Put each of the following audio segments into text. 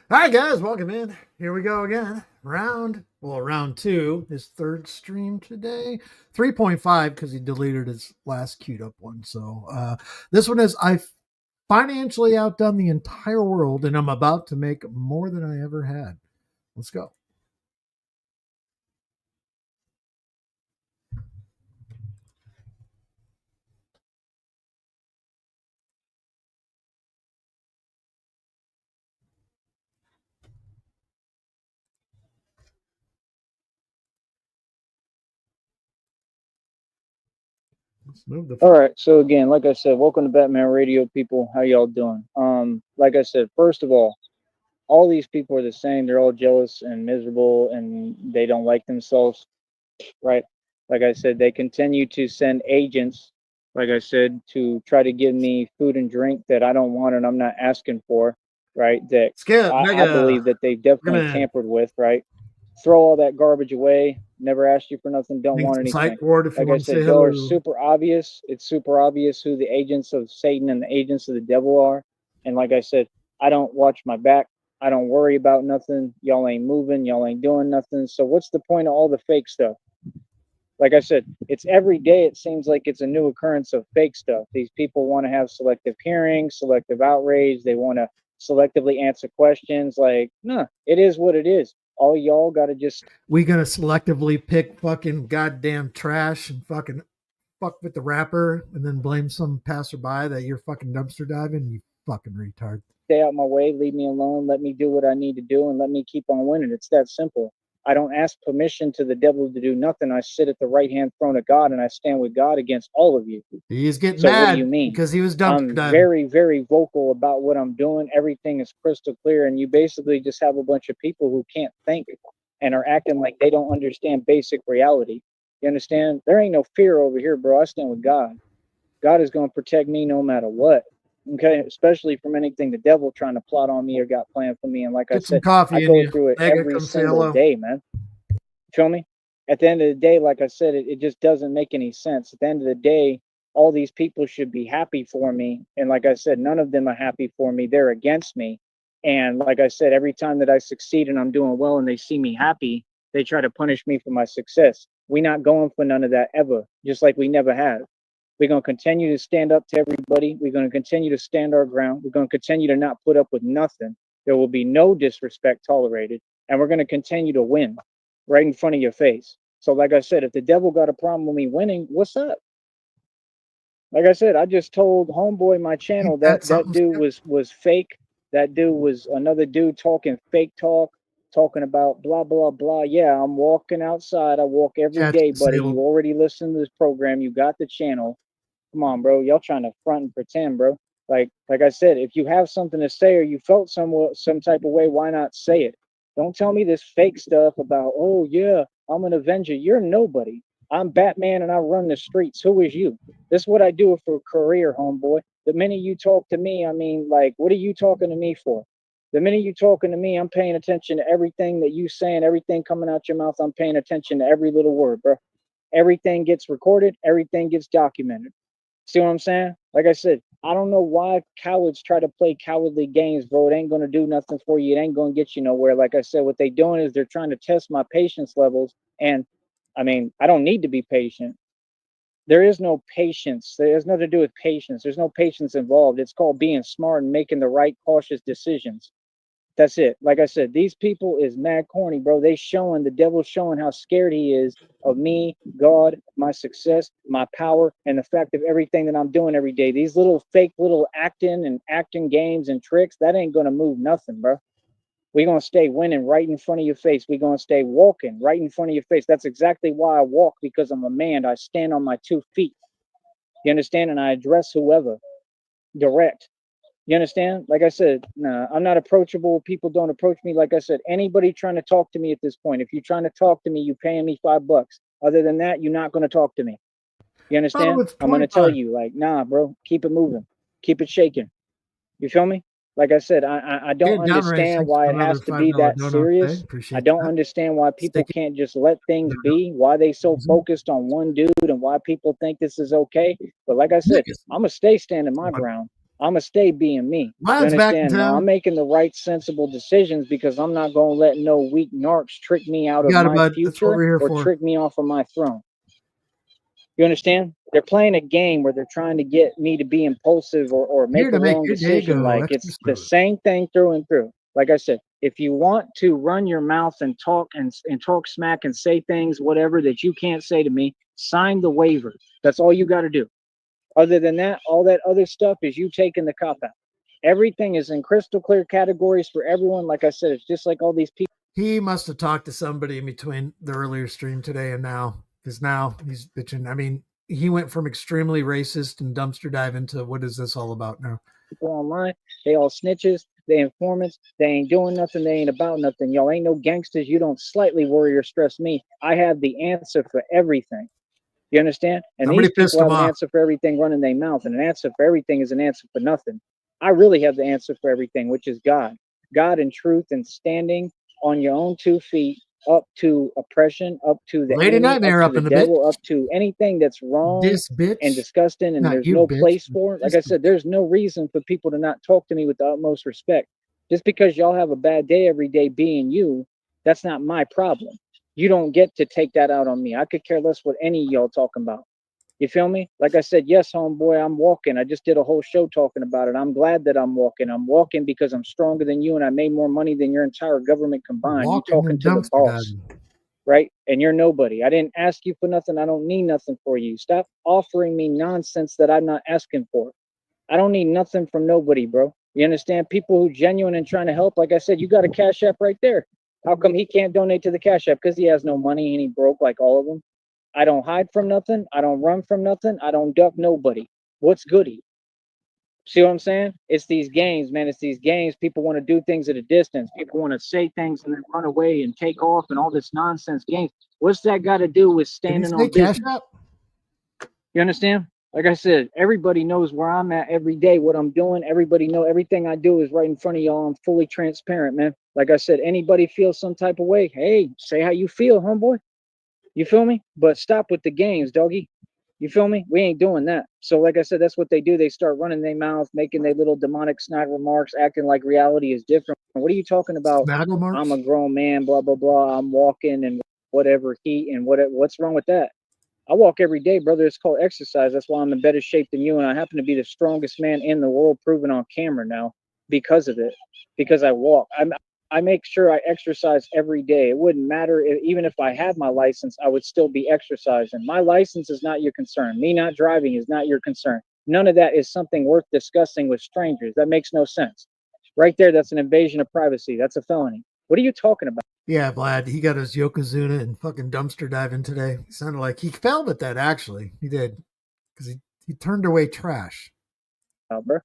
Hi guys, welcome in. Here we go again. Round two, his third stream today. 3.5 because he deleted his last queued up one. So this one is I've financially outdone the entire world and I'm about to make more than I ever had. Let's go. Let's move the All right. So again, like I said, welcome to Batman Radio, people. How y'all doing? Like I said, first of all these people are the same. They're all jealous and miserable, and they don't like themselves, right? Like I said, they continue to send agents, like I said, to try to give me food and drink that I don't want and I'm not asking for, right? That skip I mega. believe that they've Welcome definitely in. tampered with, right? Throw all that garbage away. Never asked you for nothing. Don't Need want some anything. psych ward if you Like I want to say said, y'all are hello. super obvious. It's super obvious who the agents of Satan and the agents of the devil are. And like I said, I don't watch my back. I don't worry about nothing. Y'all ain't moving. Y'all ain't doing nothing. So what's the point of all the fake stuff? Like I said, it's every day. It seems like it's a new occurrence of fake stuff. These people want to have selective hearing, selective outrage. They want to selectively answer questions. Like, nah, it is what it is. All y'all got to just We gonna selectively pick fucking goddamn trash and fucking fuck with the rapper and then blame some passerby that you're fucking dumpster diving, you fucking retard. stay out my way, leave me alone, let me do what I need to do, and let me keep on winning. It's that simple. I don't ask permission to the devil to do nothing. I sit at the right hand throne of God and I stand with God against all of you. He's getting So, what do you mad mean? because he was dumpster I'm diving. very, very vocal about what I'm doing. Everything is crystal clear. And you basically just have a bunch of people who can't think and are acting like they don't understand basic reality. You understand? There ain't no fear over here, bro. I stand with God. God is going to protect me no matter what. Okay, especially from anything the devil trying to plot on me or got planned for me. And like I Get some said, I coffee in go you. through it Mega, every come say single hello. day, man. Feel me? At the end of the day, like I said, it just doesn't make any sense. At the end of the day, all these people should be happy for me. And like I said, none of them are happy for me. They're against me. And like I said, every time that I succeed and I'm doing well and they see me happy, they try to punish me for my success. We're not going for none of that ever, just like we never have. We're going to continue to stand up to everybody. We're going to continue to stand our ground. We're going to continue to not put up with nothing. There will be no disrespect tolerated. And we're going to continue to win right in front of your face. So, like I said, if the devil got a problem with me winning, what's up? Like I said, I just told Homeboy my channel Ain't that that that something, dude Skip? was fake. That dude was another dude talking fake talk, talking about blah blah blah. Yeah, I'm walking outside. I walk every Chat day, can say buddy. hello. You already listened to this program. You got the channel. Come on, bro. Y'all trying to front and pretend, bro. Like I said, if you have something to say or you felt some type of way, why not say it? Don't tell me this fake stuff about, oh yeah, I'm an Avenger. You're nobody. I'm Batman and I run the streets. Who is you? This is what I do for a career, homeboy. The minute you talk to me, I mean, like, what are you talking to me for? The minute you talking to me, I'm paying attention to everything that you saying, everything coming out your mouth. I'm paying attention to every little word, bro. Everything gets recorded, everything gets documented. See what I'm saying? Like I said, I don't know why cowards try to play cowardly games, bro. It ain't gonna do nothing for you. It ain't gonna get you nowhere. Like I said, what they doing is they're trying to test my patience levels. And I mean, I don't need to be patient. There is no patience. There's nothing to do with patience. There's no patience involved. It's called being smart and making the right cautious decisions. That's it. Like I said, these people is mad corny, bro. They showing the devil's showing how scared he is of me, God, my success, my power, and the fact of everything that I'm doing every day. These little fake little acting games and tricks, that ain't gonna move nothing, bro. We're gonna stay winning right in front of your face. We're gonna stay walking right in front of your face. That's exactly why I walk, because I'm a man. I stand on my 2 feet. You understand? And I address whoever direct. You understand? Like I said, nah, I'm not approachable. People don't approach me. Like I said, anybody trying to talk to me at this point, if you're trying to talk to me, you paying me $5. Other than that, you're not going to talk to me. You Oh, understand? it's I'm going to tell 25. you, like, nah, bro, keep it moving, keep it shaking. You feel me? Like I said, I don't Getting down understand racing why for it another has to be $5 that donut today. serious. I Appreciate don't that. understand why people Sticky. can't just let things be. Why they so focused on one dude and why people think this is okay. But like I said, Biggest. I'm gonna stay standing my ground. I'ma stay being me. You Mine's back in understand? Now I'm town. making the right sensible decisions because I'm not gonna let no weak narcs trick me out You of got it, my bud. That's what future we're here or for. trick me off of my throne. You understand? They're playing a game where they're trying to get me to be impulsive or Here make a to make wrong your day decision. go Like extra it's the smooth. same thing through and through. Like I said, if you want to run your mouth and talk smack and say things, whatever that you can't say to me, sign the waiver. That's all you got to do. Other than that, all that other stuff is you taking the cop out. Everything is in crystal clear categories for everyone. Like I said, it's just like all these people. He must have talked to somebody in between the earlier stream today and now, because now he's bitching. I mean, he went from extremely racist and dumpster diving to what is this all about now? People online, they all snitches, they informants, they ain't doing nothing, they ain't about nothing. Y'all ain't no gangsters. You don't slightly worry or stress me. I have the answer for everything. You understand? And Somebody these pissed people him have an off. answer for everything running their mouth, and an answer for everything is an answer for nothing. I really have the answer for everything, which is God. God and truth and standing on your own 2 feet, up to oppression, up to the Lady enemy, up Nightmare to up the in the bit. devil, up to anything that's wrong This and bitch. disgusting, and Not there's you, no bitch. place for it. Like This I said, bitch. there's no reason for people to not talk to me with the utmost respect. Just because y'all have a bad day every day being you, that's not my problem. You don't get to take that out on me. I could care less what any of y'all talking about. You feel me? Like I said, yes, homeboy, I'm walking. I just did a whole show talking about it. I'm glad that I'm walking. I'm walking because I'm stronger than you and I made more money than your entire government combined. You Walking talking and to the dumpster boss, diving. right? And you're nobody. I didn't ask you for nothing. I don't need nothing for you. Stop offering me nonsense that I'm not asking for. I don't need nothing from nobody, bro. You understand? People who genuine and trying to help, like I said, you got a cash app right there. How come he can't donate to the cash app? Because he has no money and he broke like all of them. I don't hide from nothing. I don't run from nothing. I don't duck nobody. What's goody? See what I'm saying? It's these games, man. It's these games. People want to do things at a distance. People want to say things and then run away and take off and all this nonsense games. What's that got to do with Did he standing say on cash business? app? You understand? Like I said, everybody knows where I'm at every day, what I'm doing. Everybody know everything I do is right in front of y'all. I'm fully transparent, man. Like I said, anybody feels some type of way, hey, say how you feel, homeboy. You feel me? But stop with the games, doggy. You feel me? We ain't doing that. So, like I said, that's what they do. They start running their mouth, making their little demonic snide remarks, acting like reality is different. What are you talking about? Snaggle I'm marks? a grown man, blah blah blah. I'm walking and whatever heat and what's wrong with that? I walk every day, brother. It's called exercise. That's why I'm in better shape than you, and I happen to be the strongest man in the world, proven on camera now because of it. Because I walk. I make sure I exercise every day. It wouldn't matter if, even if I had my license, I would still be exercising. My license is not your concern. Me not driving is not your concern. None of that is something worth discussing with strangers. That makes no sense. Right there, that's an invasion of privacy. That's a felony. What are you talking about? Yeah, Vlad. He got his Yokozuna and fucking dumpster diving today. He sounded like he failed at that, actually. He did. Because he turned away trash. Bro?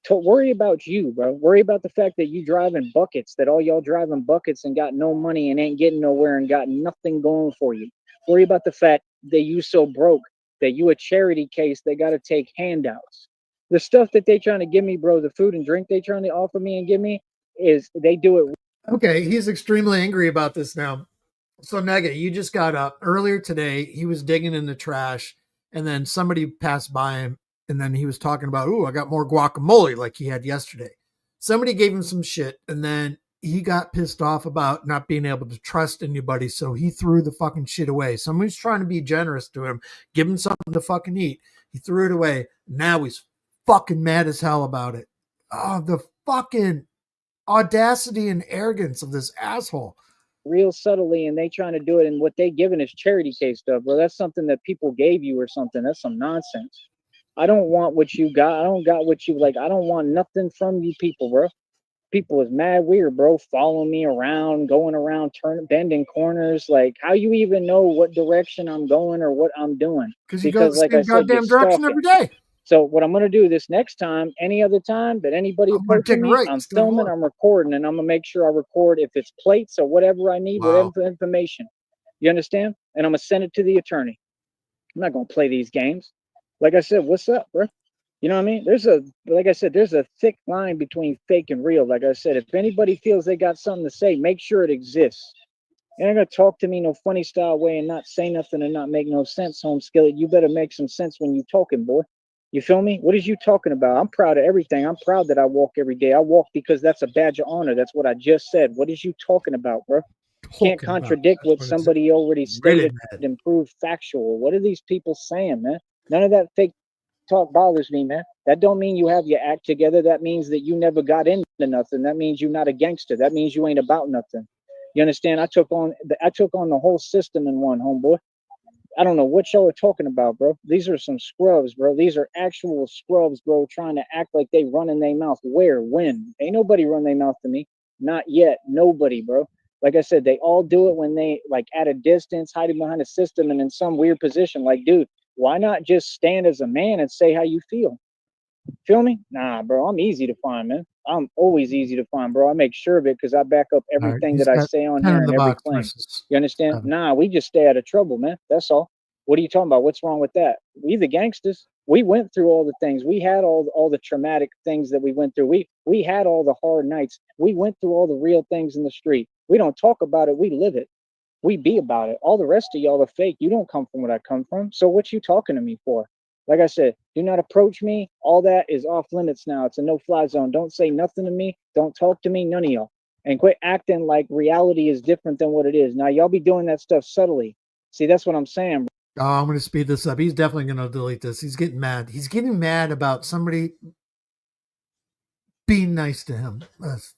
To worry about you, bro. Worry about the fact that you driving buckets, that all y'all driving buckets and got no money and ain't getting nowhere and got nothing going for you. Worry about the fact that you so broke that you a charity case they got to take handouts. The stuff that they trying to give me, bro, the food and drink they trying to offer me and give me is they do it. Okay, he's extremely angry about this now. So, Nega, you just got up earlier today. He was digging in the trash, and then somebody passed by him, and then he was talking about, "Ooh, I got more guacamole like he had yesterday." Somebody gave him some shit, and then he got pissed off about not being able to trust anybody, so he threw the fucking shit away. Somebody's trying to be generous to him, give him something to fucking eat. He threw it away. Now he's fucking mad as hell about it. Oh, the fucking audacity and arrogance of this asshole. Real subtly and they trying to do it and what they giving is charity case stuff, bro. That's something that people gave you or something. That's some nonsense. I don't want what you got. I don't got what you like. I don't want nothing from you people, bro. People is mad weird, bro. Following me around, going around, turning, bending corners. Like, how you even know what direction I'm going or what I'm doing? Because you go Because, the like I same said, you're goddamn direction stalking. every day. So what I'm gonna do this next time, any other time that anybody I'm going to approaching take a me, right I'm instead of filming, left. I'm recording, and I'm gonna make sure I record if it's plates or whatever I need, whatever Wow. information. You understand? And I'm gonna send it to the attorney. I'm not gonna play these games. Like I said, what's up, bro? You know what I mean? Like I said, there's a thick line between fake and real. Like I said, if anybody feels they got something to say, make sure it exists. You're not gonna talk to me no funny style way and not say nothing and not make no sense, home skillet. You better make some sense when you talking, boy. You feel me? What is you talking about? I'm proud of everything. I'm proud that I walk every day. I walk because that's a badge of honor. That's what I just said. What is you talking about, bro? Can't Talking about. contradict That's what what it's somebody already really stated mad. and proved factual. What are these people saying, man? None of that fake talk bothers me, man. That don't mean you have your act together. That means that you never got into nothing. That means you're not a gangster. That means you ain't about nothing. You understand? I took on the whole system in one, homeboy. I don't know what y'all are talking about, bro. These are some scrubs, bro. These are actual scrubs, bro, trying to act like they running their mouth. Where? When? Ain't nobody run their mouth to me. Not yet. Nobody, bro. Like I said, they all do it when they like at a distance, hiding behind a system and in some weird position. Like, dude, why not just stand as a man and say how you feel? Feel me? Nah, bro. I'm easy to find, man. I'm always easy to find, bro. I make sure of it because I back up All right, everything he's that I got say on 10 here in and the every box claim. versus You understand? 7. Nah, we just stay out of trouble, man. That's all. What are you talking about? What's wrong with that? We the gangsters. We went through all the things. We had all the traumatic things that we went through. We had all the hard nights. We went through all the real things in the street. We don't talk about it. We live it. We be about it. All the rest of y'all are fake. You don't come from where I come from. So what you talking to me for? Like I said, do not approach me. All that is off limits now. It's a no-fly zone. Don't say nothing to me. Don't talk to me. None of y'all. And quit acting like reality is different than what it is. Now y'all be doing that stuff subtly. See, that's what I'm saying. Oh, I'm going to speed this up. He's definitely going to delete this. He's getting mad. He's getting mad about somebody being nice to him.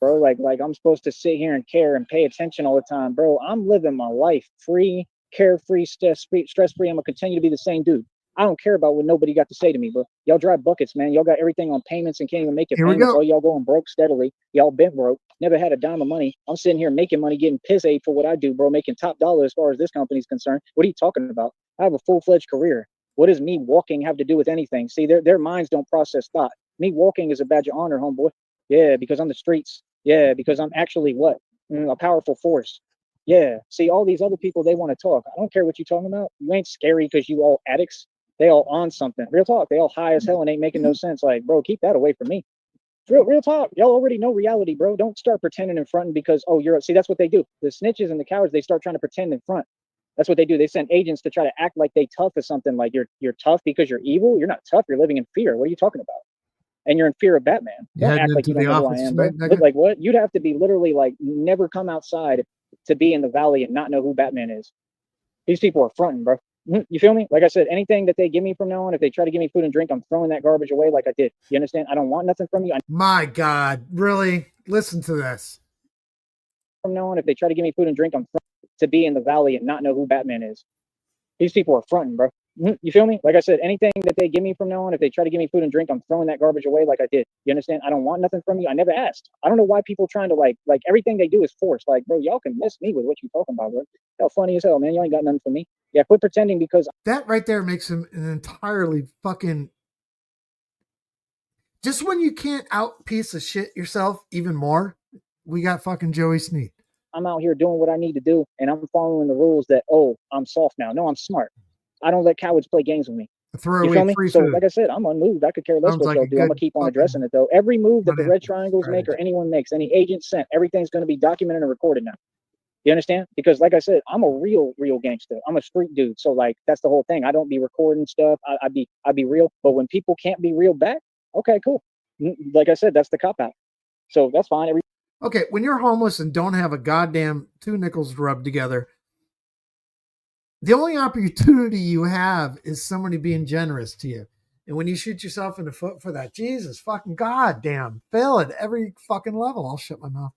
Bro. Like I'm supposed to sit here and care and pay attention all the time, bro. I'm living my life free, carefree, stress free. I'm gonna continue to be the same dude. I don't care about what nobody got to say to me, bro. Y'all drive buckets, man. Y'all got everything on payments and can't even make your Here we payments. go. All y'all going broke steadily. Y'all been broke. Never had a dime of money. I'm sitting here making money, getting piss aid for what I do, bro. Making top dollar as far as this company's concerned. What are you talking about? I have a full-fledged career. What does me walking have to do with anything? See, their minds don't process thought. Me walking is a badge of honor, homeboy. Yeah, because I'm the streets. Yeah, because I'm actually what? A powerful force. Yeah. See, all these other people, they want to talk. I don't care what you're talking about. You ain't scary because you all addicts. They all on something. Real talk. They all high as hell and ain't making no sense. Like, bro, keep that away from me. Real talk. Y'all already know reality, bro. Don't start pretending in front because, oh, you're, see, that's what they do. The snitches and the cowards, they start trying to pretend in front. That's what they do. They send agents to try to act like they tough or something. Like you're tough because you're evil. You're not tough. You're living in fear. What are you talking about? And you're in fear of Batman. You Don't heading act like into you don't the know who I office am, tonight, bro. Look nigga? like what? You'd have to be literally like never come outside to be in the valley and not know who Batman is. These people are fronting, bro. You feel me? Like I said, anything that they give me from now on, if they try to give me food and drink, I'm throwing that garbage away like I did. You understand? I don't want nothing from you. My God, really? Listen to this. From now on, if they try to give me food and drink, I'm to be in the valley and not know who Batman is. These people are fronting, bro. You feel me? Like I said, anything that they give me from now on, if they try to give me food and drink, I'm throwing that garbage away like I did. You understand? I don't want nothing from you. I never asked. I don't know why people trying to like everything they do is forced. Like, bro, y'all can miss me with what you talking about, bro. Y'all funny as hell, man. Y'all ain't got nothing for me. Yeah, quit pretending because that right there makes him an entirely fucking. Just when you can't out piece of shit yourself even more, we got fucking Joey Sneed. I'm out here doing what I need to do and I'm following the rules that, oh, I'm soft now. No, I'm smart. I don't let cowards play games with me. Throw You away feel me? free So, food. like I said, I'm unmoved. I could care less Sounds what like y'all a do. I'm gonna good keep on fucking addressing it though. Every move that the red financial triangles make or strategy. anyone makes, any agent sent, everything's gonna be documented and recorded now. You understand? Because like I said, I'm a real gangster. I'm a street dude. So like that's the whole thing. I don't be recording stuff. I be real. But when people can't be real back, okay, cool. Like I said, that's the cop out. So that's fine. Okay, when you're homeless and don't have a goddamn 2 nickels to rub together, the only opportunity you have is somebody being generous to you. And when you shoot yourself in the foot for that, Jesus fucking goddamn, fail at every fucking level. I'll shut my mouth.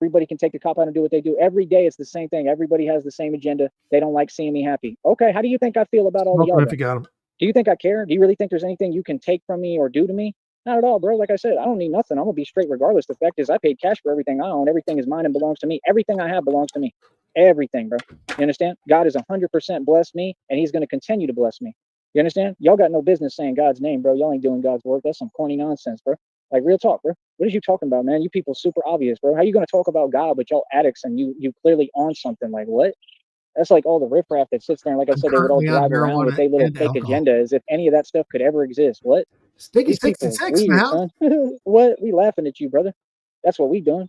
Everybody can take the cop out and do what they do. Every day it's the same thing. Everybody has the same agenda. They don't like seeing me happy. Okay, how do you think I feel about all of Smoke them y'all if then? you got them. Do you think I care? Do you really think there's anything you can take from me or do to me? Not at all, bro. Like I said, I don't need nothing. I'm gonna be straight regardless. The fact is I paid cash for everything I own. Everything is mine and belongs to me. Everything I have belongs to me. Everything, bro. You understand? God is 100% blessed me and he's gonna continue to bless me. You understand? Y'all got no business saying God's name, bro. Y'all ain't doing God's work. That's some corny nonsense, bro. Like real talk, bro. What is you talking about, man? You people super obvious, bro. How you gonna talk about God but y'all addicts and you clearly on something? Like what? That's like all the riffraff that sits there and like I I'm said, they would all currently on drive around with marijuana their little and fake alcohol. agenda as if any of that stuff could ever exist. What? Sticky These people 66 weird, now. son. What? We laughing at you, brother. That's what we doing.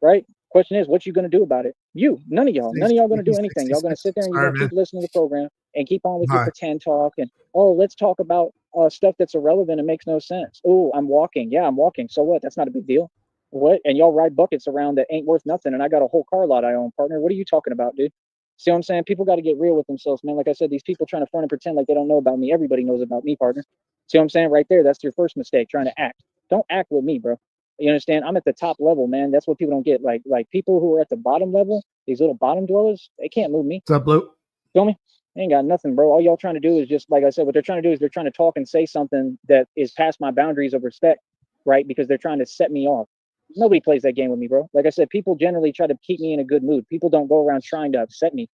Right? Question is, what you gonna do about it? You, none of y'all gonna do anything. Y'all gonna 66. sit there and you're Sorry, gonna man. keep listening to the program. and keep on with your Right. pretend talk and, oh, let's talk about stuff that's irrelevant and makes no sense. Oh, I'm walking. Yeah, I'm walking. So what? That's not a big deal. What? And y'all ride buckets around that ain't worth nothing. And I got a whole car lot I own, partner. What are you talking about, dude? See what I'm saying? People got to get real with themselves, man. Like I said, these people trying to front and pretend like they don't know about me. Everybody knows about me, partner. See what I'm saying? Right there. That's your first mistake, trying to act. Don't act with me, bro. You understand? I'm at the top level, man. That's what people don't get. Like people who are at the bottom level, these little bottom dwellers, they can't move me. What's up, Blue? Feel me? They ain't got nothing, bro. All y'all trying to do is just, like I said, what they're trying to do is they're trying to talk and say something that is past my boundaries of respect, right? Because they're trying to set me off. Nobody plays that game with me, bro. Like I said, people generally try to keep me in a good mood. People don't go around trying to upset me.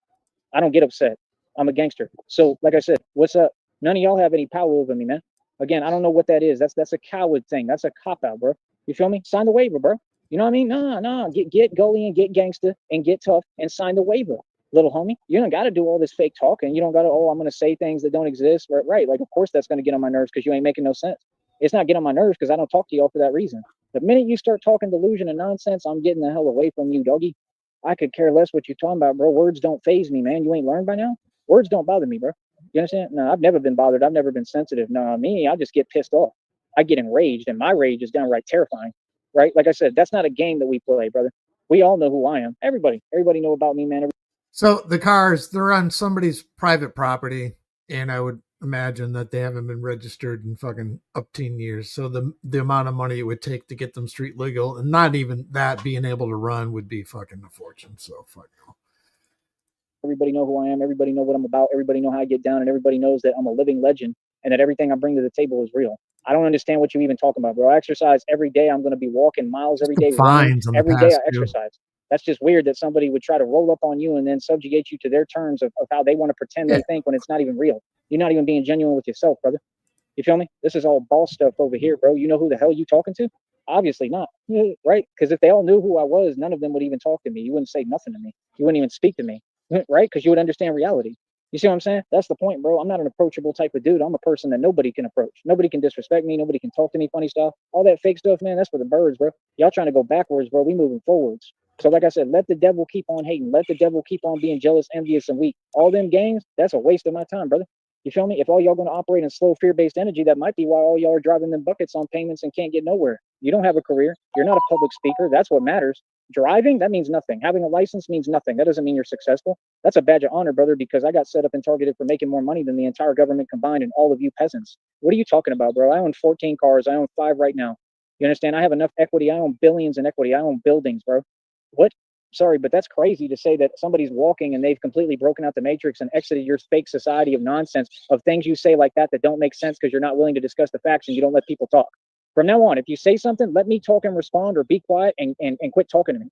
I don't get upset. I'm a gangster. So, like I said, what's up? None of y'all have any power over me, man. Again, I don't know what that is. That's a coward thing. That's a cop out, bro. You feel me? Sign the waiver, bro. You know what I mean? Nah. Get gully and get gangster and get tough and sign the waiver, little homie. You don't got to do all this fake talking. You don't got to. Oh, I'm gonna say things that don't exist. Right. Like, of course, that's gonna get on my nerves because you ain't making no sense. It's not getting on my nerves because I don't talk to y'all for that reason. The minute you start talking delusion and nonsense, I'm getting the hell away from you, doggy. I could care less what you're talking about, bro. Words don't phase me, man. You ain't learned by now? Words don't bother me, bro. You understand? No, I've never been bothered. I've never been sensitive. No, me, I just get pissed off. I get enraged, and my rage is downright terrifying, right? Like I said, that's not a game that we play, brother. We all know who I am. Everybody know about me, man. So the cars, they're on somebody's private property, and I would imagine that they haven't been registered in fucking up 10 years. So the amount of money it would take to get them street legal, and not even that being able to run, would be fucking a fortune. So fuck no. Everybody know who I am. Everybody know what I'm about. Everybody know how I get down, and everybody knows that I'm a living legend and that everything I bring to the table is real. I don't understand what you even talking about, bro. I exercise every day. I'm going to be walking miles every day, running Fines on the every day. past I few. exercise. That's just weird that somebody would try to roll up on you and then subjugate you to their terms of how they want to pretend Yeah. they think when it's not even real. You're not even being genuine with yourself, brother. You feel me? This is all boss stuff over here, bro. You know who the hell you talking to? Obviously not, right? Because if they all knew who I was, none of them would even talk to me. You wouldn't say nothing to me. You wouldn't even speak to me, right? Because you would understand reality. You see what I'm saying? That's the point, bro. I'm not an approachable type of dude. I'm a person that nobody can approach. Nobody can disrespect me. Nobody can talk to me funny stuff. All that fake stuff, man, that's for the birds, bro. Y'all trying to go backwards, bro. We moving forwards. So, like I said, let the devil keep on hating. Let the devil keep on being jealous, envious, and weak. All them games, that's a waste of my time, brother. You feel me? If all y'all going to operate in slow, fear-based energy, that might be why all y'all are driving them buckets on payments and can't get nowhere. You don't have a career. You're not a public speaker. That's what matters. Driving, that means nothing. Having a license means nothing. That doesn't mean you're successful. That's a badge of honor, brother, because I got set up and targeted for making more money than the entire government combined and all of you peasants. What are you talking about, bro? I own 14 cars. I own 5 right now. You understand? I have enough equity. I own billions in equity. I own buildings, bro. What? Sorry, but that's crazy to say that somebody's walking and they've completely broken out the matrix and exited your fake society of nonsense of things you say like that don't make sense because you're not willing to discuss the facts and you don't let people talk. From now on, if you say something, let me talk and respond or be quiet and quit talking to me.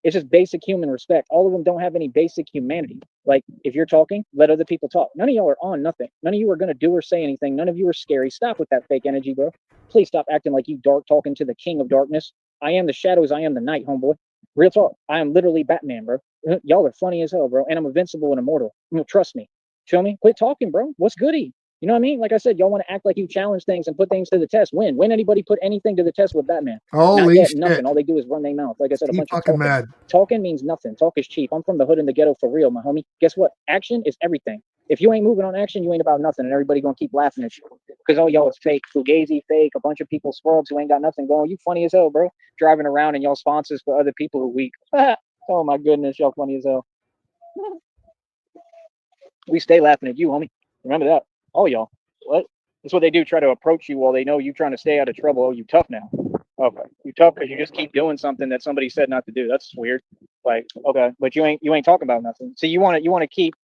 It's just basic human respect. All of them don't have any basic humanity. Like, if you're talking, let other people talk. None of y'all are on nothing. None of you are going to do or say anything. None of you are scary. Stop with that fake energy, bro. Please stop acting like you dark talking to the king of darkness. I am the shadows. I am the night, homeboy. Real talk. I am literally Batman, bro. Y'all are funny as hell, bro. And I'm invincible and immortal. Trust me. Feel me? Quit talking, bro. What's goody? You know what I mean? Like I said, y'all want to act like you challenge things and put things to the test. When anybody put anything to the test with Batman? Not Holy yet, shit. nothing. All they do is run their mouth. Like I said, a He bunch of fucking talking. mad. Talking means nothing. Talk is cheap. I'm from the hood and the ghetto for real, my homie. Guess what? Action is everything. If you ain't moving on action, you ain't about nothing, and everybody gonna keep laughing at you because all y'all is fake, fugazi fake, a bunch of people scrubs who ain't got nothing going. You funny as hell, bro. Driving around and y'all sponsors for other people who weak. Oh my goodness, y'all funny as hell. We stay laughing at you, homie. Remember that. All y'all. What? That's what they do. Try to approach you while they know you trying to stay out of trouble. Oh, you tough now. Okay, you tough because you just keep doing something that somebody said not to do. That's weird. Like, okay, but you ain't talking about nothing. So you want to keep.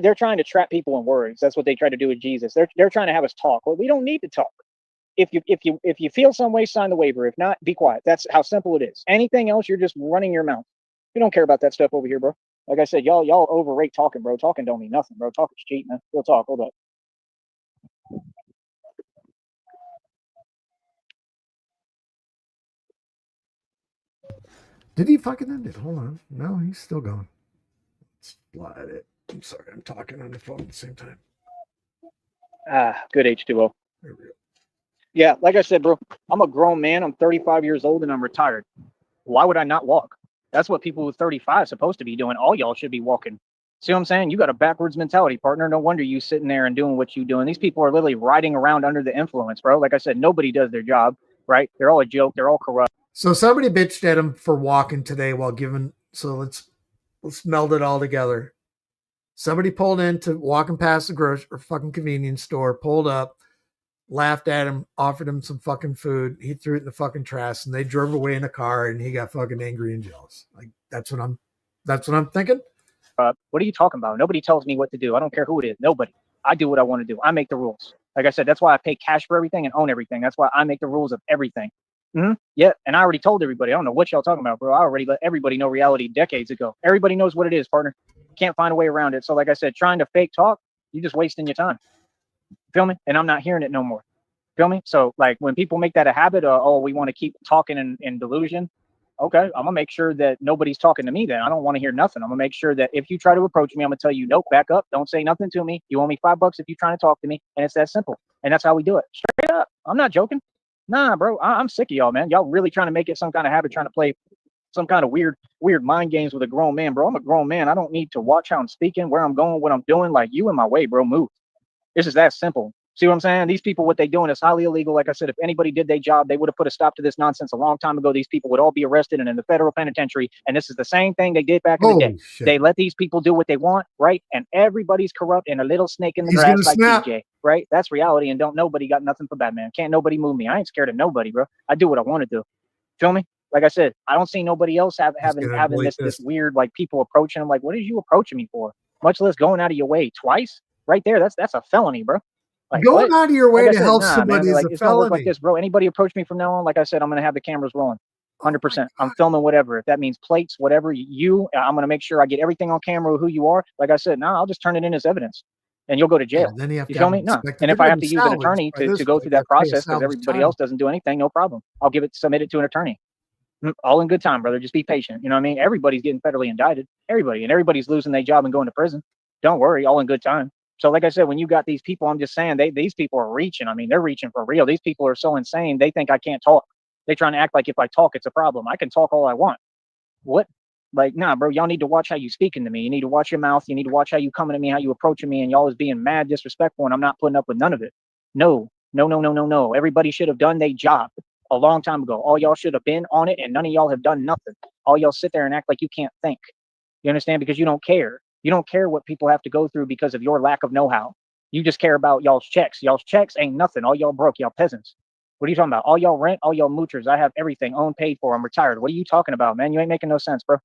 They're trying to trap people in words. That's what they try to do with Jesus. They're trying to have us talk. Well, we don't need to talk. If you feel some way, sign the waiver. If not, be quiet. That's how simple it is. Anything else, you're just running your mouth. We don't care about that stuff over here, bro. Like I said, y'all overrate talking, bro. Talking don't mean nothing, bro. Talk is cheap, man. Real talk. Hold up. Did he fucking end it? Hold on. No, he's still going. Let's slide it. I'm sorry, I'm talking on the phone at the same time. Good H2O. There we go. Yeah, like I said, bro, I'm a grown man. I'm 35 years old and I'm retired. Why would I not walk? That's what people with 35 supposed to be doing. All y'all should be walking. See what I'm saying? You got a backwards mentality, partner. No wonder you sitting there and doing what you doing. These people are literally riding around under the influence, bro. Like I said, nobody does their job, right? They're all a joke. They're all corrupt. So somebody bitched at him for walking today while giving. So let's meld it all together. Somebody pulled in to walking past the grocery or fucking convenience store, pulled up, laughed at him, offered him some fucking food. He threw it in the fucking trash, and they drove away in a car, and he got fucking angry and jealous. Like that's what I'm thinking. What are you talking about? Nobody tells me what to do. I don't care who it is. Nobody. I do what I want to do. I make the rules. Like I said, that's why I pay cash for everything and own everything. That's why I make the rules of everything. Yeah, and I already told everybody. I don't know what y'all talking about, bro. I already let everybody know reality decades ago. Everybody knows what it is, partner. Can't find a way around it. So, like I said, trying to fake talk, you're just wasting your time. Feel me? And I'm not hearing it no more. Feel me? So, like, when people make that a habit, oh, we want to keep talking in delusion. Okay, I'm gonna make sure that nobody's talking to me. Then I don't want to hear nothing. I'm gonna make sure that if you try to approach me, I'm gonna tell you, nope, back up. Don't say nothing to me. You owe me $5 if you're trying to talk to me, and it's that simple. And that's how we do it. Straight up. I'm not joking. Nah, bro. I'm sick of y'all, man. Y'all really trying to make it some kind of habit, trying to play some kind of weird mind games with a grown man, bro. I'm a grown man. I don't need to watch how I'm speaking, where I'm going, what I'm doing. Like, you in my way, bro. Move. It's just that simple. See what I'm saying? These people, what they doing is highly illegal. Like I said, if anybody did their job, they would have put a stop to this nonsense a long time ago. These people would all be arrested and in the federal penitentiary. And this is the same thing they did back in the day. Shit. They let these people do what they want, right? And everybody's corrupt and a little snake in the He's grass gonna like snap. DJ, right? That's reality. And don't nobody got nothing for Batman. Can't nobody move me. I ain't scared of nobody, bro. I do what I want to do. Feel me? Like I said, I don't see nobody else having this weird, like, people approaching them. Like, what is you approaching me for? Much less going out of your way twice. Right there, that's a felony, bro. Like, going out of your way like to said, help nah, somebody man. is Like, a it's gonna work felony. like this, bro. Anybody approach me from now on, like I said, I'm gonna have the cameras rolling. 100%. I'm filming whatever. If that means plates, whatever, I'm gonna make sure I get everything on camera who you are. Like I said, I'll just turn it in as evidence, and you'll go to jail. Then you have to feel me? No. And if I have to use an attorney to go through that process because everybody else doesn't do anything, no problem. I'll submit it to an attorney. All in good time, brother. Just be patient. You know what I mean? Everybody's getting federally indicted. Everybody. And everybody's losing their job and going to prison. Don't worry. All in good time. So, like I said, when you got these people, I'm just saying, these people are reaching. I mean, they're reaching for real. These people are so insane. They think I can't talk. They're trying to act like if I talk, it's a problem. I can talk all I want. What? Like, nah, bro, y'all need to watch how you speaking to me. You need to watch your mouth. You need to watch how you coming to me, how you approaching me, and y'all is being mad disrespectful, and I'm not putting up with none of it. No, no, no, no, no, no. Everybody should have done their job a long time ago. All y'all should have been on it, and none of y'all have done nothing. All y'all sit there and act like you can't think. You understand? Because you don't care. You don't care what people have to go through because of your lack of know-how. You just care about y'all's checks. Y'all's checks ain't nothing. All y'all broke. Y'all peasants. What are you talking about? All y'all rent, all y'all moochers. I have everything owned, paid for. I'm retired. What are you talking about, man? You ain't making no sense, bro.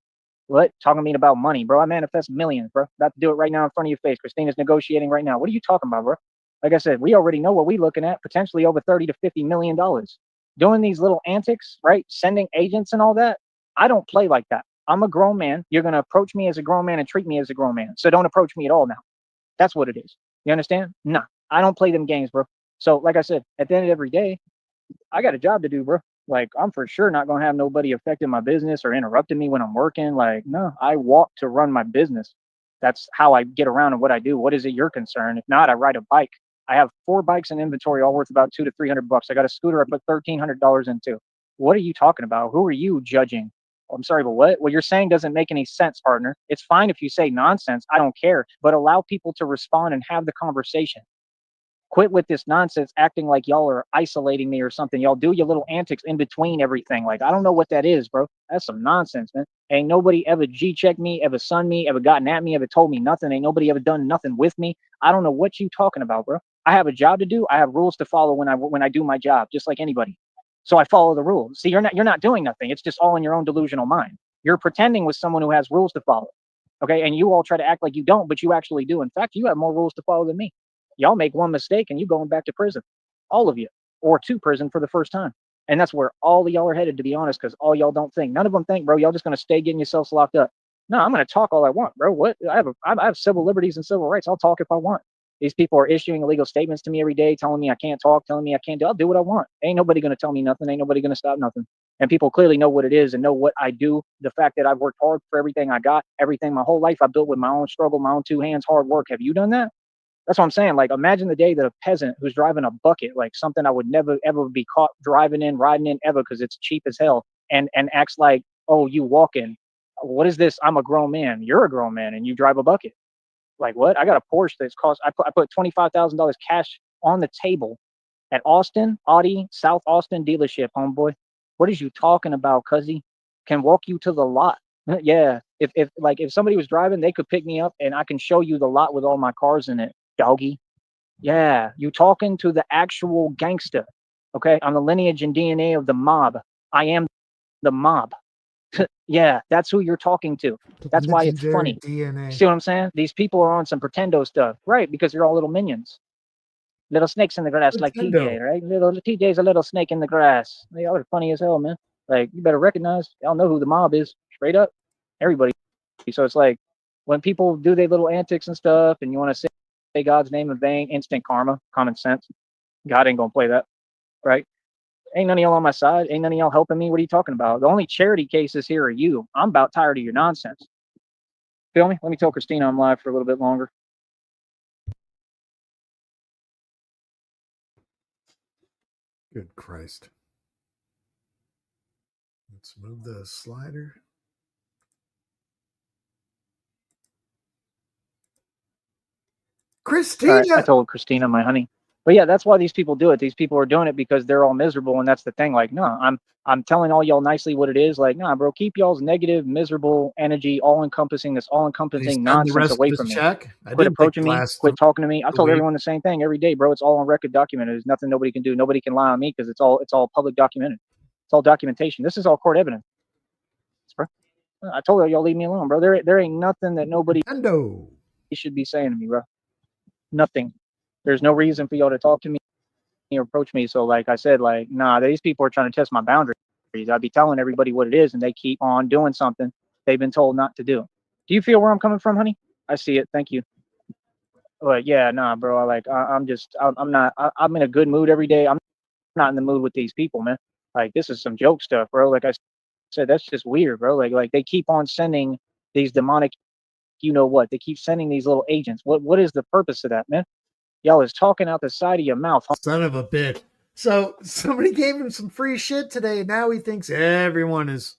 What? Talking to me about money, bro. I manifest millions, bro. About to do it right now in front of your face. Christina's negotiating right now. What are you talking about, bro? Like I said, we already know what we're looking at, potentially over 30 to $50 million. Doing these little antics, right? Sending agents and all that. I don't play like that. I'm a grown man. You're going to approach me as a grown man and treat me as a grown man. So don't approach me at all now. That's what it is. You understand? Nah, I don't play them games, bro. So, like I said, at the end of every day, I got a job to do, bro. Like, I'm for sure not going to have nobody affecting my business or interrupting me when I'm working. Like, no, I walk to run my business. That's how I get around and what I do. What is it your concern? If not, I ride a bike. I have 4 bikes in inventory, all worth about $200 to $300. I got a scooter I put $1,300 into. What are you talking about? Who are you judging? I'm sorry, but what you're saying doesn't make any sense, partner. It's fine if you say nonsense. I don't care, but allow people to respond and have the conversation. Quit with this nonsense, acting like y'all are isolating me or something. Y'all do your little antics in between everything. Like, I don't know what that is, bro. That's some nonsense, man. Ain't nobody ever G-checked me, ever sunned me, ever gotten at me, ever told me nothing. Ain't nobody ever done nothing with me. I don't know what you talking about, bro. I have a job to do. I have rules to follow when I do my job, just like anybody. So I follow the rules. See, you're not doing nothing. It's just all in your own delusional mind. You're pretending with someone who has rules to follow. Okay, and you all try to act like you don't, but you actually do. In fact, you have more rules to follow than me. Y'all make one mistake and you going back to prison, all of you, or to prison for the first time. And that's where all of y'all are headed, to be honest, because all y'all don't think. None of them think, bro. Y'all just gonna stay getting yourselves locked up. No, I'm gonna talk all I want, bro. What? I have civil liberties and civil rights. I'll talk if I want. These people are issuing illegal statements to me every day, telling me I can't talk, telling me I can't do. I'll do what I want. Ain't nobody gonna tell me nothing. Ain't nobody gonna stop nothing. And people clearly know what it is and know what I do. The fact that I've worked hard for everything I got, everything my whole life I built with my own struggle, my own 2 hands, hard work. Have you done that? That's what I'm saying. Like, imagine the day that a peasant who's driving a bucket, like something I would never ever be caught driving in, riding in ever, because it's cheap as hell, and acts like, oh, you walking. What is this? I'm a grown man. You're a grown man, and you drive a bucket. Like what? I got a Porsche that's cost. I put $25,000 cash on the table at Austin Audi South Austin dealership, homeboy. What is you talking about, cuzzy? Can walk you to the lot. Yeah. If somebody was driving, they could pick me up and I can show you the lot with all my cars in it, doggy. Yeah, you talking to the actual gangster. Okay, I'm the lineage and DNA of the mob. I am the mob. Yeah, that's who you're talking to. That's why it's Legendary funny. DNA. See what I'm saying? These people are on some pretendo stuff, right? Because they're all little minions, little snakes in the grass, like Nintendo. TJ, right? Little TJ's a little snake in the grass. They all are funny as hell, man. Like you better recognize. Y'all know who the mob is, straight up. Everybody. So it's like when people do their little antics and stuff, and you want to say God's name in vain, instant karma, common sense. God ain't gonna play that, right? Ain't none of y'all on my side. Ain't none of y'all helping me. What are you talking about? The only charity cases here are you. I'm about tired of your nonsense. Feel me? Let me tell Christina I'm live for a little bit longer. Good Christ. Let's move the slider. All right, I Christina. told Christina, my honey. But yeah, that's why these people do it. These people are doing it because they're all miserable, and that's the thing. Like, no, I'm telling all y'all nicely what it is. Like, nah, bro, keep y'all's negative, miserable energy, all encompassing this all Did he encompassing spend the nonsense rest of away his from me. check? I Quit didn't think approaching the me. last Quit talking to me. I told week. everyone the same thing every day, bro. It's all on record, documented. There's nothing nobody can do. Nobody can lie on me because it's all public documented. It's all documentation. This is all court evidence, bro. I told y'all leave me alone, bro. There ain't nothing that nobody Nintendo. should be saying to me, bro. Nothing. There's no reason for y'all to talk to me or approach me. So, like I said, like, nah, these people are trying to test my boundaries. I'd be telling everybody what it is, and they keep on doing something they've been told not to do. Do you feel where I'm coming from, honey? I see it. Thank you. But yeah, nah, bro. I'm not. I'm in a good mood every day. I'm not in the mood with these people, man. Like, this is some joke stuff, bro. Like I said, that's just weird, bro. Like they keep on sending these demonic, you know what? They keep sending these little agents. What is the purpose of that, man? Y'all is talking out the side of your mouth. Son of a bitch. So somebody gave him some free shit today, and now he thinks everyone is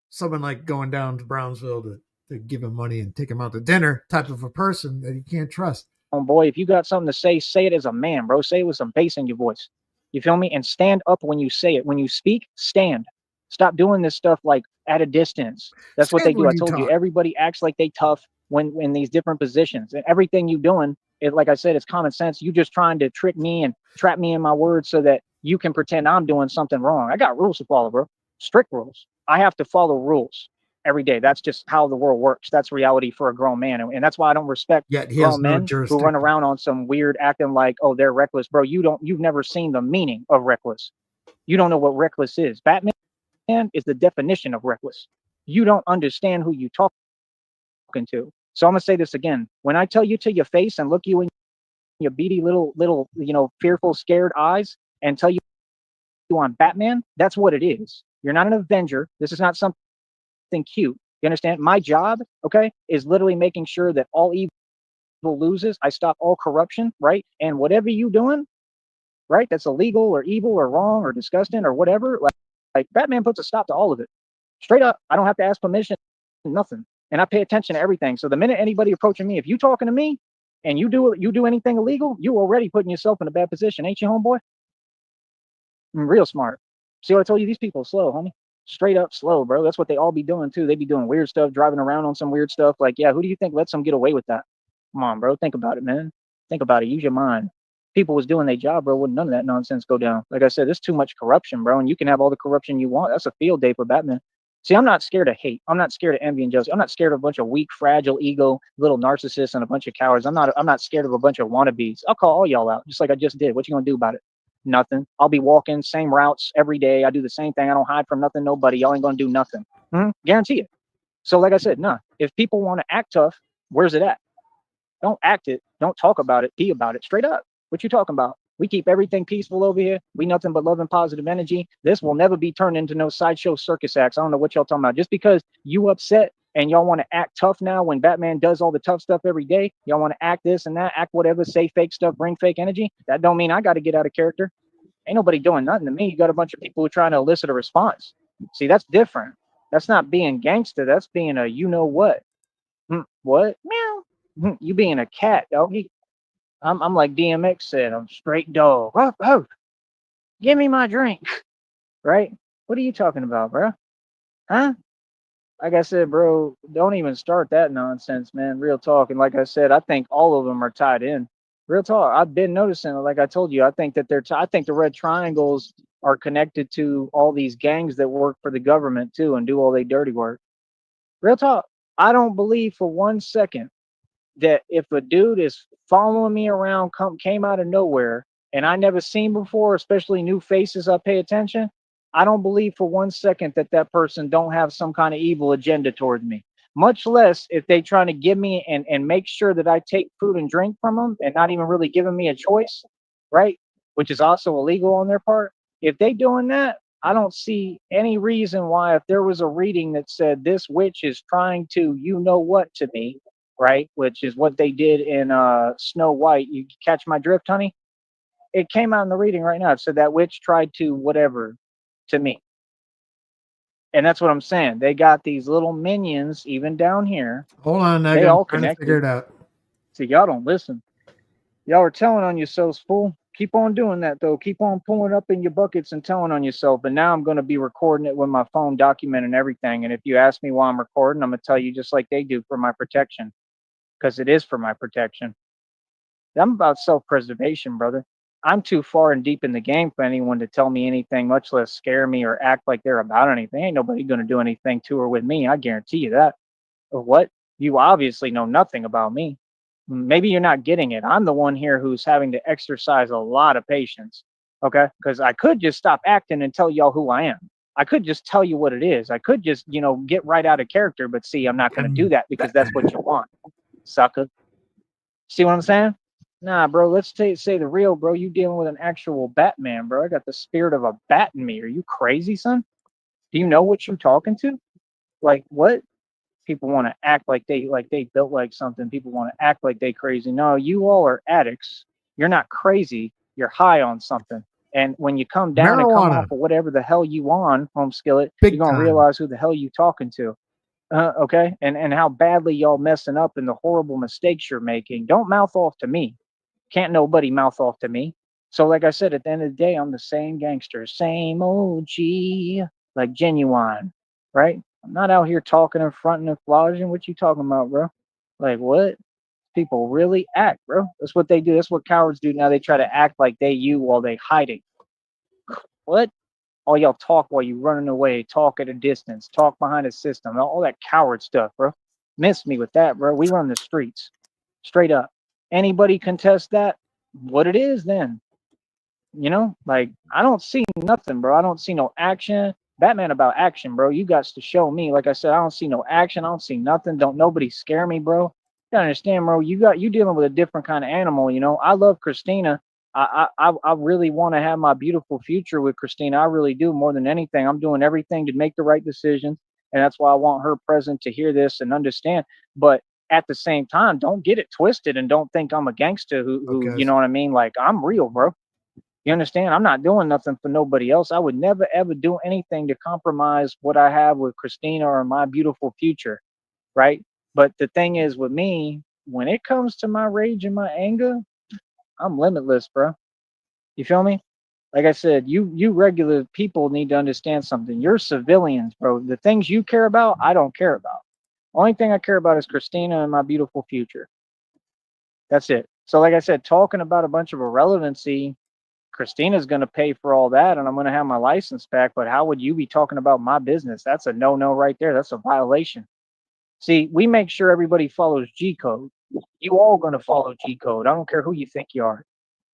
someone like going down to Brownsville to give him money and take him out to dinner type of a person that he can't trust. Boy, if you got something to say it as a man, bro. Say it with some bass in your voice. You feel me? And stand up when you say it. When you speak, stand. Stop doing this stuff like at a distance. That's what they Stand do. when I you told you, talk. everybody acts like they tough when in these different positions. And everything you doing, like I said, it's common sense. You just trying to trick me and trap me in my words so that you can pretend I'm doing something wrong. I got rules to follow, bro. Strict rules. I have to follow rules every day. That's just how the world works. That's reality for a grown man. And that's why I don't respect Yet he has grown no men who run jurisdiction. around on some weird acting like, oh, they're reckless. Bro, you've never seen the meaning of reckless. You don't know what reckless is. Batman is the definition of reckless. You don't understand who you talking to. So I'm gonna say this again. When I tell you to your face and look you in your beady little, fearful, scared eyes and tell you I'm Batman, that's what it is. You're not an Avenger. This is not something cute. You understand? My job, okay, is literally making sure that all evil loses. I stop all corruption, right? And whatever you doing, right, that's illegal or evil or wrong or disgusting or whatever, like Batman puts a stop to all of it. Straight up. I don't have to ask permission, nothing. And I pay attention to everything. So the minute anybody approaching me, if you talking to me and you do anything illegal, you already putting yourself in a bad position, ain't you, homeboy? Real smart. See what I told you? These people are slow, homie. Straight up slow, bro. That's what they all be doing too. They be doing weird stuff, driving around on some weird stuff. Like, yeah, who do you think lets them get away with that? Come on, bro. Think about it, man. Think about it. Use your mind. People was doing their job, bro. Wouldn't none of that nonsense go down. Like I said, there's too much corruption, bro. And you can have all the corruption you want. That's a field day for Batman. See, I'm not scared of hate. I'm not scared of envy and jealousy. I'm not scared of a bunch of weak, fragile ego, little narcissists and a bunch of cowards. I'm not scared of a bunch of wannabes. I'll call all y'all out, just like I just did. What you gonna do about it? Nothing. I'll be walking same routes every day. I do the same thing. I don't hide from nothing, nobody. Y'all ain't gonna do nothing. Guarantee it. So, like I said, nah. If people want to act tough, where's it at? Don't act it. Don't talk about it. Be about it. Straight up. What you talking about? We keep everything peaceful over here. We nothing but love and positive energy. This will never be turned into no sideshow circus acts. I don't know what y'all talking about. Just because you upset and y'all want to act tough now when Batman does all the tough stuff every day, y'all want to act this and that, act whatever, say fake stuff, bring fake energy. That don't mean I got to get out of character. Ain't nobody doing nothing to me. You got a bunch of people who are trying to elicit a response. See, that's different. That's not being gangster. That's being a you know what. What? Meow. You being a cat, doggy. I'm like DMX said, I'm straight dog. Oh, oh, give me my drink. Right? What are you talking about, bro? Huh? Like I said, bro, don't even start that nonsense, man. Real talk. And like I said, I think all of them are tied in. Real talk. I've been noticing, like I told you, I think that I think the red triangles are connected to all these gangs that work for the government too and do all their dirty work. Real talk. I don't believe for 1 second that if a dude is following me around, came out of nowhere, and I never seen before, especially new faces, I pay attention. I don't believe for 1 second that that person don't have some kind of evil agenda towards me. Much less if they trying to give me and make sure that I take food and drink from them and not even really giving me a choice, right? Which is also illegal on their part. If they doing that, I don't see any reason why if there was a reading that said this witch is trying to you know what to me, right? Which is what they did in Snow White. You catch my drift, honey? It came out in the reading right now. It said that witch tried to whatever to me. And that's what I'm saying. They got these little minions even down here. Hold on, Neg. They I'm all trying to figure connected. it out. So y'all don't listen. Y'all are telling on yourselves, fool. Keep on doing that though. Keep on pulling up in your buckets and telling on yourself. But now I'm going to be recording it with my phone, documenting everything. And if you ask me why I'm recording, I'm going to tell you just like they do for my protection, because it is for my protection. I'm about self-preservation, brother. I'm too far and deep in the game for anyone to tell me anything, much less scare me or act like they're about anything. Ain't nobody going to do anything to or with me. I guarantee you that. Or what? You obviously know nothing about me. Maybe you're not getting it. I'm the one here who's having to exercise a lot of patience. Okay? Because I could just stop acting and tell y'all who I am. I could just tell you what it is. I could just, get right out of character, but see, I'm not going to do that because that's what you want, sucker. See what I'm saying? Nah, bro, let's say the real, bro. You dealing with an actual Batman, bro. I got the spirit of a bat in me. Are you crazy, son? Do you know what you're talking to? Like what? People want to act like they built like something. People want to act like they crazy. No, you all are addicts. You're not crazy. You're high on something. And when you come down and come off Marijuana, of whatever the hell you on, home skillet, you're big gonna time. realize who the hell you talking to. Okay, and how badly y'all messing up and the horrible mistakes you're making. Don't mouth off to me. Can't nobody mouth off to me. So, like I said, at the end of the day, I'm the same gangster, same OG, like genuine, right? I'm not out here talking and fronting and flogging. What you talking about, bro? Like what? People really act, bro. That's what they do. That's what cowards do now. They try to act like they you while they hiding. What? All y'all talk while you running away, talk at a distance, talk behind a system, all that coward stuff, bro. Miss me with that, bro. We run the streets, straight up. Anybody contest that? What it is then? Like I don't see nothing, bro. I don't see no action. Batman about action, bro. You got to show me. Like I said, I don't see no action. I don't see nothing. Don't nobody scare me, bro. You understand, bro? You dealing with a different kind of animal. I love Christina. I really want to have my beautiful future with Christina. I really do more than anything. I'm doing everything to make the right decisions, and that's why I want her present to hear this and understand. But at the same time, don't get it twisted and don't think I'm a gangster who Okay. you know what I mean? Like I'm real, bro. You understand? I'm not doing nothing for nobody else. I would never ever do anything to compromise what I have with Christina or my beautiful future, right? But the thing is with me, when it comes to my rage and my anger, I'm limitless, bro. You feel me? Like I said, you regular people need to understand something. You're civilians, bro. The things you care about, I don't care about. Only thing I care about is Christina and my beautiful future. That's it. So like I said, talking about a bunch of irrelevancy, Christina's going to pay for all that and I'm going to have my license back. But how would you be talking about my business? That's a no right there. That's a violation. See, we make sure everybody follows G code. You all going to follow G code. I don't care who you think you are.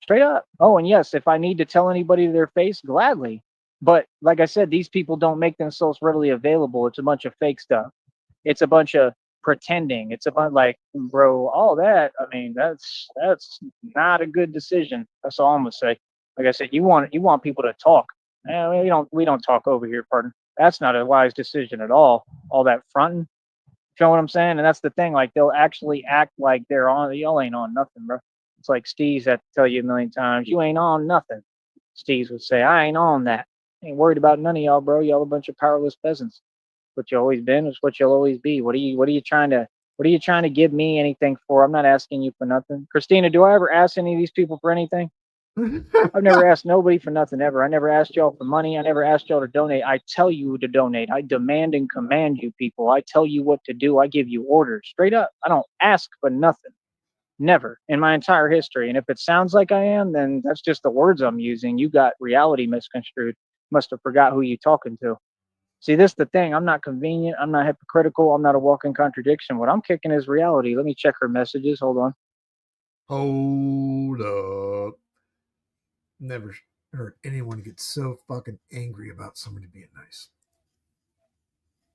Straight up. Oh, and yes, if I need to tell anybody to their face, gladly. But like I said, these people don't make themselves readily available. It's a bunch of fake stuff. It's a bunch of pretending. It's a bunch like, bro, all that. I mean, that's not a good decision. That's all I'm gonna say. Like I said, you want people to talk. We don't talk over here, partner. That's not a wise decision at all. All that fronting. You know what I'm saying? And that's the thing. Like they'll actually act like they're on. Y'all ain't on nothing, bro. It's like Steve's had to tell you a million times. You ain't on nothing. Steve's would say, I ain't on that. Ain't worried about none of y'all, bro. Y'all a bunch of powerless peasants. What you always been is what you'll always be. What are you What are you trying to give me anything for? I'm not asking you for nothing. Christina, do I ever ask any of these people for anything? I've never asked nobody for nothing ever. I never asked y'all for money. I never asked y'all to donate. I tell you to donate. I demand and command you people. I tell you what to do. I give you orders straight up. I don't ask for nothing. Never in my entire history. And if it sounds like I am, then that's just the words I'm using. You got reality misconstrued. Must have forgot who you talking to. See, this is the thing. I'm not convenient. I'm not hypocritical. I'm not a walking contradiction. What I'm kicking is reality. Let me check her messages. Hold on. Hold up. Never heard anyone get so fucking angry about somebody being nice.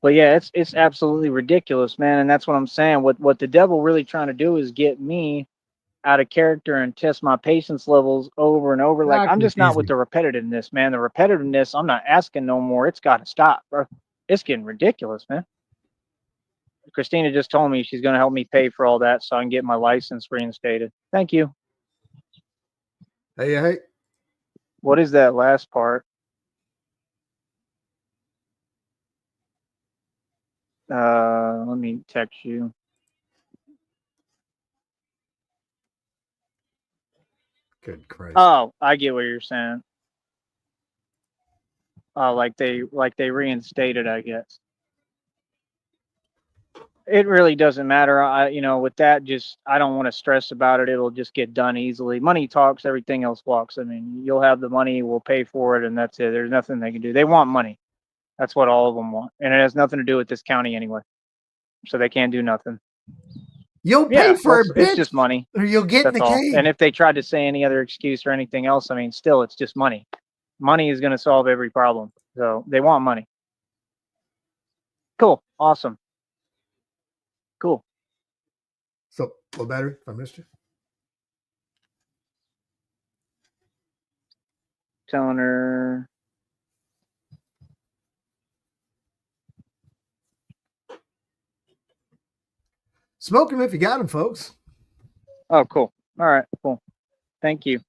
But yeah, it's absolutely ridiculous, man. And that's what I'm saying. What the devil really trying to do is get me out of character and test my patience levels over and over. Like, I'm Exactly. just not with the repetitiveness, man. The repetitiveness, I'm not asking no more. It's got to stop, bro. It's getting ridiculous, man. Christina just told me she's going to help me pay for all that so I can get my license reinstated. Thank you. Hey. What is that last part? Let me text you. Good Christ. Oh, I get what you're saying. Like they reinstated, I guess. It really doesn't matter. With that, just I don't want to stress about it. It'll just get done easily. Money talks, everything else walks. I mean, you'll have the money, we'll pay for it, and that's it. There's nothing they can do. They want money. That's what all of them want, and it has nothing to do with this county anyway. So they can't do nothing. You'll pay for it, bitch. It's just money, or you'll get that's in the all. cage. And if they tried to say any other excuse or anything else, I mean, still, it's just money. Money is going to solve every problem. So they want money. Cool, awesome, cool. So, what battery? If I missed you. Telling her. Smoke him if you got him, folks. Oh, cool. All right, cool. Thank you.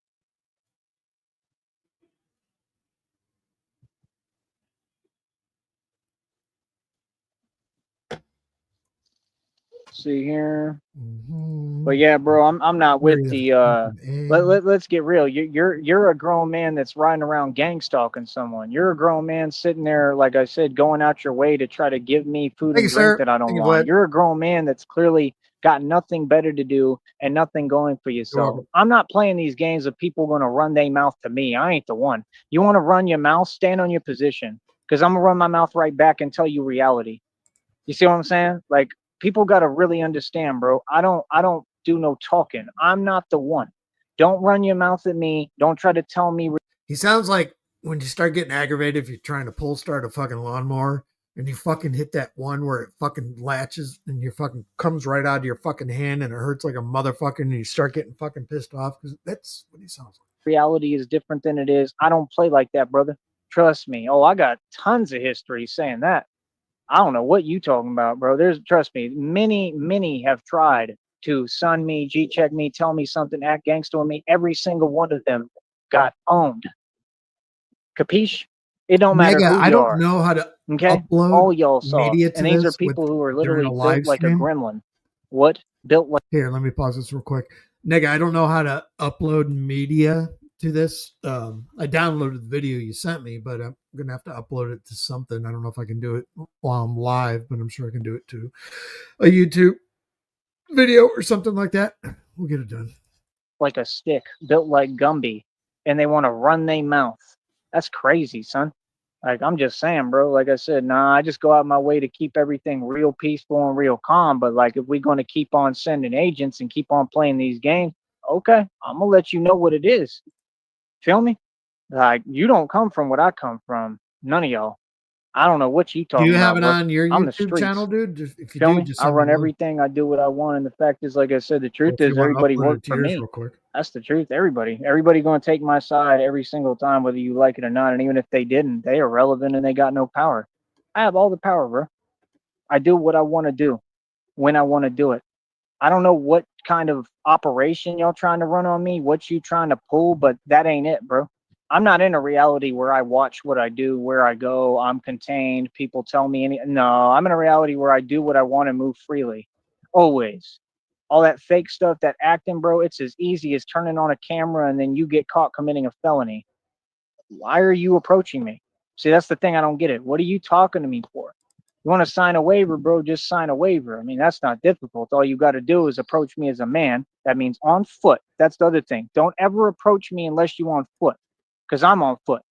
See here. Mm-hmm. But yeah, bro, I'm not with the let's get real. You're a grown man that's riding around gang stalking someone. You're a grown man sitting there, like I said, going out your way to try to give me food and drink that I don't want. You're a grown man that's clearly got nothing better to do and nothing going for yourself. I'm not playing these games of people going to run their mouth to me. I ain't the one. You want to run your mouth, stand on your position, because I'm gonna run my mouth right back and tell you reality. You see what I'm saying? Like, people got to really understand, bro. I don't do no talking. I'm not the one. Don't run your mouth at me. Don't try to tell me. He sounds like when you start getting aggravated if you're trying to pull start a fucking lawnmower and you fucking hit that one where it fucking latches and your fucking comes right out of your fucking hand and it hurts like a motherfucker and you start getting fucking pissed off, because that's what he sounds like. Reality is different than it is. I don't play like that, brother. Trust me. Oh, I got tons of history saying that. I don't know what you talking about, bro. Trust me, many have tried to sun me, G-check me, tell me something, act gangster on me. Every single one of them got owned. Capiche? It don't matter who you are. I don't know how to upload all y'all saw. media to and these are people who are literally built like a gremlin. What? Built like... Here, let me pause this real quick. Nigga, I don't know how to upload media to this. I downloaded the video you sent me, but I'm gonna have to upload it to something. I don't know if I can do it while I'm live, but I'm sure I can do it to a YouTube video or something like that. We'll get it done. Like a stick, built like Gumby, and they want to run their mouth. That's crazy, son. Like, I'm just saying, bro. Like I said, nah, I just go out my way to keep everything real peaceful and real calm. But like, if we're going to keep on sending agents and keep on playing these games, okay, I'm gonna let you know what it is. Feel me? Like, you don't come from what I come from. None of y'all. I don't know what you talking about. Do you have it on your YouTube channel, dude? If you do, I run everything. I do what I want. And the fact is, like I said, the truth is everybody worked for me. That's the truth. Everybody going to take my side every single time, whether you like it or not. And even if they didn't, they are irrelevant and they got no power. I have all the power, bro. I do what I want to do when I want to do it. I don't know what kind of operation y'all trying to run on me, what you trying to pull, but that ain't it, bro. I'm not in a reality where I watch what I do, where I go, I'm contained, people tell me no, I'm in a reality where I do what I want and move freely. Always. All that fake stuff, that acting, bro, it's as easy as turning on a camera and then you get caught committing a felony. Why are you approaching me? See, that's the thing. I don't get it. What are you talking to me for? You want to sign a waiver, bro? Just sign a waiver. I mean, that's not difficult. All you got to do is approach me as a man. That means on foot. That's the other thing. Don't ever approach me unless you on foot, because I'm on foot.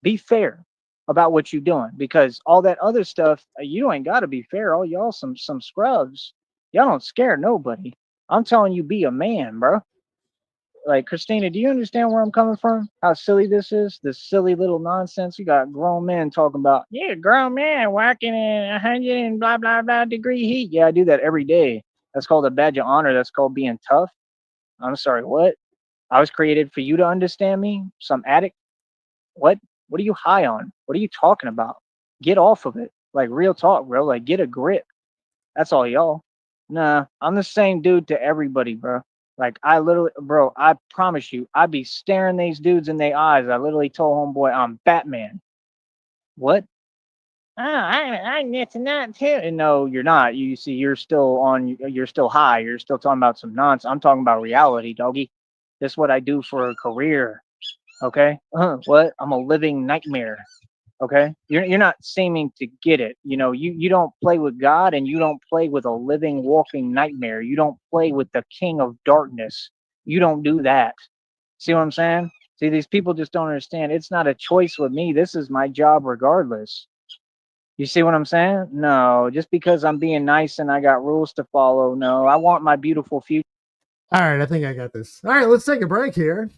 Be fair about what you're doing, because all that other stuff, you ain't got to be fair. All y'all some scrubs. Y'all don't scare nobody. I'm telling you, be a man, bro. Like, Christina, do you understand where I'm coming from? How silly this is? This silly little nonsense. You got grown men talking about, yeah, grown man working in 100 and blah blah blah degree heat. Yeah, I do that every day. That's called a badge of honor. That's called being tough. I'm sorry, what? I was created for you to understand me? Some addict? What? What are you high on? What are you talking about? Get off of it. Like, real talk, bro. Like, get a grip. That's all, y'all. Nah, I'm the same dude to everybody, bro. Like, I literally, bro, I promise you, I be staring these dudes in their eyes. I literally told homeboy I'm Batman. What? Oh, I'm it's not too. And no, you're not. You see, you're still on. You're still high. You're still talking about some nonsense. I'm talking about reality, doggy. This is what I do for a career. Okay. What? I'm a living nightmare. Okay, you're not seeming to get it. You don't play with God, and you don't play with a living walking nightmare. You don't play with the king of darkness. You don't do that. See what I'm saying? See, these people just don't understand. It's not a choice with me. This is my job regardless. You see what I'm saying? No, just because I'm being nice and I got rules to follow. No, I want my beautiful future. All right, I think I got this. All right, let's take a break here.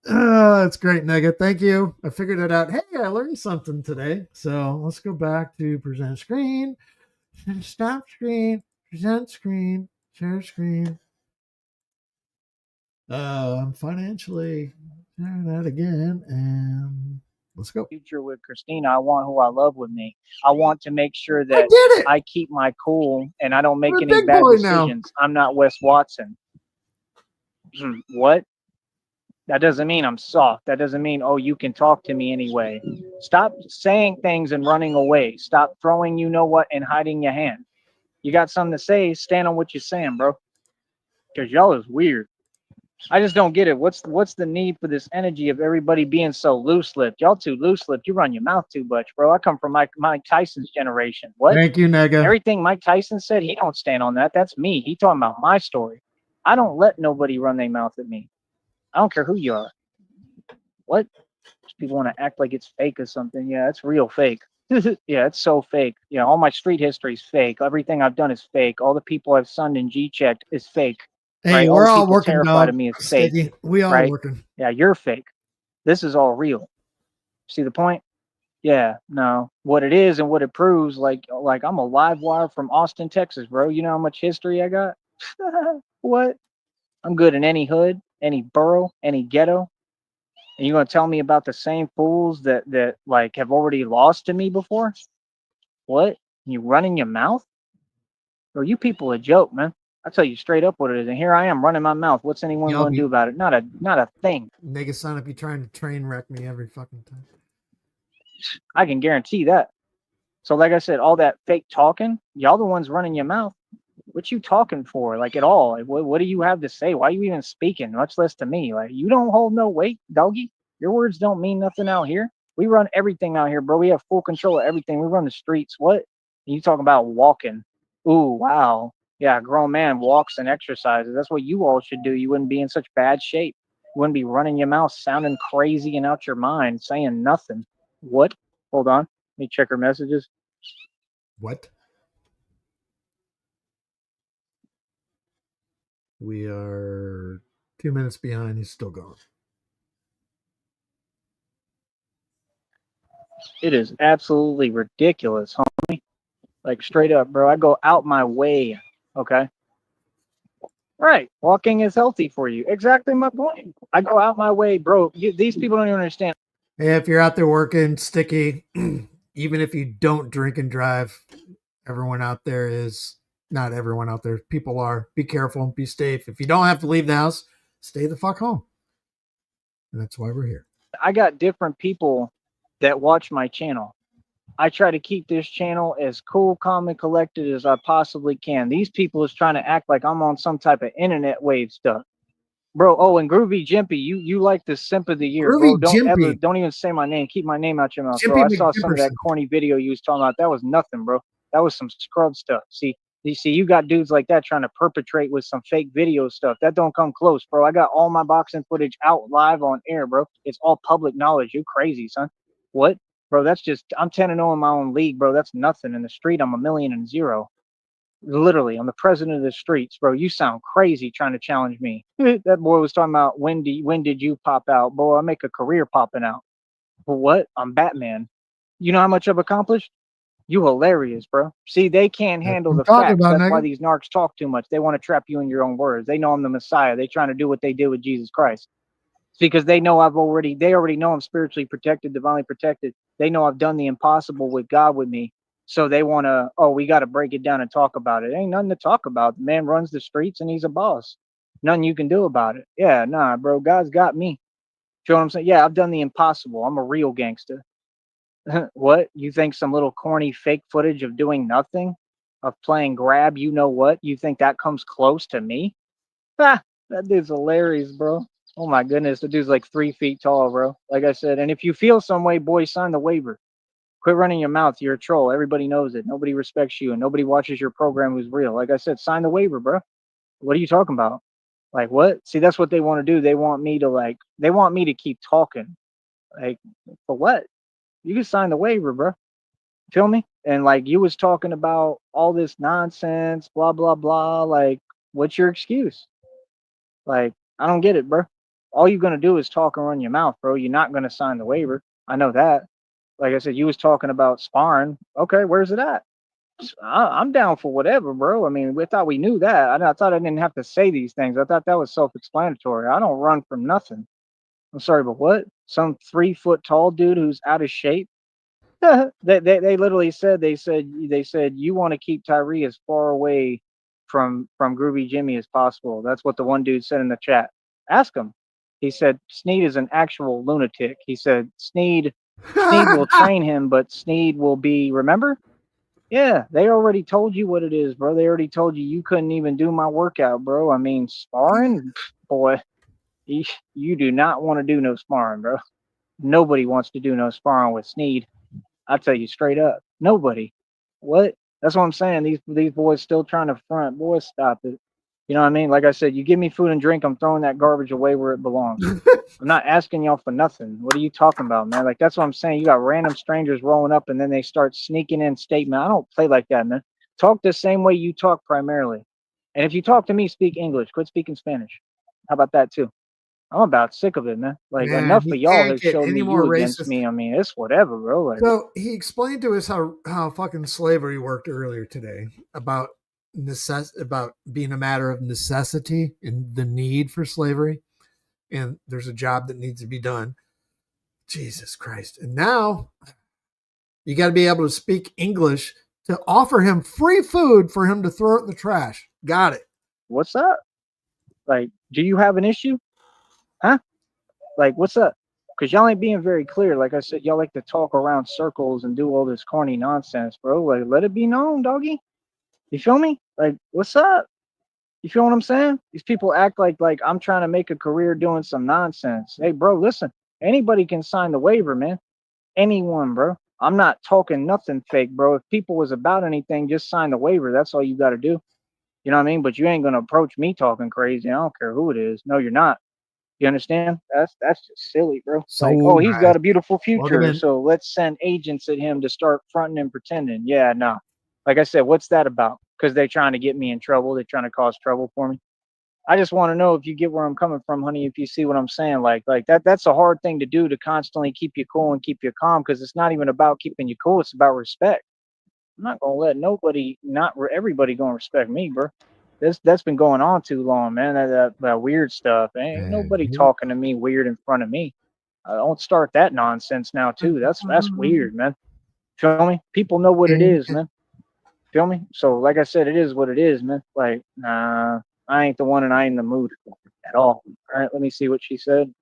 That's great, Nugget. Thank you. I figured it out. Hey, I learned something today. So let's go back to present screen, stop screen, present screen, share screen. I'm financially sharing that again, and let's go. Future with Christina. I want who I love with me. I want to make sure I that did it. I keep my cool and I don't make I'm a any big bad boy now. decisions. I'm not Wes Watson. What? That doesn't mean I'm soft. That doesn't mean, oh, you can talk to me anyway. Stop saying things and running away. Stop throwing you know what and hiding your hand. You got something to say, stand on what you're saying, bro. Because y'all is weird. I just don't get it. What's the need for this energy of everybody being so loose lipped? Y'all too loose lipped. You run your mouth too much, bro. I come from Mike Tyson's generation. What? Thank you, Nega. Everything Mike Tyson said, he don't stand on that. That's me. He talking about my story. I don't let nobody run their mouth at me. I don't care who you are. What? People want to act like it's fake or something. Yeah, it's real fake. Yeah, it's so fake. Yeah, all my street history is fake. Everything I've done is fake. All the people I've sunned and G checked is fake. Hey, Right? All we're the all people working, terrified of dog. me is fake. Sticky. We all Right? working. Yeah, you're fake. This is all real. See the point? Yeah, no. What it is and what it proves, like I'm a live wire from Austin, Texas, bro. You know how much history I got? What? I'm good in any hood, any borough, any ghetto. And you're gonna tell me about the same fools that like have already lost to me before? What? You running your mouth? Bro, you people a joke, man. I tell you straight up what it is. And here I am running my mouth. What's anyone Y'all gonna do be about it? Not a thing. Nega son if you trying to train wreck me every fucking time. I can guarantee that. So like I said, all that fake talking, y'all the ones running your mouth. What you talking for? Like, at all? Like, what do you have to say? Why are you even speaking? Much less to me. Like, you don't hold no weight, doggy. Your words don't mean nothing out here. We run everything out here, bro. We have full control of everything. We run the streets. What? And you talking about walking? Ooh, wow. Yeah, a grown man walks and exercises. That's what you all should do. You wouldn't be in such bad shape. You wouldn't be running your mouth, sounding crazy and out your mind, saying nothing. What? Hold on. Let me check her messages. What? We are 2 minutes behind. He's still going. It is absolutely ridiculous, homie. Like, straight up, bro. I go out my way. Okay. Right. Walking is healthy for you. Exactly my point. I go out my way, bro. These people don't even understand. Hey, if you're out there working, Sticky, even if you don't drink and drive, everyone out there is not everyone out there. People are. Be careful. Be safe. If you don't have to leave the house, stay the fuck home. And that's why we're here. I got different people that watch my channel. I try to keep this channel as cool, calm, and collected as I possibly can. These people is trying to act like I'm on some type of internet wave stuff. Bro, oh, and Groovy Jimpy, you like the simp of the year, bro. Groovy Don't Jimpy, don't even say my name. Keep my name out your mouth, bro. Jimpy I saw some of that McJimperson. corny video you was talking about. That was nothing, bro. That was some scrub stuff. See, you got dudes like that trying to perpetrate with some fake video stuff. That don't come close, bro. I got all my boxing footage out live on air, bro. It's all public knowledge. You crazy, son. What? Bro, that's just I'm 10-0 in my own league, bro. That's nothing. In the street, I'm 1,000,000. Literally, I'm the president of the streets, bro. You sound crazy trying to challenge me. That boy was talking about when did you pop out? Boy, I make a career popping out. For what? I'm Batman. You know how much I've accomplished? You hilarious, bro. See, they can't That's handle what I'm the talking facts. about, That's why nigga. these narcs talk too much. They want to trap you in your own words. They know I'm the Messiah. They trying to do what they did with Jesus Christ. It's because they know they already know I'm spiritually protected, divinely protected. They know I've done the impossible with God with me. So they want to, oh, we got to break it down and talk about it. Ain't nothing to talk about. The man runs the streets and he's a boss. Nothing you can do about it. Yeah, nah, bro. God's got me. You know what I'm saying? Yeah, I've done the impossible. I'm a real gangster. What? You think some little corny fake footage of doing nothing, of playing grab, you know what? You think that comes close to me? Ah, that dude's hilarious, bro. Oh my goodness, the dude's like 3 feet tall, bro. Like I said, and if you feel some way, boy, sign the waiver. Quit running your mouth. You're a troll. Everybody knows it. Nobody respects you, and nobody watches your program who's real. Like I said, sign the waiver, bro. What are you talking about? Like what? See, that's what they want to do. They want me to keep talking. Like for what? You can sign the waiver, bro. Feel me? And like you was talking about all this nonsense, blah blah blah. Like, what's your excuse? Like, I don't get it, bro. All you're gonna do is talk and run your mouth, bro. You're not gonna sign the waiver. I know that. Like I said, you was talking about sparring. Okay, where's it at? I'm down for whatever, bro. I mean, we thought we knew that. I thought I didn't have to say these things. I thought that was self-explanatory. I don't run from nothing. I'm sorry, but what? Some 3 foot tall dude who's out of shape. They literally said they said you want to keep Tyree as far away from Groovy Jimmy as possible. That's what the one dude said in the chat. Ask him. He said Sneed is an actual lunatic. He said Sneed will train him, but Sneed will be, remember? Yeah, they already told you what it is, bro. They already told you couldn't even do my workout, bro. I mean, sparring, boy, you, you do not want to do no sparring, bro. Nobody wants to do no sparring with Sneed. I tell you straight up, nobody. What? That's what I'm saying. These boys still trying to front. Boys, stop it. You know what I mean? Like I said, you give me food and drink, I'm throwing that garbage away where it belongs. I'm not asking y'all for nothing. What are you talking about, man? Like that's what I'm saying. You got random strangers rolling up and then they start sneaking in statement. I don't play like that, man. Talk the same way you talk primarily. And if you talk to me, speak English. Quit speaking Spanish. How about that too? I'm about sick of it, man. Like Man, enough you of y'all can't has get showed me any you more against racist. me. I mean, it's whatever, bro. Like So he explained to us how fucking slavery worked earlier today about about being a matter of necessity and the need for slavery, and there's a job that needs to be done. Jesus Christ! And now you got to be able to speak English to offer him free food for him to throw it in the trash. Got it. what's up? Like, do you have an issue? Huh? Like, what's up? Because y'all ain't being very clear. Like I said, y'all like to talk around circles and do all this corny nonsense, bro. Like, let it be known, doggy. You feel me? Like, what's up? You feel what I'm saying? These people act like I'm trying to make a career doing some nonsense. Hey, bro, listen. Anybody can sign the waiver, man. Anyone, bro. I'm not talking nothing fake, bro. If people was about anything, just sign the waiver. That's all you got to do. You know what I mean? But you ain't gonna approach me talking crazy. I don't care who it is. No, you're not. You understand? That's just silly, bro. So Like, oh, he's nice. got a beautiful Welcome future, in. so let's send agents at him to start fronting and pretending. Yeah, no. Like I said, what's that about? Because they're trying to get me in trouble. They're trying to cause trouble for me. I just want to know if you get where I'm coming from, honey. If you see what I'm saying, like that's a hard thing to do to constantly keep you cool and keep you calm because it's not even about keeping you cool. It's about respect. I'm not gonna let nobody, not everybody, gonna respect me, bro. That's been going on too long, man. That weird stuff. Ain't nobody Man, talking to me weird in front of me. Don't start that nonsense now, too. That's weird, man. Feel me? People know what it is, man. Feel me? So, like I said, it is what it is, man. Like, nah, I ain't the one, and I ain't in the mood at all. All right, let me see what she said.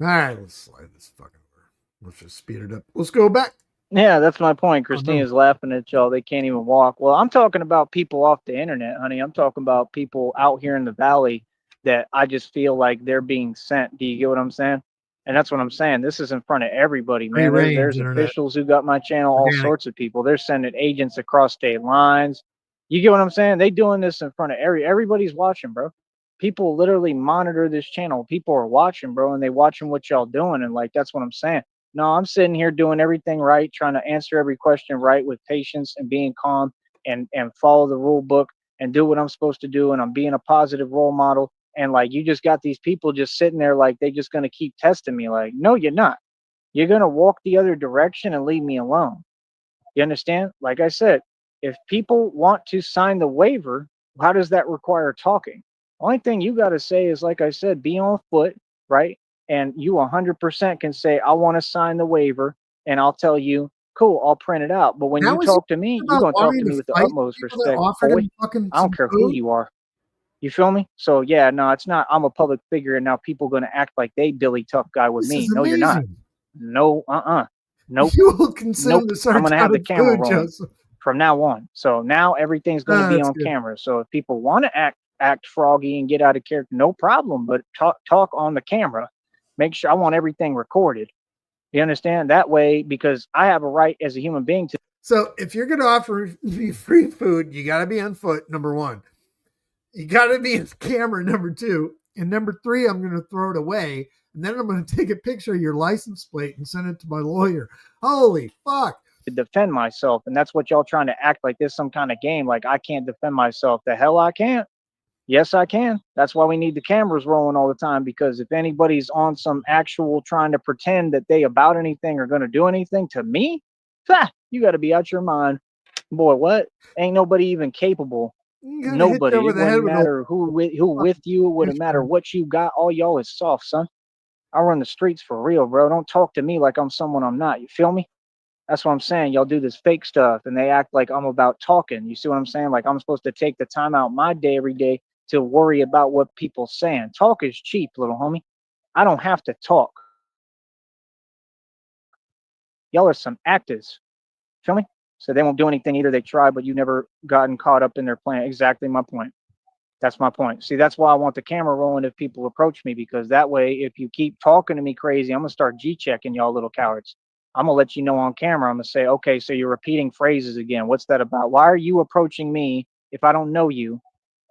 All right, let's slide this fucking over. Let's just speed it up. Let's go back. Yeah, that's my point. Oh, no. Christina's laughing at y'all. They can't even walk. Well, I'm talking about people off the internet, honey. I'm talking about people out here in the valley that I just feel like they're being sent. Do you get what I'm saying? And that's what I'm saying. This is in front of everybody, Free man. range There's internet. officials who got my channel, all Organic. sorts of people. They're sending agents across state lines. You get what I'm saying? They doing this in front of everybody's watching, bro. People literally monitor this channel. People are watching, bro, and they watching what y'all doing. And like that's what I'm saying. No, I'm sitting here doing everything right, trying to answer every question right with patience and being calm and follow the rule book and do what I'm supposed to do. And I'm being a positive role model. And like you just got these people just sitting there like they just gonna keep testing me. Like, no, you're not. You're gonna walk the other direction and leave me alone. You understand? Like I said, if people want to sign the waiver, how does that require talking? Only thing you got to say is, like I said, be on foot, right? And you 100% can say, I want to sign the waiver, and I'll tell you, cool, I'll print it out. But when Now you is he talk to me, you're about going to talk to wanting to me with the fight utmost people that respect, offered boy. him fucking I don't some care who food? you are. You feel me? So, yeah, no, it's not. I'm a public figure, and now people going to act like they Billy Tough Guy with This me. is No, you're not. amazing. No, Nope. You will consume Nope. this I'm going to have the retarded camera food, rolling Joseph. from now on. So now everything's going to be That's on good. camera. So if people want to act froggy and get out of character, no problem. But talk on the camera. Make sure I want everything recorded. You understand that way because I have a right as a human being to. So if you're going to offer me free food, you got to be on foot, number one. You got to be on camera, number two. And number three, I'm going to throw it away. And then I'm going to take a picture of your license plate and send it to my lawyer. Holy fuck. Defend myself, and that's what y'all trying to act like this some kind of game. Like I can't defend myself. The hell I can't. Yes, I can. That's why we need the cameras rolling all the time because if anybody's on some actual trying to pretend that they about anything or going to do anything to me, you got to be out your mind. Boy, what? Ain't nobody even capable. I'm going to hit you Nobody. over It the head wouldn't with a matter who with you. It wouldn't matter what you got. All y'all is soft, son. I run the streets for real, bro. Don't talk to me like I'm someone I'm not. You feel me? That's what I'm saying. Y'all do this fake stuff and they act like I'm about talking. You see what I'm saying? Like I'm supposed to take the time out my day every day to worry about what people saying. Talk is cheap, little homie. I don't have to talk. Y'all are some actors. Feel me? So they won't do anything either. They try, but you never gotten caught up in their plan. Exactly my point. That's my point. See, that's why I want the camera rolling if people approach me, because that way, if you keep talking to me crazy, I'm gonna start G-checking y'all little cowards. I'm gonna let you know on camera. I'm gonna say, okay, so you're repeating phrases again. What's that about? Why are you approaching me if I don't know you?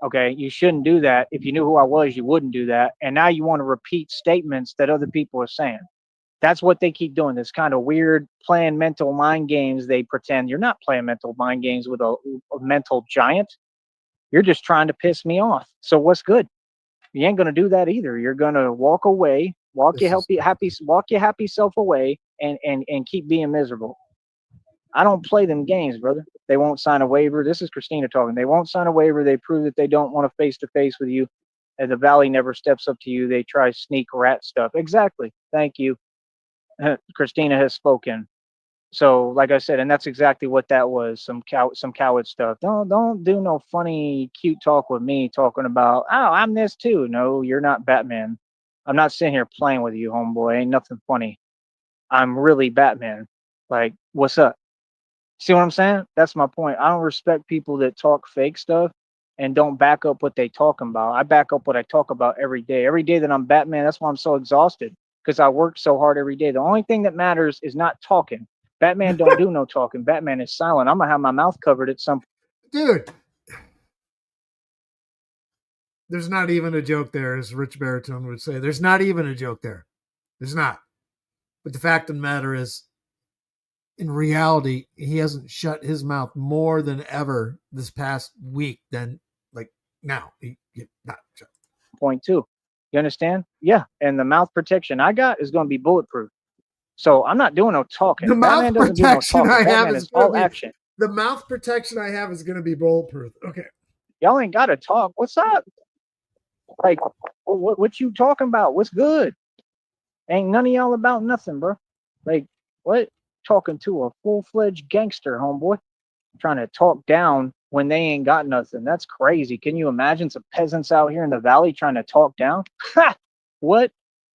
Okay, you shouldn't do that. If you knew who I was, you wouldn't do that. And now you want to repeat statements that other people are saying. That's what they keep doing. This kind of weird playing mental mind games. They pretend you're not playing mental mind games with a mental giant. You're just trying to piss me off. So what's good? You ain't gonna do that either. You're gonna walk away, walk your happy self away, and keep being miserable. I don't play them games, brother. They won't sign a waiver. This is Christina talking. They won't sign a waiver. They prove that they don't want to face to face with you. And the valley never steps up to you. They try sneak rat stuff. Exactly. Thank you. Christina has spoken. So, like I said, and that's exactly what that was. Some coward stuff. Don't do no funny, cute talk with me talking about, oh, I'm this too. No, you're not Batman. I'm not sitting here playing with you, homeboy. Ain't nothing funny. I'm really Batman. Like, what's up? See what I'm saying? That's my point. I don't respect people that talk fake stuff and don't back up what they talking about. I back up what I talk about every day. Every day that I'm Batman, that's why I'm so exhausted because I work so hard every day. The only thing that matters is not talking. Batman don't do no talking. Batman is silent. I'm gonna have my mouth covered at some. dude. There's not even a joke there, as Rich Baritone would say. There's not even a joke there. There's not. But the fact of the matter is, in reality, he hasn't shut his mouth more than ever this past week than like now. He not shut. Point two. You understand? Yeah. And the mouth protection I got is gonna be bulletproof. So I'm not doing no The talking. Batman mouth doesn't do no protection talking. I have Batman is is going to all be action. the mouth protection I have is going to be bulletproof. Okay. Y'all ain't gotta talk. What's up? Like, what you talking about? What's good? Ain't none of y'all about nothing, bro. Like, what? Talking to a full-fledged gangster, homeboy. Trying to talk down when they ain't got nothing. That's crazy. Can you imagine some peasants out here in the valley trying to talk down? Ha! What?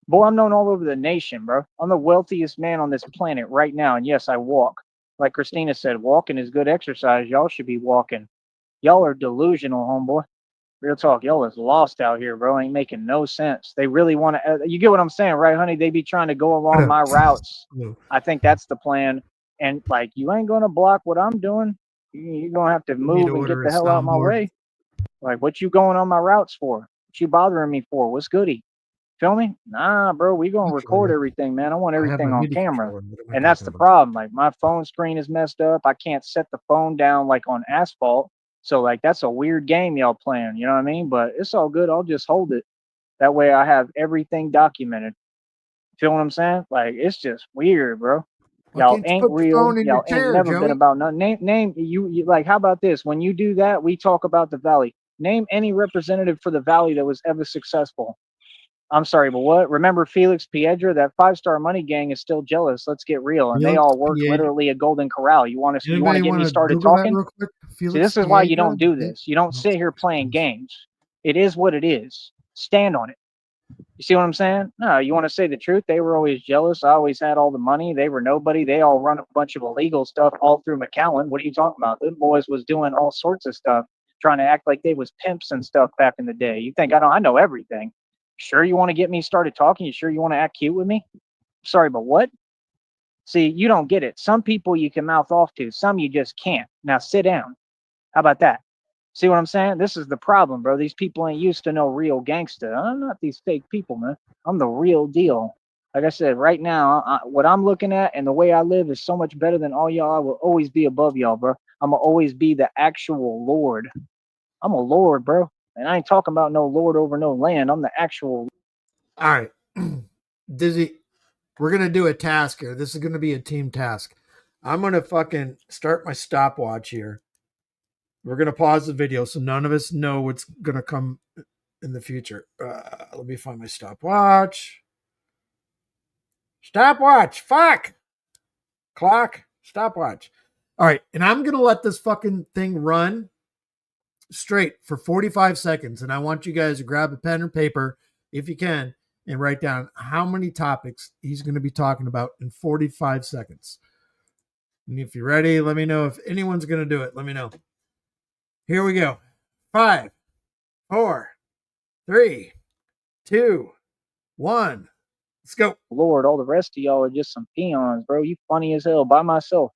Boy, I'm known all over the nation, bro. I'm the wealthiest man on this planet right now. And yes, I walk. Like Christina said, walking is good exercise. Y'all should be walking. Y'all are delusional, homeboy. Real talk, y'all is lost out here, bro. Ain't making no sense. They really want to. You get what I'm saying, right, honey? They be trying to go What along up? my routes. No. I think that's the plan. And like, you ain't gonna block what I'm doing. You're gonna have to You need to move and get order the a hell out my soundboard. way. Like, what you going on my routes for? What you bothering me for? What's goody? Feel me? Nah, bro, we gonna I'll show record you. everything, man. I want I have my everything on MIDI camera. controller. What am I And that's talking the about? problem. Like my phone screen is messed up. I can't set the phone down like on asphalt. So like that's a weird game y'all playing, you know what I mean? But it's all good. I'll just hold it. That way I have everything documented. Feel what I'm saying? Like it's just weird, bro. Why Y'all can't you ain't put your real. phone in your Y'all ain't chair, never been Joey? about nothing. Name you like how about this? When you do that, we talk about the valley. Name any representative for the valley that was ever successful. I'm sorry, but what? Remember Felix Piedra? That five-star money gang is still jealous. Let's get real. And they Felix all worked Piedra. literally a golden corral. You want to Anybody get want me to started Google that talking? real quick? See, Felix this is why you Piedra. don't do this. You don't sit here playing games. It is what it is. Stand on it. You see what I'm saying? No, you want to say the truth. They were always jealous. I always had all the money. They were nobody. They all run a bunch of illegal stuff all through McAllen. What are you talking about? Them boys was doing all sorts of stuff, trying to act like they was pimps and stuff back in the day. You think I don't? I know everything. Sure, you want to get me started talking? You sure you want to act cute with me? Sorry, but what? See, you don't get it. Some people you can mouth off to. Some you just can't. Now sit down. How about that? See what I'm saying? This is the problem, bro. These people ain't used to no real gangster. I'm not these fake people, man. I'm the real deal. Like I said, right now, what I'm looking at and the way I live is so much better than all y'all. I will always be above y'all, bro. I'm gonna always be the actual Lord. I'm a Lord, bro. And I ain't talking about no Lord over no land. I'm the actual. All right. Dizzy, we're going to do a task here. This is going to be a team task. I'm going to fucking start my stopwatch here. We're going to pause the video so none of us know what's going to come in the future. Let me find my stopwatch. Stopwatch. Fuck. Clock. Stopwatch. All right. And I'm going to let this fucking thing run straight for 45 seconds. And I want you guys to grab a pen or paper if you can and write down how many topics he's going to be talking about in 45 seconds. And if you're ready, let me know. If anyone's going to do it, let me know. Here we go. 5, 4, 3, 2, 1. Let's go. Lord. All the rest of y'all are just some peons, bro. You funny as hell by myself.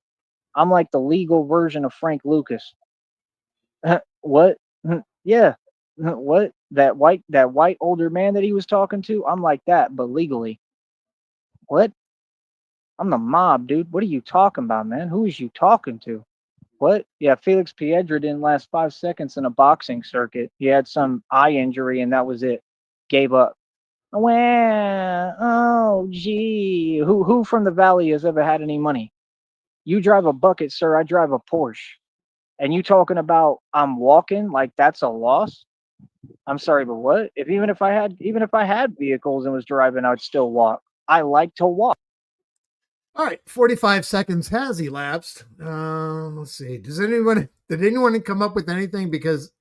I'm like the legal version of Frank Lucas. What? Yeah. What? That white older man that he was talking to? I'm like that, but legally. What? I'm the mob, dude. What are you talking about, man? Who is you talking to? What? Yeah, Felix Piedra didn't last 5 seconds in a boxing circuit. He had some eye injury and that was it. Gave up. Well, oh gee. Who from the valley has ever had any money? You drive a bucket, sir. I drive a Porsche. And you talking about I'm walking like that's a loss? I'm sorry, but what? If even if I had vehicles and was driving, I'd still walk. I like to walk. All right, 45 seconds has elapsed. Let's see. Did anyone come up with anything? Because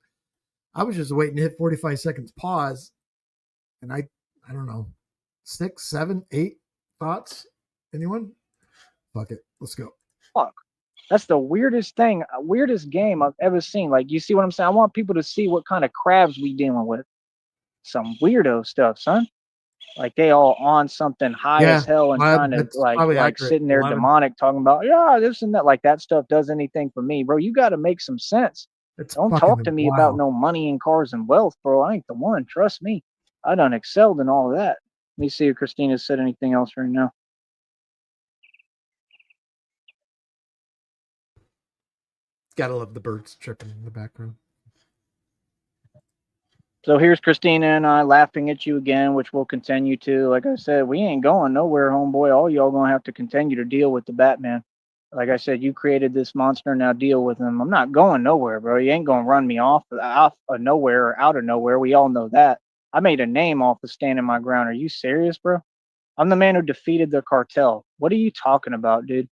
I was just waiting to hit 45 seconds pause, and I don't know, 6, 7, 8 thoughts. Anyone? Fuck it. Let's go. Walk. That's the weirdest thing, weirdest game I've ever seen. Like, you see what I'm saying? I want people to see what kind of crabs we dealing with. Some weirdo stuff, son. Like they all on something high as Yeah, hell and trying to that's like probably like accurate. sitting there 11. demonic talking about yeah this and that. Like that stuff does anything for me, bro. You got to make some sense. It's Don't talk to fucking me about wild. no money and cars and wealth, bro. I ain't the one. Trust me. I done excelled in all of that. Let me see if Christina said anything else right now. Gotta love the birds chirping in the background. So here's Christina and I laughing at you again, which we'll continue to. Like I said, we ain't going nowhere, homeboy. All y'all gonna have to continue to deal with the Batman. Like I said, you created this monster, now deal with him. I'm not going nowhere, bro. You ain't gonna run me off of nowhere or out of nowhere. We all know that. I made a name off of standing my ground. Are you serious, bro? I'm the man who defeated the cartel. What are you talking about, dude?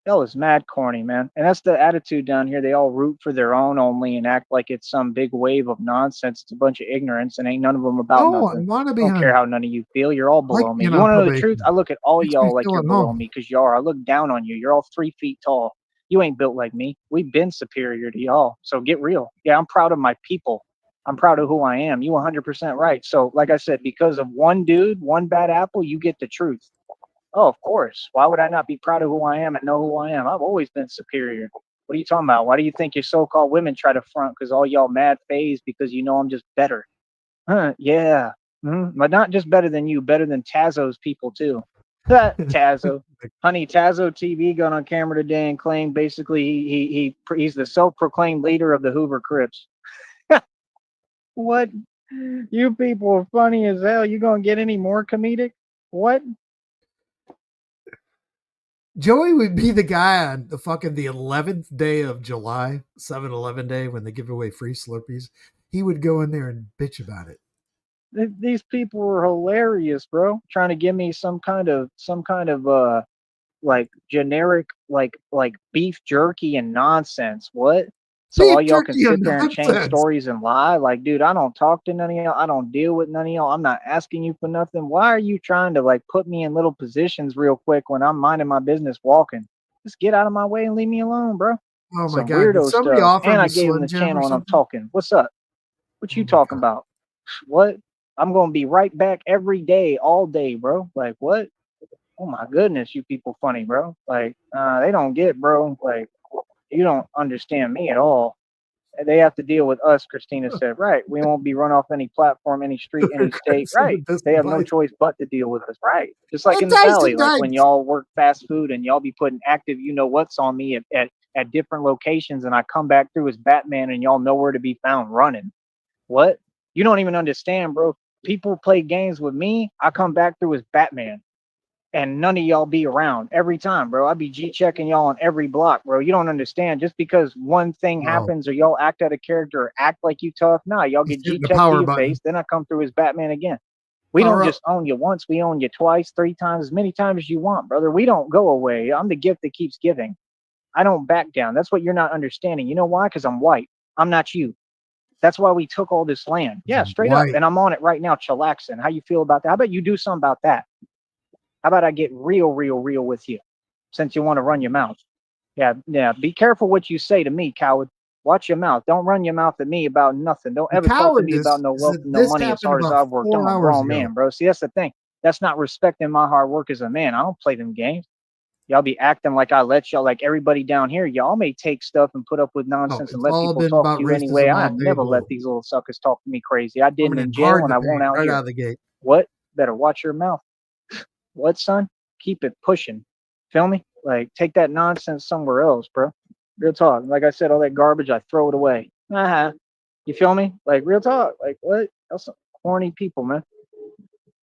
Y'all is mad corny, man. And that's the attitude down here. They all root for their own only and act like it's some big wave of nonsense. It's a bunch of ignorance and ain't none of them about No, I nothing. want to I be don't care on. how none of you feel. You're all I like below me. being You on want to know the truth? I probation. look at all Makes me y'all like feel you're at below home. me because y'all are. I look down on you. You're all 3 feet tall. You ain't built like me. We've been superior to y'all. So get real. Yeah, I'm proud of my people. I'm proud of who I am. You 100% right. So, like I said, because of one dude, one bad apple, you get the truth. Oh, of course. Why would I not be proud of who I am and know who I am? I've always been superior. What are you talking about? Why do you think your so-called women try to front? Because all y'all mad phase because you know I'm just better. Huh? Yeah. But not just better than you, better than Tazo's people too. Tazo. Honey, Tazo TV got on camera today and claimed basically he's the self-proclaimed leader of the Hoover Crips. What? You people are funny as hell. You gonna get any more comedic? What? Joey would be the guy on the fucking the 11th day of July, 7-Eleven day, when they give away free Slurpees. He would go in there and bitch about it. These people are hilarious, bro. Trying to give me some kind of like generic like beef jerky and nonsense. What? So Beef all y'all can jerky and sit there and change nonsense. stories and lie? Like, dude, I don't talk to none of y'all. I don't deal with none of y'all. I'm not asking you for nothing. Why are you trying to like put me in little positions real quick when I'm minding my business walking? Just get out of my way and leave me alone, bro. Oh my Some God. Did weirdo somebody stuff. offer And him I a gave him Slim the Jim or channel and I'm something? talking. What's up? What Oh you my talking God. about? What? I'm gonna be right back every day, all day, bro. Like what? Oh my goodness, you people funny, bro. Like they don't get, bro. Like you don't understand me at all. They have to deal with us, Christina said. Right. We won't be run off any platform, any street, any state. Regrets and Right. They have no advice. choice but to deal with us. Right. Just like in the valley, Tyson like when Dykes. y'all work fast food and y'all be putting active, you know what's on me at different locations, and I come back through as Batman and y'all nowhere to be found running. What? You don't even understand, bro. People play games with me. I come back through as Batman and none of y'all be around every time, bro. I be G checking y'all on every block, bro. You don't understand. Just because one thing Wow. happens or y'all act out of character or act like you tough, nah, y'all He's get G hitting the checked to power your button. face. Then I come through as Batman again. We don't Power up. just own you once, we own you twice, 3 times, as many times as you want, brother. We don't go away. I'm the gift that keeps giving. I don't back down. That's what you're not understanding. You know why? Because I'm white. I'm not you. That's why we took all this land. Yeah, straight up. White. And I'm on it right now, chillaxing. How you feel about that? How about you do something about that? How about I get real with you since you want to run your mouth? Yeah, yeah. Be careful what you say to me, coward. Watch your mouth. Don't run your mouth at me about nothing. Don't The ever talk to me cowardice about no is wealth that and no this money as happened hard as about I've worked. I'm 4 a hours grown ago. man, bro. See, that's the thing. That's not respecting my hard work as a man. I don't play them games. Y'all be acting like I let y'all, like everybody down here. Y'all may take stuff and put up with No, nonsense and it's let all people been talk to about you anyway. racism I all have day never let long. these little suckers talk to me crazy. I didn't Coming in in jail hard and to I won't paint out right here. out of the gate. What? Better watch your mouth. What, son? Keep it pushing. Feel me? Like, take that nonsense somewhere else, bro. Real talk. Like I said, all that garbage, I throw it away. Uh-huh. You feel me? Like, real talk. Like, what? That's some corny people, man.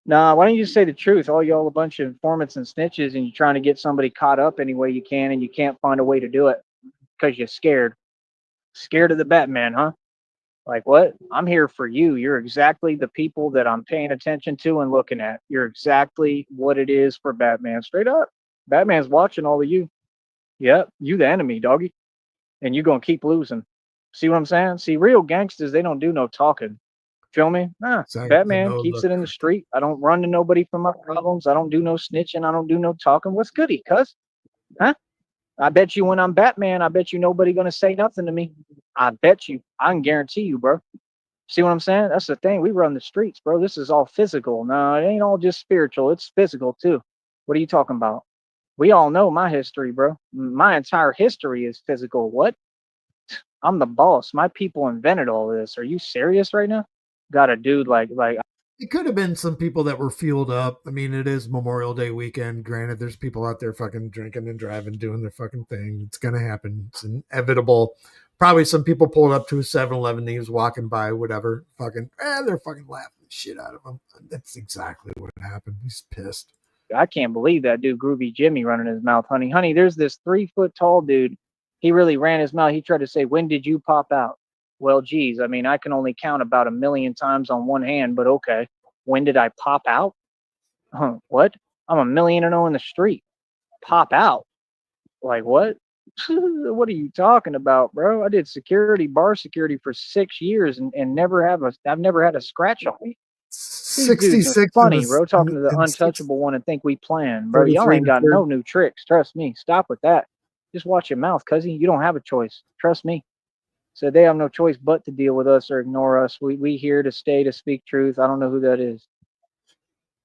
Nah, why don't you just say the truth? All y'all a bunch of informants and snitches, and you're trying to get somebody caught up any way you can, and you can't find a way to do it because you're scared. Scared of the Batman, huh? Like what? I'm here for you. You're exactly the people that I'm paying attention to and looking at. You're exactly what it is for Batman. Straight up. Batman's watching all of you. Yep, you the enemy, doggy. And you gonna keep losing. See what I'm saying? See, real gangsters, they don't do no talking. Feel me? Nah. Exactly. Batman No keeps look. it in the street. I don't run to nobody for my problems. I don't do no snitching. I don't do no talking. What's goody, cuz? Huh? I bet you when I'm Batman, I bet you nobody gonna say nothing to me. I bet you. I can guarantee you, bro. See what I'm saying? That's the thing. We run the streets, bro. This is all physical. No, it ain't all just spiritual. It's physical too. What are you talking about? We all know my history, bro. My entire history is physical. What? I'm the boss. My people invented all this. Are you serious right now? Got a dude like It could have been some people that were fueled up. I mean, it is Memorial Day weekend. Granted, there's people out there fucking drinking and driving, doing their fucking thing. It's going to happen. It's inevitable. Probably some people pulled up to a 7-Eleven. He was walking by, whatever. Fucking, they're fucking laughing the shit out of him. That's exactly what happened. He's pissed. I can't believe that dude Groovy Jimmy running his mouth, honey. Honey, there's this 3 foot tall dude. He really ran his mouth. He tried to say, "When did you pop out?" Well, geez, I mean, I can only count about a million times on one hand, but okay. When did I pop out? Huh, what? I'm a million and oh in the street. Pop out. Like what? What are you talking about, bro? I did security, bar security for 6 years and I've never had a scratch on me. These dudes are 66 funny, bro. Talking to the and untouchable one and think we playing, bro. Y'all 33 ain't and a got third. no new tricks. Trust me. Stop with that. Just watch your mouth, cuzzy. You don't have a choice. Trust me. So they have no choice but to deal with us or ignore us. We here to stay to speak truth. I don't know who that is.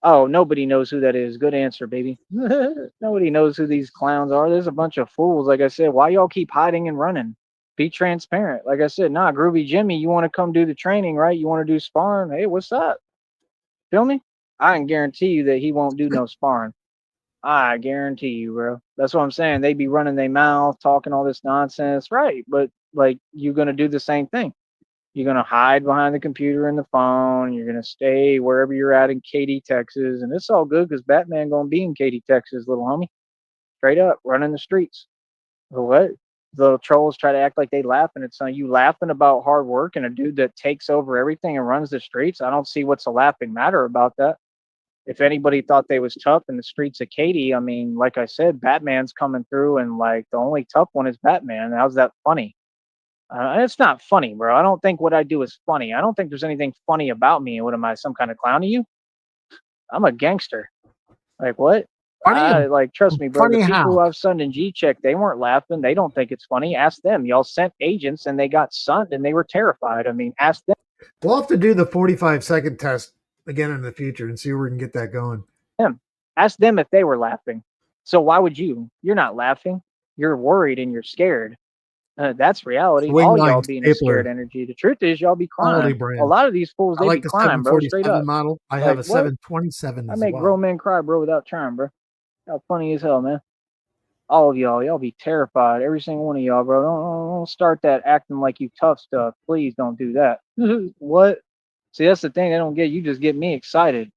Oh, nobody knows who that is. Good answer, baby. Nobody knows who these clowns are. There's a bunch of fools. Like I said, why y'all keep hiding and running? Be transparent. Like I said, nah, Groovy Jimmy, you want to come do the training, right? You want to do sparring? Hey, what's up? Feel me? I can guarantee you that he won't do no sparring. I guarantee you, bro. That's what I'm saying. They be running their mouth, talking all this nonsense, right? But like, you're gonna do the same thing. You're gonna hide behind the computer and the phone. You're gonna stay wherever you're at in Katy, Texas, and it's all good because Batman gonna be in Katy, Texas, little homie. Straight up, running the streets. What? The little trolls try to act like they laughing at something. You laughing about hard work and a dude that takes over everything and runs the streets? I don't see what's a laughing matter about that. If anybody thought they was tough in the streets of Katy, I mean, like I said, Batman's coming through, and like the only tough one is Batman. How's that funny? It's not funny, bro. I don't think what I do is funny. I don't think there's anything funny about me. What am I, some kind of clown to you? I'm a gangster. Like what? Funny I and like trust me, bro. The funny people how? who I've sunned in G check, they weren't laughing. They don't think it's funny. Ask them. Y'all sent agents and they got sunned and they were terrified. I mean, ask We'll have to do the 45-second test again in the future and see where we can get that going. them. Ask them if they were laughing. So why would you? You're not laughing. You're worried and you're scared. That's reality. Swing All y'all line being a scared stapler, energy. The truth is, y'all be quality crying. A brand. lot of these fools, I they be like the crying, bro. Straight 747 up. model. I have Like a what? 727 I as make grown well. men cry, bro, without trying, bro. How funny as hell, man. All of y'all be terrified. Every single one of y'all, bro. Don't start that acting like you tough stuff. Please don't do that. What? See, that's the thing they don't get. You just get me excited.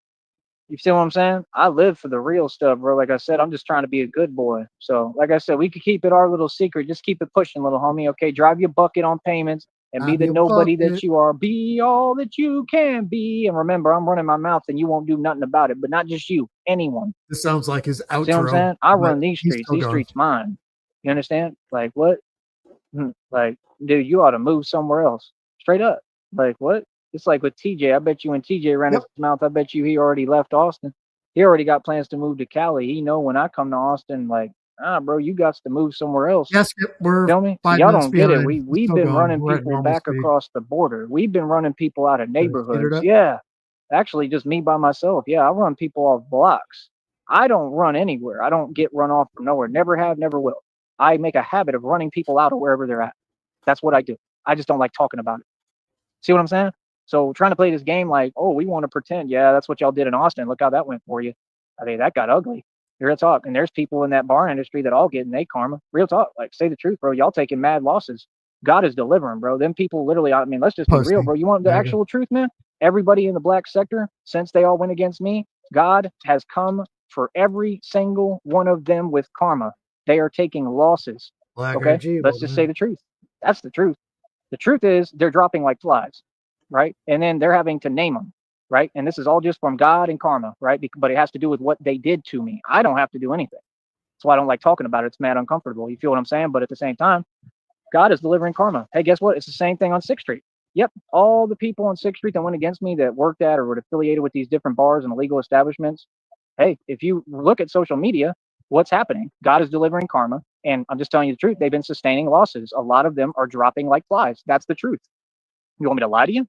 You see what I'm saying? I live for the real stuff, bro. Like I said, I'm just trying to be a good boy. So, like I said, we could keep it our little secret. Just keep it pushing, little homie. Okay, drive your bucket on payments and be Have the your nobody that bucket. you are. Be all that you can be. And remember, I'm running my mouth, and you won't do nothing about it. But not just you, anyone. This sounds like his See what I'm outro, saying? I but run these he's streets. still These going. streets mine. You understand? Like what? Like, dude, you ought to move somewhere else. Straight up. Like what? It's like with TJ. I bet you when TJ ran Yep. his mouth, I bet you he already left Austin. He already got plans to move to Cali. He know when I come to Austin, like, bro, you got to move somewhere else. Yes, yep, we're Feel me? See, 5 y'all minutes don't get it. behind. We We're we've still been going. running We're at people normal back speed. across the border. We've been running people out of Did I speed it neighborhoods. up? Yeah. Actually just me by myself. Yeah, I run people off blocks. I don't run anywhere. I don't get run off from nowhere. Never have, never will. I make a habit of running people out of wherever they're at. That's what I do. I just don't like talking about it. See what I'm saying? So trying to play this game like, oh, we want to pretend. Yeah, that's what y'all did in Austin. Look how that went for you. I mean, that got ugly. Real talk. And there's people in that bar industry that all getting they karma. Real talk. Like, say the truth, bro. Y'all taking mad losses. God is delivering, bro. Them people literally, I mean, let's just be real, Pussy. bro. You want the Mega. actual truth, man? Everybody in the black sector, since they all went against me, God has come for every single one of them with karma. They are taking losses. Black Okay? IG, Let's just say man. the truth. That's the truth. The truth is they're dropping like flies, right? And then they're having to name them, right? And this is all just from God and karma, right? But it has to do with what they did to me. I don't have to do anything. That's why I don't like talking about it. It's mad uncomfortable. You feel what I'm saying? But at the same time, God is delivering karma. Hey, guess what? It's the same thing on 6th Street. Yep. All the people on 6th Street that went against me that worked at or were affiliated with these different bars and illegal establishments. Hey, if you look at social media, what's happening? God is delivering karma. And I'm just telling you the truth. They've been sustaining losses. A lot of them are dropping like flies. That's the truth. You want me to lie to you?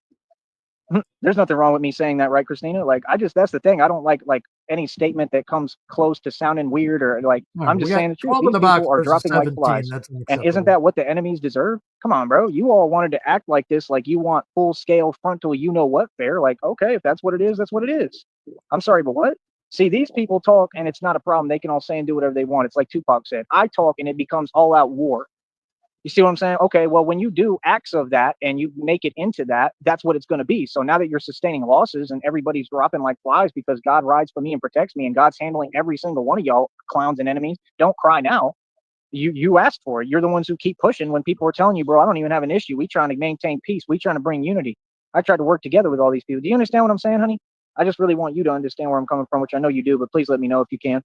There's nothing wrong with me saying that, right, Christina? Like, that's the thing. I don't like any statement that comes close to sounding weird or like, All right, I'm we just got saying the truth. 12 in These the box people are versus dropping like 17. flies. That's And isn't unacceptable. that what the enemies deserve? Come on, bro. You all wanted to act like this, like you want full scale frontal, you know what, fair. Like, okay, if that's what it is, that's what it is. I'm sorry, but what? See, these people talk and it's not a problem. They can all say and do whatever they want. It's like Tupac said. I talk and it becomes all out war. You see what I'm saying? Okay, well, when you do acts of that and you make it into that, that's what it's going to be. So now that you're sustaining losses and everybody's dropping like flies because God rides for me and protects me and God's handling every single one of y'all clowns and enemies, don't cry now. You asked for it. You're the ones who keep pushing when people are telling you, bro, I don't even have an issue. We trying to maintain peace. We trying to bring unity. I tried to work together with all these people. Do you understand what I'm saying, honey? I just really want you to understand where I'm coming from, which I know you do, but please let me know if you can.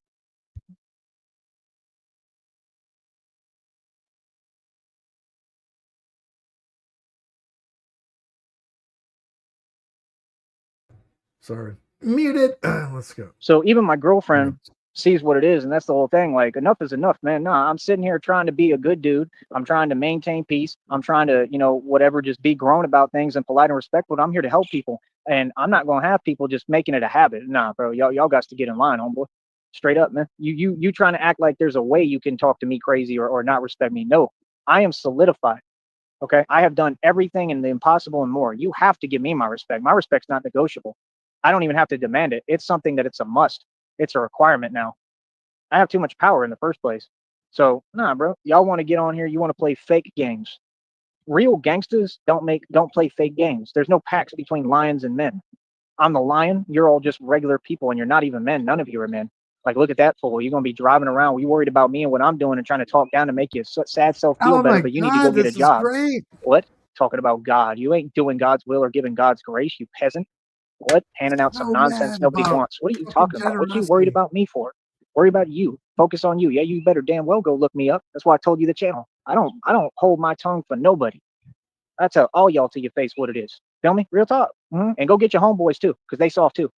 Sorry. Muted. Let's go. So even my girlfriend sees what it is, and that's the whole thing. Like, enough is enough, man. Nah, I'm sitting here trying to be a good dude. I'm trying to maintain peace. I'm trying to, whatever, just be grown about things and polite and respectful. I'm here to help people, and I'm not gonna have people just making it a habit. Nah, bro, y'all got to get in line, homeboy. Straight up, man. You trying to act like there's a way you can talk to me crazy or not respect me? No, I am solidified. Okay. I have done everything and the impossible and more. You have to give me my respect. My respect's not negotiable. I don't even have to demand it. It's something that it's a must. It's a requirement now. I have too much power in the first place. So, nah, bro. Y'all want to get on here. You want to play fake games. Real gangsters don't play fake games. There's no pacts between lions and men. I'm the lion. You're all just regular people and you're not even men. None of you are men. Like, look at that fool. You're going to be driving around. You worried about me and what I'm doing and trying to talk down to make your sad self feel Oh better, my but you need to go God, get a this is job. great. What? Talking about God. You ain't doing God's will or giving God's grace, you peasant. What? Handing out some So nonsense mad nobody about wants. What are you fucking talking about? What you worried generosity. about me for? Worry about you. Focus on you. Yeah, you better damn well go look me up. That's why I told you the channel. I don't hold my tongue for nobody. I tell all y'all to your face what it is. Feel me? Real talk. And go get your homeboys too, because they soft too.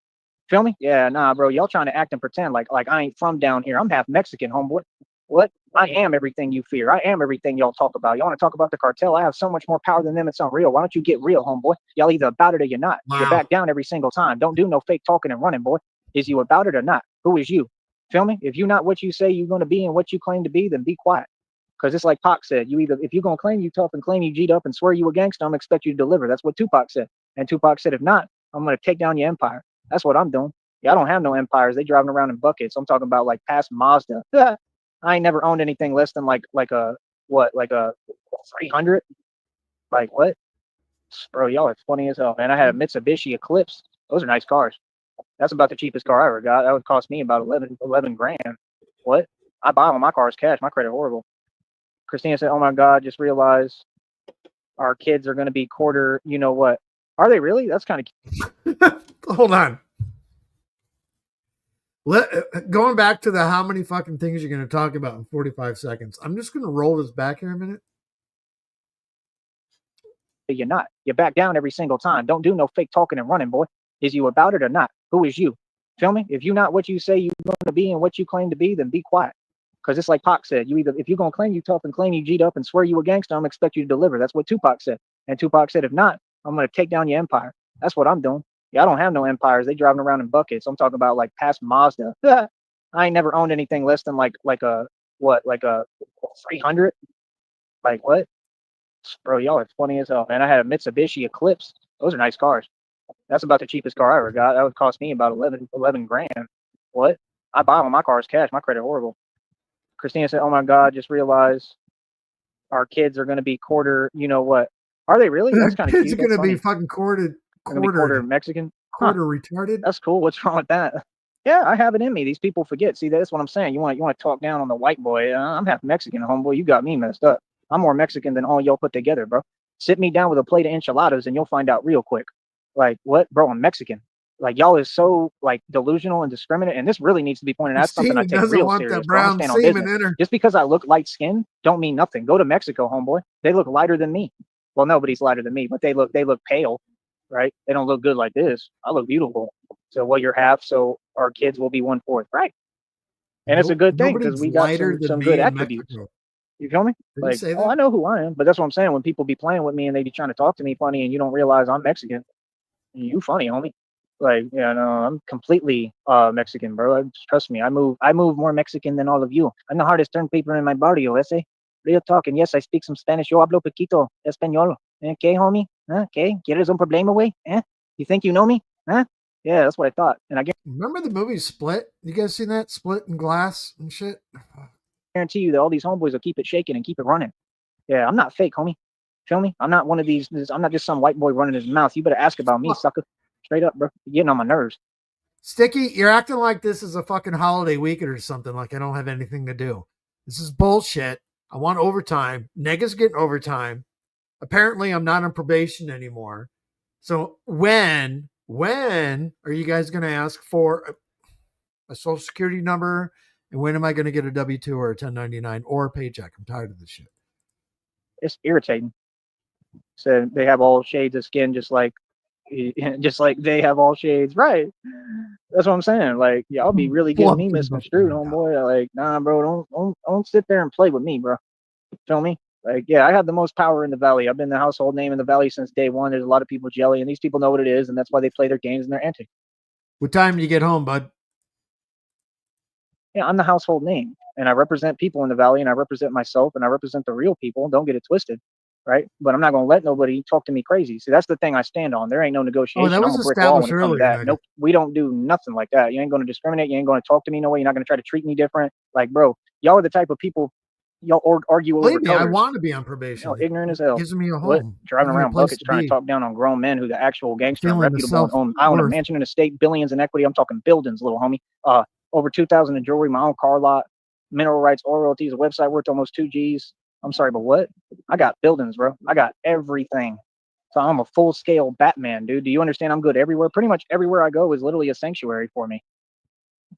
Feel me? Yeah, nah, bro. Y'all trying to act and pretend like I ain't from down here. I'm half Mexican, homeboy. What? I am everything you fear. I am everything y'all talk about. Y'all want to talk about the cartel? I have so much more power than them. It's unreal. Why don't you get real, homeboy? Y'all either about it or you're not. You Wow. back down every single time. Don't do no fake talking and running, boy. Is you about it or not? Who is you? Feel me? If you're not what you say you're going to be and what you claim to be, then be quiet. Because it's like Pac said, you either, if you're going to claim you tough and claim you G'd up and swear you a gangster, I'm going to expect you to deliver. That's what Tupac said. And Tupac said, if not, I'm going to take down your empire. That's what I'm doing. Yeah, I don't have no empires. They driving around in buckets. I'm talking about like past Mazda. I ain't never owned anything less than like a what, like a 300. Like what, bro? Y'all are funny as hell, man. I had a Mitsubishi Eclipse. Those are nice cars. That's about the cheapest car I ever got. That would cost me about 11 grand. What? I buy all my cars cash. My credit horrible. Christina said, "Oh my God, just realized our kids are going to be quarter. You know what? Are they really? That's kind of. Hold on. Going back to the how many fucking things you're going to talk about in 45 seconds. I'm just going to roll this back here a minute. You're not. You back down every single time. Don't do no fake talking and running, boy. Is you about it or not? Who is you? Feel me? If you're not what you say you're going to be and what you claim to be, then be quiet. Because it's like Pac said, you either, if you're going to claim you tough and claim you G'd up and swear you a gangster, I'm going to expect you to deliver. That's what Tupac said. And Tupac said, if not, I'm going to take down your empire. That's what I'm doing. Yeah, I don't have no empires. They driving around in buckets. I'm talking about like past Mazda. I ain't never owned anything less than like a what, like a 300. Like what? Bro, y'all are funny as hell, man. I had a Mitsubishi Eclipse. Those are nice cars. That's about the cheapest car I ever got. That would cost me about 11 grand. What? I buy all my cars cash. My credit horrible. Christina said, "Oh my God, just realized our kids are going to be quarter. You know what? Are they really? That's kind of Kids are cute. going That's to be funny. fucking They're going to be quarter Mexican. Huh? retarded. That's cool. What's wrong with that? Yeah, I have it in me. These people forget. See, that's what I'm saying. You want to talk down on the white boy? I'm half Mexican, homeboy. You got me messed up. I'm more Mexican than all y'all put together, bro. Sit me down with a plate of enchiladas and you'll find out real quick. Like what, bro? I'm Mexican. Like y'all is so like delusional and discriminate, and this really needs to be pointed out. That's something I Christina take doesn't real want that serious, bro. I'm brown stand on semen business. in her. Just because I look light skinned don't mean nothing. Go to Mexico, homeboy. They look lighter than me. Well, nobody's lighter than me, but they look pale, right? They don't look good like this. I look beautiful. So well, you're half, so our kids will be 1/4, right? And it's a Nope. good thing because Nobody's we got lighter some than good me in attributes. Mexico. You feel me? Did he Like, say oh, that? I know who I am, but that's what I'm saying. When people be playing with me and they be trying to talk to me funny, and you don't realize I'm Mexican, you funny, homie. Like, yeah, no, I'm completely Mexican, bro. Trust me, I move more Mexican than all of you. I'm the hardest turned paper in my barrio, ese. Real talk, and yes, I speak some Spanish. Yo hablo poquito español. Okay, homie? Okay, ¿quieres un problema, güey? You think you know me? Huh? Yeah, that's what I thought. And I Remember the movie Split? You guys seen that? Split and Glass and shit? guarantee you that all these homeboys will keep it shaking and keep it running. Yeah, I'm not fake, homie. Feel me? I'm not one of these. I'm not just some white boy running his mouth. You better ask about me, sucker. Straight up, bro. You're getting on my nerves. Sticky, you're acting like this is a fucking holiday weekend or something, like I don't have anything to do. This is bullshit. I want overtime. Nega's getting overtime. Apparently, I'm not on probation anymore. So when are you guys going to ask for a social security number? And when am I going to get a W-2 or a 1099 or a paycheck? I'm tired of this shit. It's irritating. So they have all shades of skin, just like Just like they have all shades, right? That's what I'm saying. Like, y'all be really getting me Blumpkin misconstrued, before now. homeboy. Like, nah, bro, don't sit there and play with me, bro. Feel me? Like, yeah, I have the most power in the valley. I've been the household name in the valley since day one. There's a lot of people jelly, and these people know what it is, and that's why they play their games and they're antics. What time do you get home, bud? Yeah, I'm the household name, and I represent people in the valley, and I represent myself, and I represent the real people. Don't get it twisted, right? But I'm not gonna let nobody talk to me crazy. See, that's the thing I stand on. There ain't no Oh, that negotiation. I'm was a brick wall when established it comes to earlier, that. Nugget. Nope, we don't do nothing like that. You ain't gonna discriminate. You ain't gonna talk to me no way. You're not gonna try to treat me different. Like, bro, y'all are the type of people y'all argue over Believe me, I colors. want to be on You know, probation. ignorant It as hell. gives me a What? home, Driving gives me a around place buckets to trying to be, talk down on grown men who the actual gangster and feeling the reputable and self own a worth. mansion and estate, billions in equity. I'm talking buildings, little homie. Over 2,000 in jewelry, my own car lot, mineral rights, oil royalties, a website worth almost 2 G's. I'm sorry, but what? I got buildings, bro. I got everything. So I'm a full scale Batman, dude. Do you understand? I'm good everywhere. Pretty much everywhere I go is literally a sanctuary for me.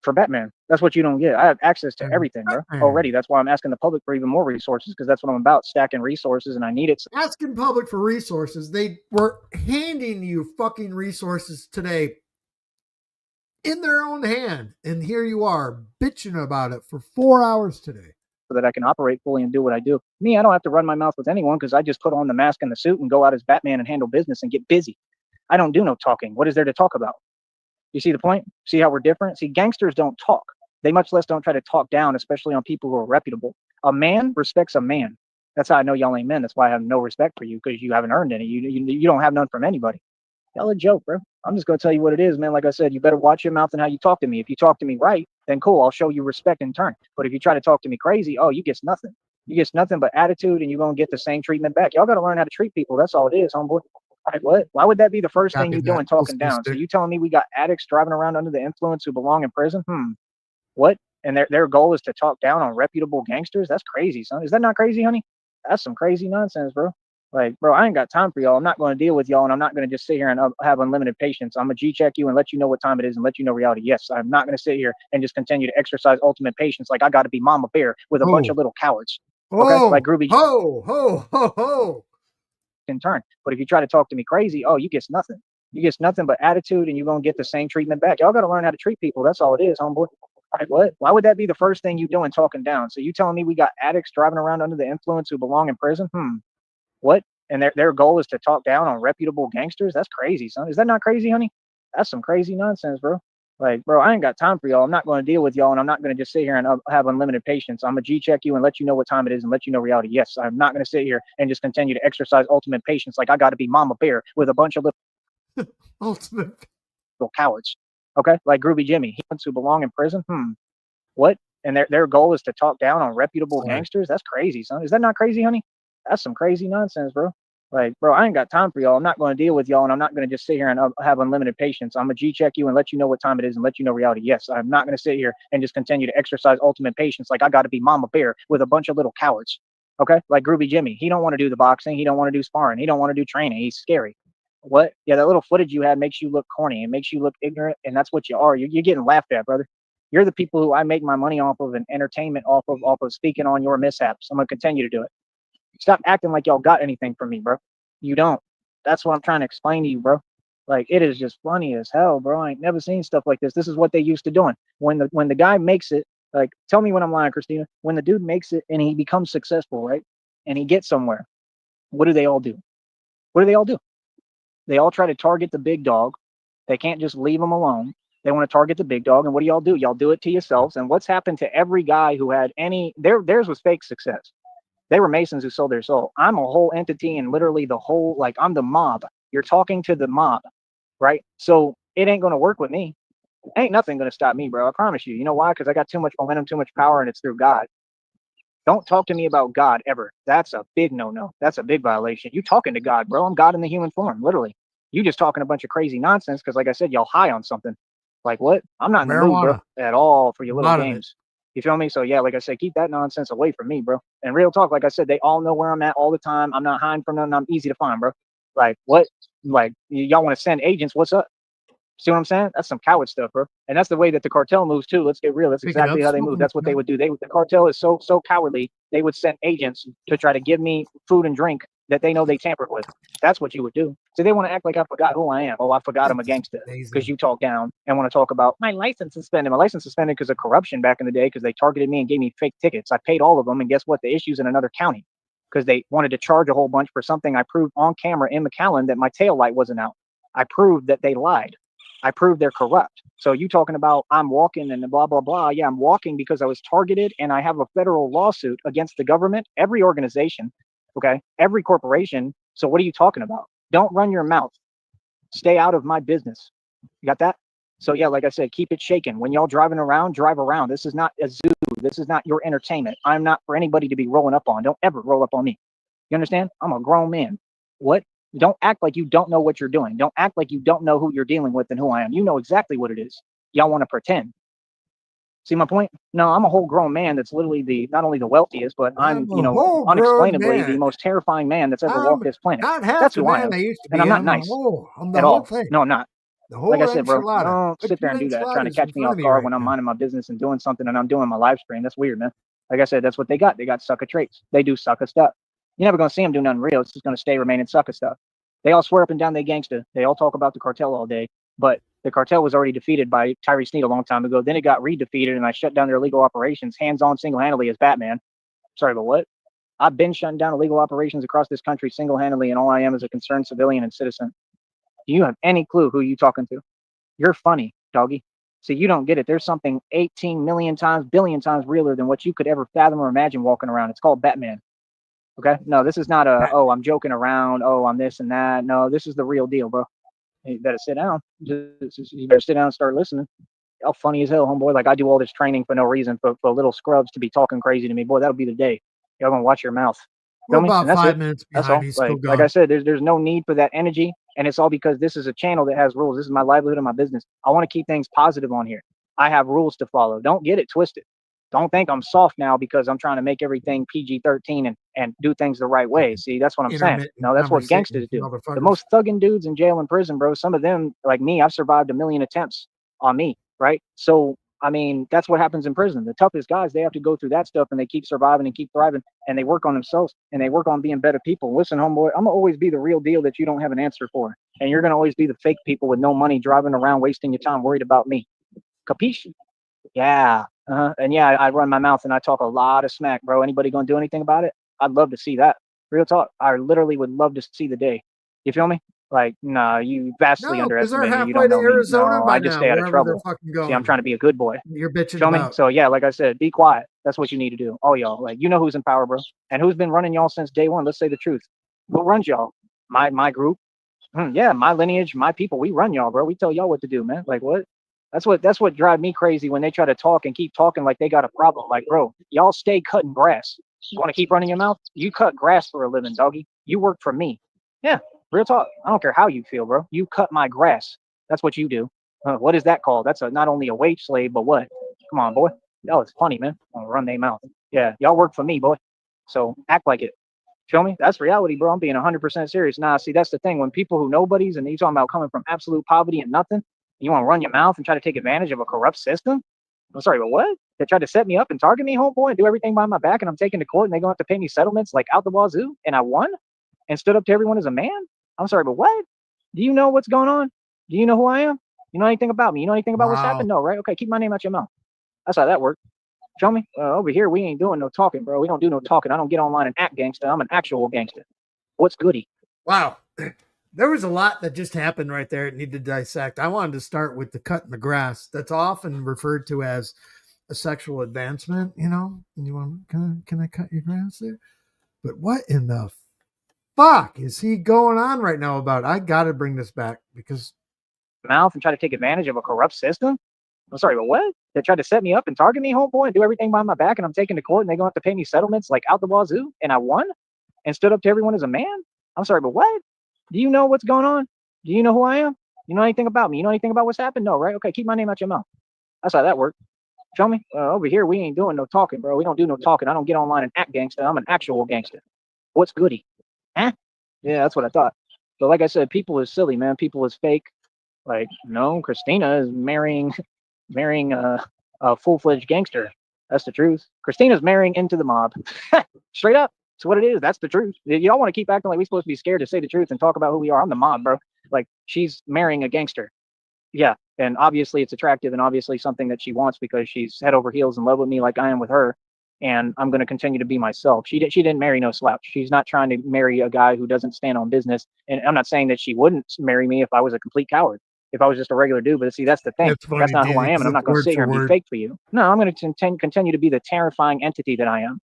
For Batman. That's what you don't get. I have access to And everything, bro. Batman. Already. That's why I'm asking the public for even more resources because that's what I'm about, stacking resources, and I need it. Asking public for resources. They were handing you fucking resources today in their own hand. And here you are bitching about it for 4 hours today. So that I can operate fully and do what I do. Me, I don't have to run my mouth with anyone because I just put on the mask and the suit and go out as Batman and handle business and get busy. I don't do no talking. What is there to talk about? You see the point? See how we're different? See, gangsters don't talk. They much less don't try to talk down, especially on people who are reputable. A man respects a man. That's how I know y'all ain't men. That's why I have no respect for you because you haven't earned any. You don't have none from anybody. Y'all a joke, bro. I'm just gonna tell you what it is, man. Like I said, you better watch your mouth and how you talk to me. If you talk to me right, then cool, I'll show you respect in turn. But if you try to talk to me crazy, oh, you get nothing. You get nothing but attitude, and you're gonna get the same treatment back. Y'all gotta learn how to treat people. That's all it is, homeboy. Right, what? Why would that be the first thing Copy you that. doing talking down? So Listener. you telling me we got addicts driving around under the influence who belong in prison? What? And their goal is to talk down on reputable gangsters? That's crazy, son. Is that not crazy, honey? That's some crazy nonsense, bro. Like, bro, I ain't got time for y'all. I'm not going to deal with y'all, and I'm not going to just sit here and have unlimited patience. I'm going to G check you and let you know what time it is and let you know reality. Yes, I'm not going to sit here and just continue to exercise ultimate patience like I got to be Mama Bear with a bunch Oh, of little cowards. Okay, like oh, Groovy ho, ho, ho, ho. in turn. But if you try to talk to me crazy, oh, you get nothing. You get nothing but attitude, and you're going to get the same treatment back. Y'all got to learn how to treat people. That's all it is, homeboy. Right, what? Why would that be the first thing you doing talking down? So you telling me we got addicts driving around under the influence who belong in prison? What? And their goal is to talk down on reputable gangsters? That's crazy, son. Is that not crazy, honey? That's some crazy nonsense, bro. Like, bro, I ain't got time for y'all. I'm not going to deal with y'all, and I'm not going to just sit here and have unlimited patience. I'm going to G check you and let you know what time it is and let you know reality. Yes, I'm not going to sit here and just continue to exercise ultimate patience like I got to be Mama Bear with a bunch of Ultimate. little cowards. Okay, like Groovy Jimmy, who belong in prison. What? And their goal is to talk down on reputable Sorry. gangsters? That's crazy, son. Is that not crazy, honey? That's some crazy nonsense, bro. Like, bro, I ain't got time for y'all. I'm not going to deal with y'all, and I'm not going to just sit here and have unlimited patience. I'm going to G check you and let you know what time it is and let you know reality. Yes, I'm not going to sit here and just continue to exercise ultimate patience like I got to be Mama Bear with a bunch of little cowards. Okay, like Groovy Jimmy. He don't want to do the boxing. He don't want to do sparring. He don't want to do training. He's scary. What? Yeah, that little footage you had makes you look corny. It makes you look ignorant, and that's what you are. You're getting laughed at, brother. You're the people who I make my money off of and entertainment off of speaking on your mishaps. I'm gonna continue to do it. Stop acting like y'all got anything from me, bro. You don't. That's what I'm trying to explain to you, bro. Like it is just funny as hell, bro. I ain't never seen stuff like this. This is what they used to doing. When the guy makes it, like tell me when I'm lying, Christina. When the dude makes it and he becomes successful, right? And he gets somewhere, what do they all do? What do they all do? They all try to target the big dog. They can't just leave them alone. They want to target the big dog. And what do y'all do? Y'all do it to yourselves. And what's happened to every guy who had theirs was fake success. They were Masons who sold their soul. I'm a whole entity and literally the whole, like I'm the mob. You're talking to the mob, right? So it ain't going to work with me. Ain't nothing going to stop me, bro. I promise you. You know why? Because I got too much momentum, too much power, and it's through God. Don't talk to me about God ever. That's a big no-no. That's a big violation. You talking to God, bro. I'm God in the human form, literally. You just talking a bunch of crazy nonsense because, like I said, y'all high on something. Like what? I'm not in the mood, bro, Marijuana. at all for your A little lot of it. games. You feel me? So yeah, like I said, keep that nonsense away from me, bro. And real talk, like I said, they all know where I'm at all the time. I'm not hiding from nothing. I'm easy to find, bro. Like what? Like y'all want to send agents? What's up? See what I'm saying? That's some coward stuff, bro. And that's the way that the cartel moves too. Let's get real. That's Pick it exactly up, how they move. smoking. That's what they would do. The cartel is so cowardly. They would send agents to try to give me food and drink that they know they tampered with. That's what you would do. So they want to act like I forgot who I am. Oh, I forgot I'm a This is gangster because amazing. you talk down and want to talk about my license suspended. My license suspended because of corruption back in the day because they targeted me and gave me fake tickets. I paid all of them, and guess what? The issue's in another county because they wanted to charge a whole bunch for something I proved on camera in McAllen that my tail light wasn't out. I proved that they lied. I proved they're corrupt. So you talking about I'm walking and blah blah blah. Yeah, I'm walking because I was targeted and I have a federal lawsuit against the government, every organization, okay, every corporation. So what are you talking about? Don't run your mouth. Stay out of my business. You got that? So yeah, like I said, keep it shaking. When y'all driving around, drive around. This is not a zoo. This is not your entertainment. I'm not for anybody to be rolling up on. Don't ever roll up on me. You understand? I'm a grown man. What? Don't act like you don't know what you're doing. Don't act like you don't know who you're dealing with and who I am. You know exactly what it is. Y'all want to pretend. See my point? No, I'm a whole grown man that's literally the not only the wealthiest, but I'm, I'm a whole grown unexplainably the man. most terrifying man that's ever I'm walked this planet. not half That's the who I man am. I used to And I'm be. not nice I'm the at whole all. thing. No, I'm not. The Like whole I said, bro, enchilada. don't Put sit there two and do that. Trying to enchiladas in catch me front off of me guard right when I'm now. minding my business and doing something and I'm doing my live stream. That's weird, man. Like I said, that's what they got. They got sucker traits. They do sucker stuff. You're never gonna see them do nothing real. It's just gonna stay remaining sucker stuff. They all swear up and down they gangster. They all talk about the cartel all day, but the cartel was already defeated by Tyree Sneed a long time ago. Then it got redefeated, and I shut down their illegal operations, hands-on, single-handedly as Batman. Sorry, but what? I've been shutting down illegal operations across this country single-handedly, and all I am is a concerned civilian and citizen. Do you have any clue who you talking to? You're funny, doggy. So you don't get it. There's something 18 million times, billion times realer than what you could ever fathom or imagine walking around. It's called Batman. Okay? No, this is not a, oh, I'm joking around. Oh, I'm this and that. No, this is the real deal, bro. You better sit down. You better sit down and start listening. Y'all funny as hell, homeboy. Like I do all this training for no reason for little scrubs to be talking crazy to me. Boy, that'll be the day. Y'all gonna watch your mouth. We're Feel me? about And that's 5 minutes it. That's behind. all. He's still Like I gone. said, there's no need for that energy. And it's all because this is a channel that has rules. This is my livelihood and my business. I want to keep things positive on here. I have rules to follow. Don't get it twisted. Don't think I'm soft now because I'm trying to make everything PG-13 and do things the right way. See, that's what I'm saying. Intermittent No, that's what conversation, gangsters do. The motherfuckers. most thugging dudes in jail and prison, bro, some of them, like me, I've survived a million attempts on me, right? So, I mean, that's what happens in prison. The toughest guys, they have to go through that stuff and they keep surviving and keep thriving and they work on themselves and they work on being better people. Listen, homeboy, I'm gonna always be the real deal that you don't have an answer for. And you're gonna always be the fake people with no money driving around wasting your time worried about me. Capiche? Yeah. And yeah, I run my mouth and I talk a lot of smack, bro. Anybody gonna do anything about it? I'd love to see that. Real talk. I literally would love to see the day. You feel me? Like, nah, you vastly No, because they're underestimate me. You halfway don't to know me. Arizona No, by I just now, stay out of wherever they're trouble. fucking See, I'm going. trying to be a good boy. You're bitching Feel me? about. So yeah, like I said, be quiet. That's what you need to do. All y'all. Like, you know who's in power, bro. And who's been running y'all since day one. Let's say the truth. Who runs y'all? My group. Yeah, my lineage, my people, we run y'all, bro. We tell y'all what to do, man. Like what? That's what drive me crazy when they try to talk and keep talking like they got a problem. Like, bro, y'all stay cutting grass. You want to keep running your mouth? You cut grass for a living, doggy. You work for me. Yeah, real talk. I don't care how you feel, bro. You cut my grass. That's what you do. What is that called? That's not only a wage slave, but what? Come on, boy. That was funny, man. I'll run their mouth. Yeah, y'all work for me, boy. So act like it. Feel me? That's reality, bro. I'm being 100% serious. Nah, see, that's the thing. When people who nobodies and you talking about coming from absolute poverty and nothing, you want to run your mouth and try to take advantage of a corrupt system? I'm sorry, but what? They tried to set me up and target me, homeboy, and do everything behind my back, and I'm taken to court, and they're going to have to pay me settlements like out the wazoo, and I won and stood up to everyone as a man? I'm sorry, but what? Do you know what's going on? Do you know who I am? You know anything about me? You know anything about what's happened? Wow. No, right? Okay, keep my name out your mouth. That's how that works. Show me. Over here, we ain't doing no talking, bro. We don't do no talking. I don't get online and act gangster. I'm an actual gangster. What's goody? Wow. There was a lot that just happened right there. It needed to dissect. I wanted to start with the cutting the grass. That's often referred to as a sexual advancement. You know, and you want, can I cut your grass there? But what in the fuck is he going on right now about? I got to bring this back because Mouth and try to take advantage of a corrupt system? I'm sorry, but what? They tried to set me up and target me, homeboy, and do everything behind my back, and I'm taken to court, and they're going to have to pay me settlements like out the wazoo, and I won and stood up to everyone as a man? I'm sorry, but what? Do you know what's going on? Do you know who I am? You know anything about me? You know anything about what's happened? No, right? Okay, keep my name out your mouth. That's how that works. Show me. Over here, we ain't doing no talking, bro. We don't do no talking. I don't get online and act gangster. I'm an actual gangster. What's goody? Huh? Yeah, that's what I thought. But like I said, people is silly, man. People is fake. Like, no, Christina is marrying a full-fledged gangster. That's the truth. Christina's marrying into the mob. Straight up. It's what it is. That's the truth. Y'all want to keep acting like we're supposed to be scared to say the truth and talk about who we are. I'm the mob, bro. Like, she's marrying a gangster. Yeah. And obviously it's attractive and obviously something that she wants because she's head over heels in love with me like I am with her. And I'm going to continue to be myself. She didn't marry no slouch. She's not trying to marry a guy who doesn't stand on business. And I'm not saying that she wouldn't marry me if I was a complete coward, if I was just a regular dude. But see, that's the thing. It's funny, That's not who I DZ, am. because And I'm it's not going to word sit for here and be word. fake for you. No, I'm going to continue to be the terrifying entity that I am.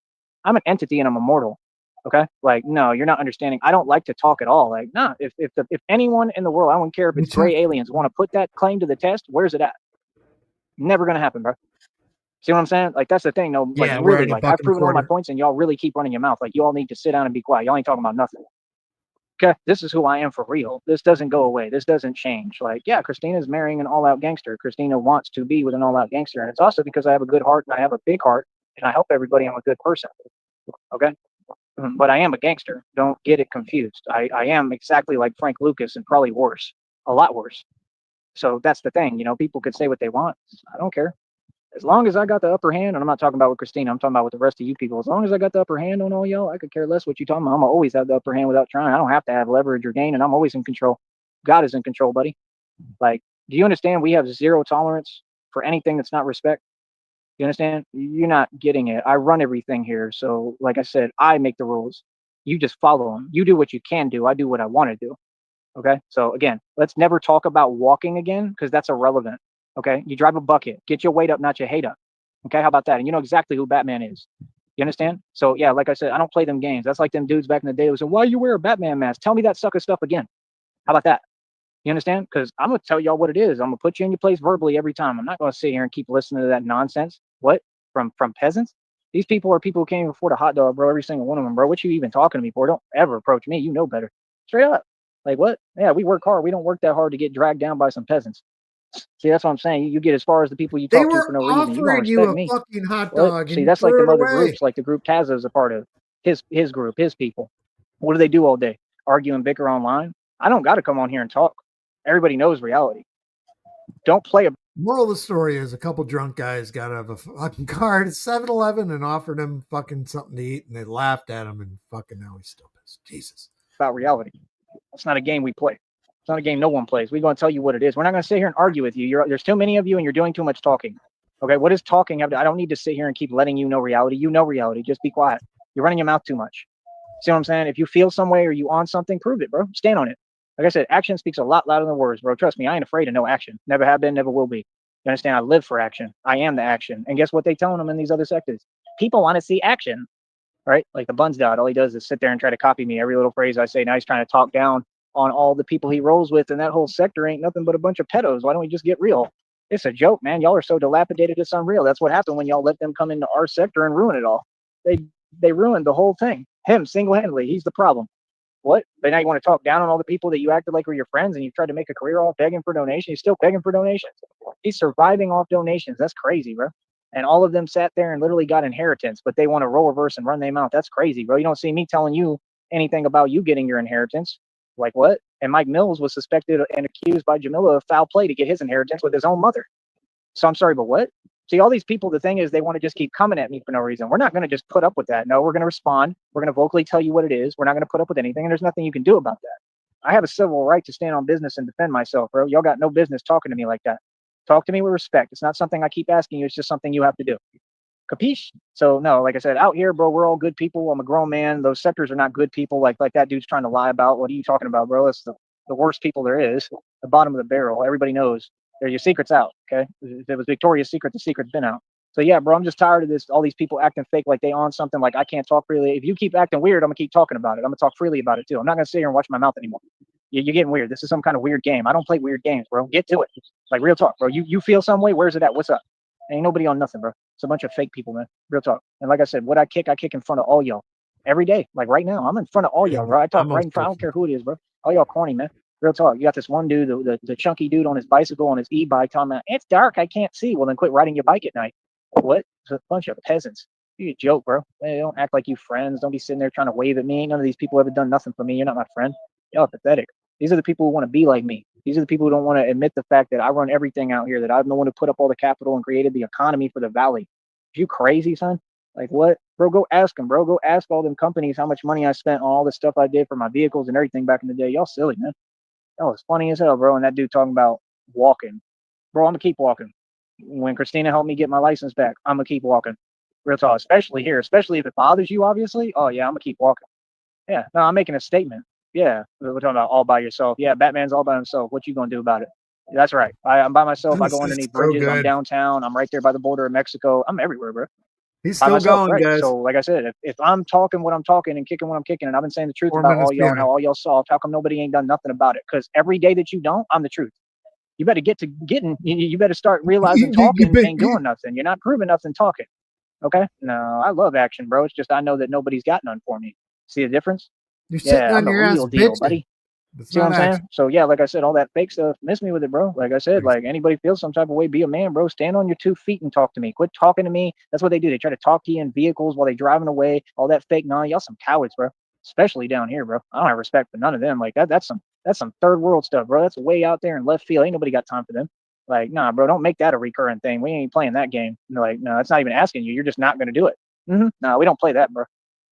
I'm an entity and I'm immortal. Okay. Like, no, you're not understanding. I don't like to talk at all. Like, no, if anyone in the world, I don't care if it's gray aliens, want to put that claim to the test, where's it at? Never going to happen, bro. See what I'm saying? Like, that's the thing, though. Like, Yeah, we're really, already a like, buck I've and a proven all my quarter. points and y'all really keep running your mouth. Like, you all need to sit down and be quiet. Y'all ain't talking about nothing. Okay. This is who I am for real. This doesn't go away. This doesn't change. Like, yeah, Christina's marrying an all out gangster. Christina wants to be with an all out gangster. And it's also because I have a good heart and I have a big heart and I help everybody. I'm a good person. Okay. But I am a gangster. Don't get it confused. I am exactly like Frank Lucas and probably worse, a lot worse. So that's the thing. You know, people could say what they want. I don't care. As long as I got the upper hand, and I'm not talking about with Christina, I'm talking about with the rest of you people. As long as I got the upper hand on all y'all, I could care less what you talking about. I'm gonna always have the upper hand without trying. I don't have to have leverage or gain, and I'm always in control. God is in control, buddy. Like, do you understand? We have zero tolerance for anything that's not respect. You understand? You're not getting it. I run everything here. So, like I said, I make the rules. You just follow them. You do what you can do. I do what I want to do. Okay. So, again, let's never talk about walking again because that's irrelevant. Okay. You drive a bucket, get your weight up, not your hate up. Okay. How about that? And you know exactly who Batman is. You understand? So, yeah, like I said, I don't play them games. That's like them dudes back in the day who said, why you wear a Batman mask? Tell me that sucker stuff again. How about that? You understand? Because I'm gonna tell y'all what it is. I'm gonna put you in your place verbally every time. I'm not gonna sit here and keep listening to that nonsense. What from peasants? These people are people who can't even afford a hot dog, bro. Every single one of them, bro. What you even talking to me for? Don't ever approach me. You know better. Straight up. Like what? Yeah, we work hard. We don't work that hard to get dragged down by some peasants. See, that's what I'm saying. You get as far as the people you They talk to for were no reason. You gonna offering you respect a me. fucking hot What? dog and See, you that's like threw them it other away. groups, like the group Tazza is a part of. His group, his people. What do they do all day? Argue and bicker online? I don't got to come on here and talk. Everybody knows reality. Don't play a Moral of the story is a couple drunk guys got out of a fucking car at 7-Eleven and offered him fucking something to eat, and they laughed at him, and fucking now he's still pissed. Jesus. about reality. That's not a game we play. It's not a game no one plays. We're going to tell you what it is. We're not going to sit here and argue with you. There's too many of you, and you're doing too much talking. Okay, what does talking have to? I don't need to sit here and keep letting you know reality. You know reality. Just be quiet. You're running your mouth too much. See what I'm saying? If you feel some way or you on something, prove it, bro. Stand on it. Like I said, action speaks a lot louder than words, bro. Trust me, I ain't afraid of no action. Never have been, never will be. You understand? I live for action. I am the action. And guess what they telling them in these other sectors? People want to see action, right? Like the Buns dot, all he does is sit there and try to copy me. Every little phrase I say, now he's trying to talk down on all the people he rolls with, and that whole sector ain't nothing but a bunch of pedos. Why don't we just get real? It's a joke, man. Y'all are so dilapidated, it's unreal. That's what happened when y'all let them come into our sector and ruin it all. They ruined the whole thing. Him single-handedly, he's the problem. What? But now you want to talk down on all the people that you acted like were your friends and you tried to make a career off begging for donations. He's still begging for donations. He's surviving off donations. That's crazy, bro. And all of them sat there and literally got inheritance, but they want to role reverse and run their mouth. That's crazy, bro. You don't see me telling you anything about you getting your inheritance. Like what? And Mike Mills was suspected and accused by Jamila of foul play to get his inheritance with his own mother. So I'm sorry, but what? See, all these people, the thing is, they want to just keep coming at me for no reason. We're not going to just put up with that. No, we're going to respond. We're going to vocally tell you what it is. We're not going to put up with anything, and there's nothing you can do about that. I have a civil right to stand on business and defend myself, bro. Y'all got no business talking to me like that. Talk to me with respect. It's not something I keep asking you. It's just something you have to do. Capiche? So no, like I said, out here, bro, we're all good people. I'm a grown man. Those sectors are not good people. Like that dude's trying to lie about. What are you talking about, bro? It's the worst people there is. The bottom of the barrel. Everybody knows. Your secret's out. Okay. If it was Victoria's Secret, the secret's been out. So yeah, bro, I'm just tired of this. All these people acting fake like they on something. Like I can't talk freely. If you keep acting weird, I'm gonna keep talking about it. I'm gonna talk freely about it too. I'm not gonna sit here and watch my mouth anymore. You're getting weird. This is some kind of weird game. I don't play weird games, bro. Get to it. Like real talk, bro. You feel some way? Where's it at? What's up? Ain't nobody on nothing, bro. It's a bunch of fake people, man. Real talk. And like I said, what I kick in front of all y'all every day. Like right now, I'm in front of all y'all, bro. I talk right in front. I don't care who it is, bro. All y'all corny, man. Real talk. You got this one dude, the chunky dude on his bicycle, on his e-bike, talking about, it's dark, I can't see. Well, then quit riding your bike at night. What? It's a bunch of peasants. You a joke, bro. Hey, don't act like you friends. Don't be sitting there trying to wave at me. None of these people ever done nothing for me. You're not my friend. Y'all pathetic. These are the people who want to be like me. These are the people who don't want to admit the fact that I run everything out here, that I'm the one who put up all the capital and created the economy for the valley. You crazy, son? Like what? Bro, go ask them, bro. Go ask all them companies how much money I spent on all the stuff I did for my vehicles and everything back in the day. Y'all silly, man. That was funny as hell, bro. And that dude talking about walking. Bro, I'm gonna keep walking. When Christina helped me get my license back, I'm gonna keep walking. Real talk, especially here, especially if it bothers you, obviously. Oh yeah, I'm gonna keep walking. Yeah, no, I'm making a statement. Yeah, we're talking about all by yourself. Yeah, Batman's all by himself. What you gonna do about it? That's right. I'm by myself. I This go is underneath so bridges. I'm good. downtown. I'm right there by the border of Mexico. I'm everywhere, bro. He's By still myself, going, right? guys. So, like I said, if I'm talking what I'm talking and kicking what I'm kicking, and I've been saying the truth 4 about minutes all y'all and behind. how all y'all soft, how come nobody ain't done nothing about it? Because every day that you don't, I'm the truth. You better get to getting. You better start realizing talking ain't doing nothing. You're not proving nothing talking. Okay? No, I love action, bro. It's just I know that nobody's got none for me. See the difference? You're sitting Yeah, I'm on the your ass real deal, bitching. buddy. It's See what not I'm saying? action. So yeah, like I said, all that fake stuff, miss me with it, bro. Like I said, like anybody feels some type of way, be a man, bro. Stand on your 2 feet and talk to me. Quit talking to me. That's what they do. They try to talk to you in vehicles while they driving away. All that fake nah, y'all some cowards, bro. Especially down here, bro. I don't have respect for none of them. Like that's some third world stuff, bro. That's way out there in left field. Ain't nobody got time for them. Like, nah, bro, don't make that a recurring thing. We ain't playing that game. And they're like, no, it's not even asking you. You're just not gonna do it. No, we don't play that, bro.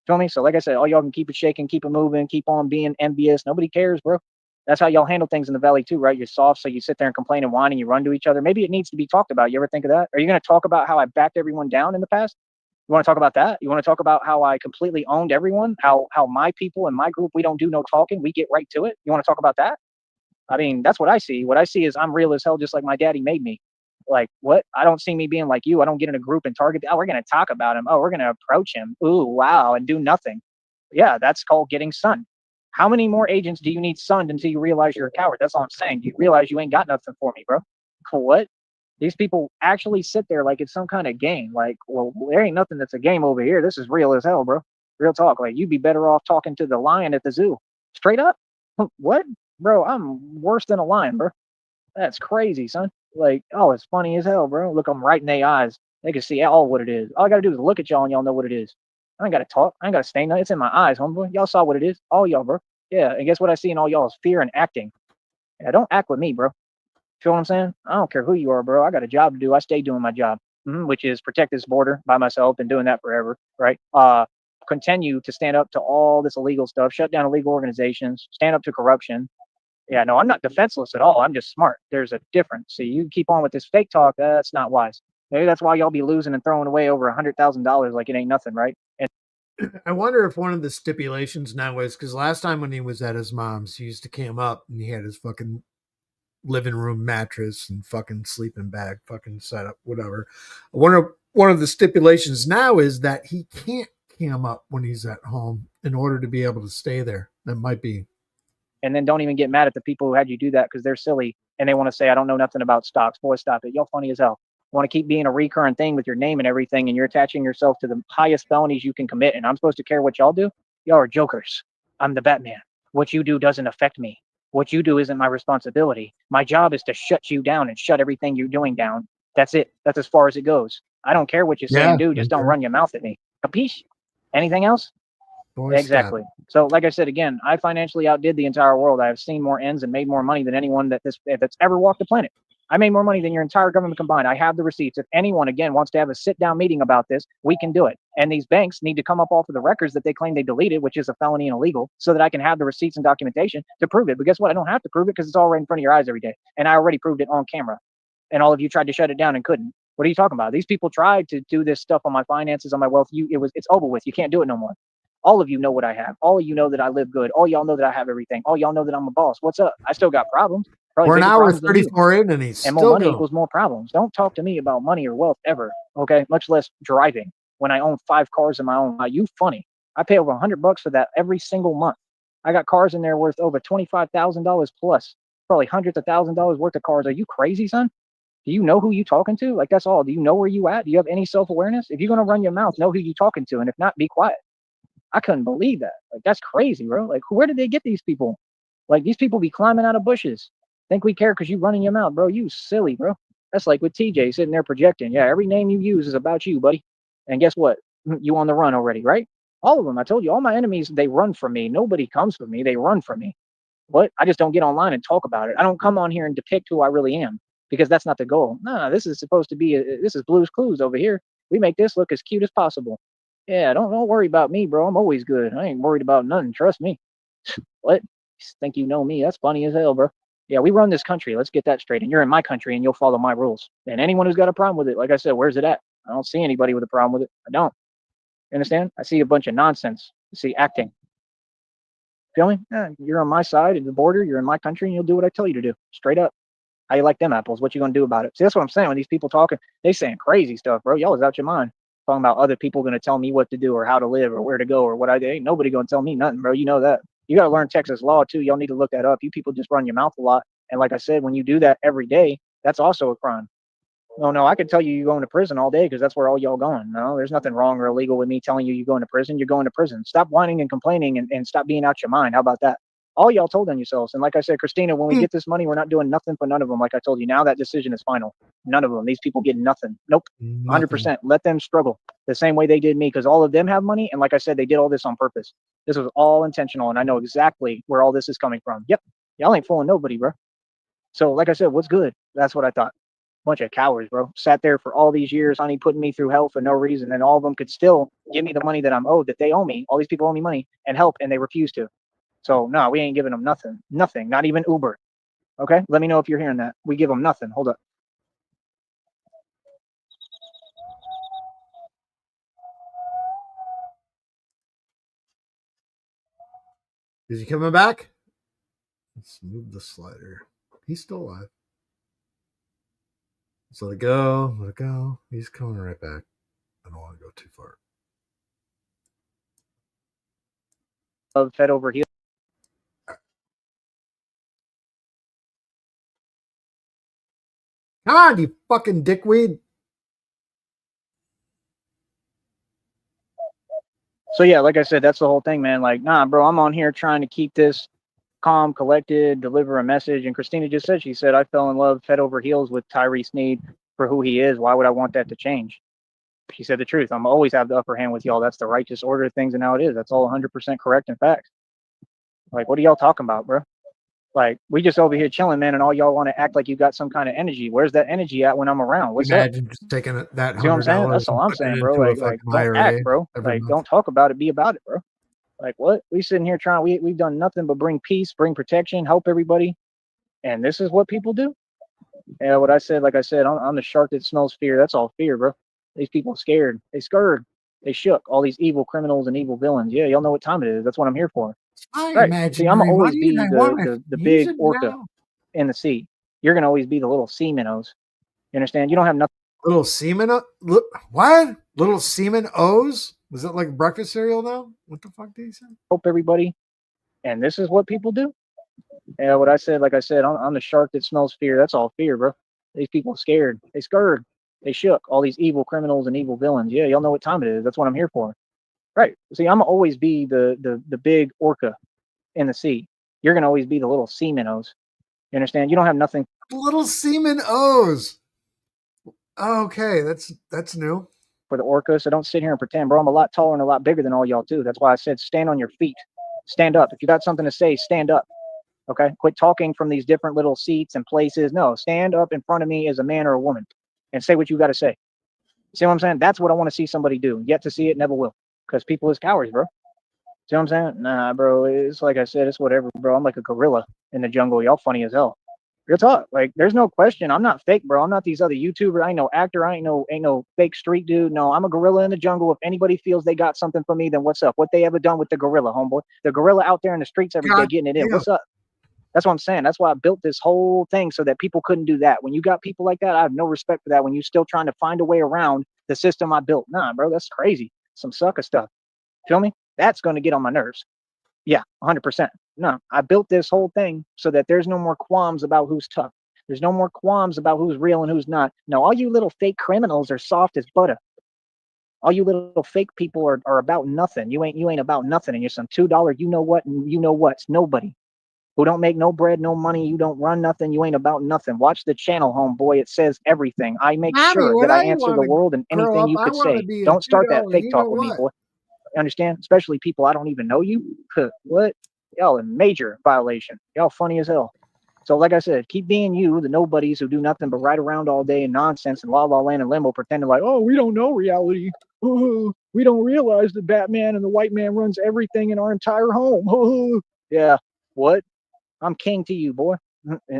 Feel me? So like I said, all y'all can keep it shaking, keep it moving, keep on being envious. Nobody cares, bro. That's how y'all handle things in the valley too, right? You're soft, so you sit there and complain and whine and you run to each other. Maybe it needs to be talked about. You ever think of that? Are you going to talk about how I backed everyone down in the past? You want to talk about that? You want to talk about how I completely owned everyone? How my people and my group, we don't do no talking, we get right to it. You want to talk about that? I mean, that's what I see. What I see is I'm real as hell, just like my daddy made me. Like what? I don't see me being like you. I don't get in a group and target. Oh, we're going to talk about him. Oh, we're going to approach him. Ooh, wow, and do nothing. Yeah, that's called getting sunned. How many more agents do you need sunned until you realize you're a coward? That's all I'm saying. You realize you ain't got nothing for me, bro. What? These people actually sit there like it's some kind of game. Like, well, there ain't nothing that's a game over here. This is real as hell, bro. Real talk. Like, you'd be better off talking to the lion at the zoo. Straight up. What? Bro, I'm worse than a lion, bro. That's crazy, son. Like, oh, it's funny as hell, bro. Look, I'm right in their eyes. They can see all what it is. All I gotta do is look at y'all and y'all know what it is. I ain't gotta talk. I ain't gotta say nothing. It's in my eyes, homeboy. Y'all saw what it is. All y'all, bro. Yeah, and guess what I see in all y'all is fear and acting. Yeah, don't act with me, bro. Feel what I'm saying? I don't care who you are, bro. I got a job to do. I stay doing my job, which is protect this border by myself. Been doing that forever, right? Continue to stand up to all this illegal stuff, shut down illegal organizations, stand up to corruption. Yeah, no, I'm not defenseless at all. I'm just smart. There's a difference. See, you keep on with this fake talk. That's not wise. Maybe that's why y'all be losing and throwing away over $100,000 like it ain't nothing, right? And I wonder if one of the stipulations now is because last time when he was at his mom's, he used to came up and he had his fucking living room mattress and fucking sleeping bag, fucking setup, whatever. I wonder if one of the stipulations now is that he can't cam up when he's at home in order to be able to stay there. That might be. and then don't even get mad at the people who had you do that because they're silly and they want to say I don't know nothing about stocks. Boy, stop it. Y'all funny as hell. Want to keep being a recurrent thing with your name and everything, and you're attaching yourself to the highest felonies you can commit. And I'm supposed to care what y'all do? Y'all are jokers. I'm the Batman. What you do doesn't affect me. What you do isn't my responsibility. My job is to shut you down and shut everything you're doing down. That's it. That's as far as it goes. I don't care what you say Yeah. and do. Just don't Okay. run your mouth at me. Capiche? Anything else? Boy, stop. Exactly. So, like I said again, I financially outdid the entire world. I have seen more ends and made more money than anyone that's ever walked the planet. I made more money than your entire government combined. I have the receipts. If anyone again wants to have a sit down meeting about this, we can do it. And these banks need to come up off of the records that they claim they deleted, which is a felony and illegal, so that I can have the receipts and documentation to prove it. But guess what? I don't have to prove it because it's all right in front of your eyes every day. And I already proved it on camera. And all of you tried to shut it down and couldn't. What are you talking about? These people tried to do this stuff on my finances, on my wealth. It's over with. You can't do it no more. All of you know what I have. All of you know that I live good. All y'all know that I have everything. All y'all know that I'm a boss. What's up? I still got problems, probably We're an bigger hour problems than you. 34 in and he's And more still money going. equals more problems. Don't talk to me about money or wealth ever, okay? Much less driving when I own 5 cars of my own. You funny. I pay over $100 for that every single month. I got cars in there worth over $25,000 plus, probably hundreds of $1,000s worth of cars. Are you crazy, son? Do you know who you talking to? Like that's all. Do you know where you at? Do you have any self-awareness? If you're gonna run your mouth, know who you talking to, and if not, be quiet. I couldn't believe that. Like that's crazy, bro. Like where did they get these people? Like these people be climbing out of bushes. Think we care because you running your mouth, bro? You silly, bro. That's like with TJ sitting there projecting. Yeah, every name you use is about you, buddy. And guess what? You on the run already, right? All of them. I told you, all my enemies, they run from me. Nobody comes for me. They run from me. What? I just don't get online and talk about it. I don't come on here and depict who I really am because that's not the goal. No, this is supposed to be this is Blue's Clues over here. We make this look as cute as possible. Yeah, don't worry about me, bro. I'm always good. I ain't worried about nothing. Trust me. What? You think you know me? That's funny as hell, bro. Yeah, we run this country. Let's get that straight. And you're in my country and you'll follow my rules. And anyone who's got a problem with it, like I said, where's it at? I don't see anybody with a problem with it. I don't. You understand? I see a bunch of nonsense. I see acting. Feel me? Yeah, you're on my side of the border. You're in my country, and you'll do what I tell you to do. Straight up. How you like them apples? What you gonna do about it? See, that's what I'm saying. When these people talking, they saying crazy stuff, bro. Y'all is out your mind. Talking about other people gonna tell me what to do or how to live or where to go or what I do. Ain't nobody gonna tell me nothing, bro. You know that. You gotta learn Texas law too. Y'all need to look that up. You people just run your mouth a lot, and like I said, when you do that every day, that's also a crime. No, I could tell you you're going to prison all day because that's where all y'all going. No, there's nothing wrong or illegal with me telling you you're going to prison. You're going to prison. Stop whining and complaining and stop being out your mind. How about that? All y'all told on yourselves. And like I said, Christina, when we get this money, we're not doing nothing for none of them. Like I told you, now that decision is final. None of them. These people get nothing. Nope. Nothing. 100%. Let them struggle the same way they did me because all of them have money. And like I said, they did all this on purpose. This was all intentional. And I know exactly where all this is coming from. Yep. Y'all ain't fooling nobody, bro. So like I said, what's good? That's what I thought. Bunch of cowards, bro. Sat there for all these years, honey, putting me through hell for no reason, and all of them could still give me the money that I'm owed, that they owe me. All these people owe me money and help, and they refuse to. So no, we ain't giving them nothing, not even Uber. Okay, let me know if you're hearing that. We give them nothing. Hold up. Is he coming back? Let's move the slider. He's still alive. Let's let it go. Let it go. He's coming right back. I don't want to go too far. Fed over here. Come on, you fucking dickweed. So yeah, like I said, that's the whole thing, man. Like, nah, bro, I'm on here trying to keep this calm, collected, deliver a message. And Christina just said, she said, I fell in love, head over heels with Tyree Sneed for who he is. Why would I want that to change? She said the truth. I'm always have the upper hand with y'all. That's the righteous order of things and how it is. That's all 100% correct and facts. Like, what are y'all talking about, bro? Like, we just over here chilling, man, and all y'all want to act like you got some kind of energy. Where's that energy at when I'm around? What's Imagine up? just taking that See what I'm saying? $100 That's all and I'm putting it saying, bro. into a Like, fucking don't IRA act, bro. every Like, month. don't talk about it. Be about it, bro. Like, what? We sitting here trying. We've done nothing but bring peace, bring protection, help everybody, and this is what people do. Yeah, what I said, like I said, I'm the shark that smells fear. That's all fear, bro. These people scared. They scared. They shook. All these evil criminals and evil villains. Yeah, y'all know what time it is. That's what I'm here for. It's my Right. See, I'm imaginary always money and be I want the to use big it orca now. in the sea. You're gonna always be the little sea minnows. You understand? You don't have nothing. Little semen. What? Little semen O's? Was it like breakfast cereal now? What the fuck did he say? Help everybody, and this is what people do. Yeah, what I said, like I said, I'm the shark that smells fear. That's all fear, bro. These people scared. They scared. They shook. All these evil criminals and evil villains. Yeah, y'all know what time it is. That's what I'm here for. Right. See, I'm always be the big orca in the sea. You're gonna always be the little sea minnows. You understand? You don't have nothing Little semen O's. Okay, that's new. for the orca, so don't sit here and pretend, bro. I'm a lot taller and a lot bigger than all y'all too. That's why I said stand on your feet. Stand up. If you got something to say, stand up. Okay? Quit talking from these different little seats and places. No, stand up in front of me as a man or a woman and say what you got to say. See what I'm saying? That's what I want to see somebody do. Yet to see it, never will. Because people is cowards, bro. See what I'm saying? Nah, bro. It's like I said, it's whatever, bro. I'm like a gorilla in the jungle. Y'all funny as hell. Real talk. Like, there's no question. I'm not fake, bro. I'm not these other YouTubers. I ain't no actor. I ain't no fake street dude. No, I'm a gorilla in the jungle. If anybody feels they got something for me, then what's up? What they ever done with the gorilla, homeboy? The gorilla out there in the streets every day God getting it in. damn. What's up? That's what I'm saying. That's why I built this whole thing so that people couldn't do that. When you got people like that, I have no respect for that. When you still trying to find a way around the system I built. Nah, bro, that's crazy. Some sucker stuff. Feel me? That's going to get on my nerves. Yeah, 100%. No, I built this whole thing so that there's no more qualms about who's tough. There's no more qualms about who's real and who's not. No, all you little fake criminals are soft as butter. All you little fake people are about nothing. You ain't about nothing, and you're some $2 you know what and you know what's nobody who don't make no bread, no money. You don't run nothing. You ain't about nothing. Watch the channel, homeboy. It says everything. I make Mommy, sure when that I I answer want the to world and grow anything up, you I could want to say. be a Don't start that $2. fake You know talk with me, what? boy. Understand? Especially people I don't even know you. What? Y'all in major violation. Y'all funny as hell. So, like I said, keep being you, the nobodies who do nothing but ride around all day in nonsense and la la land and limbo, pretending like, oh, we don't know reality. Oh, we don't realize that Batman and the white man runs everything in our entire home. Oh, yeah. What? I'm king to you, boy.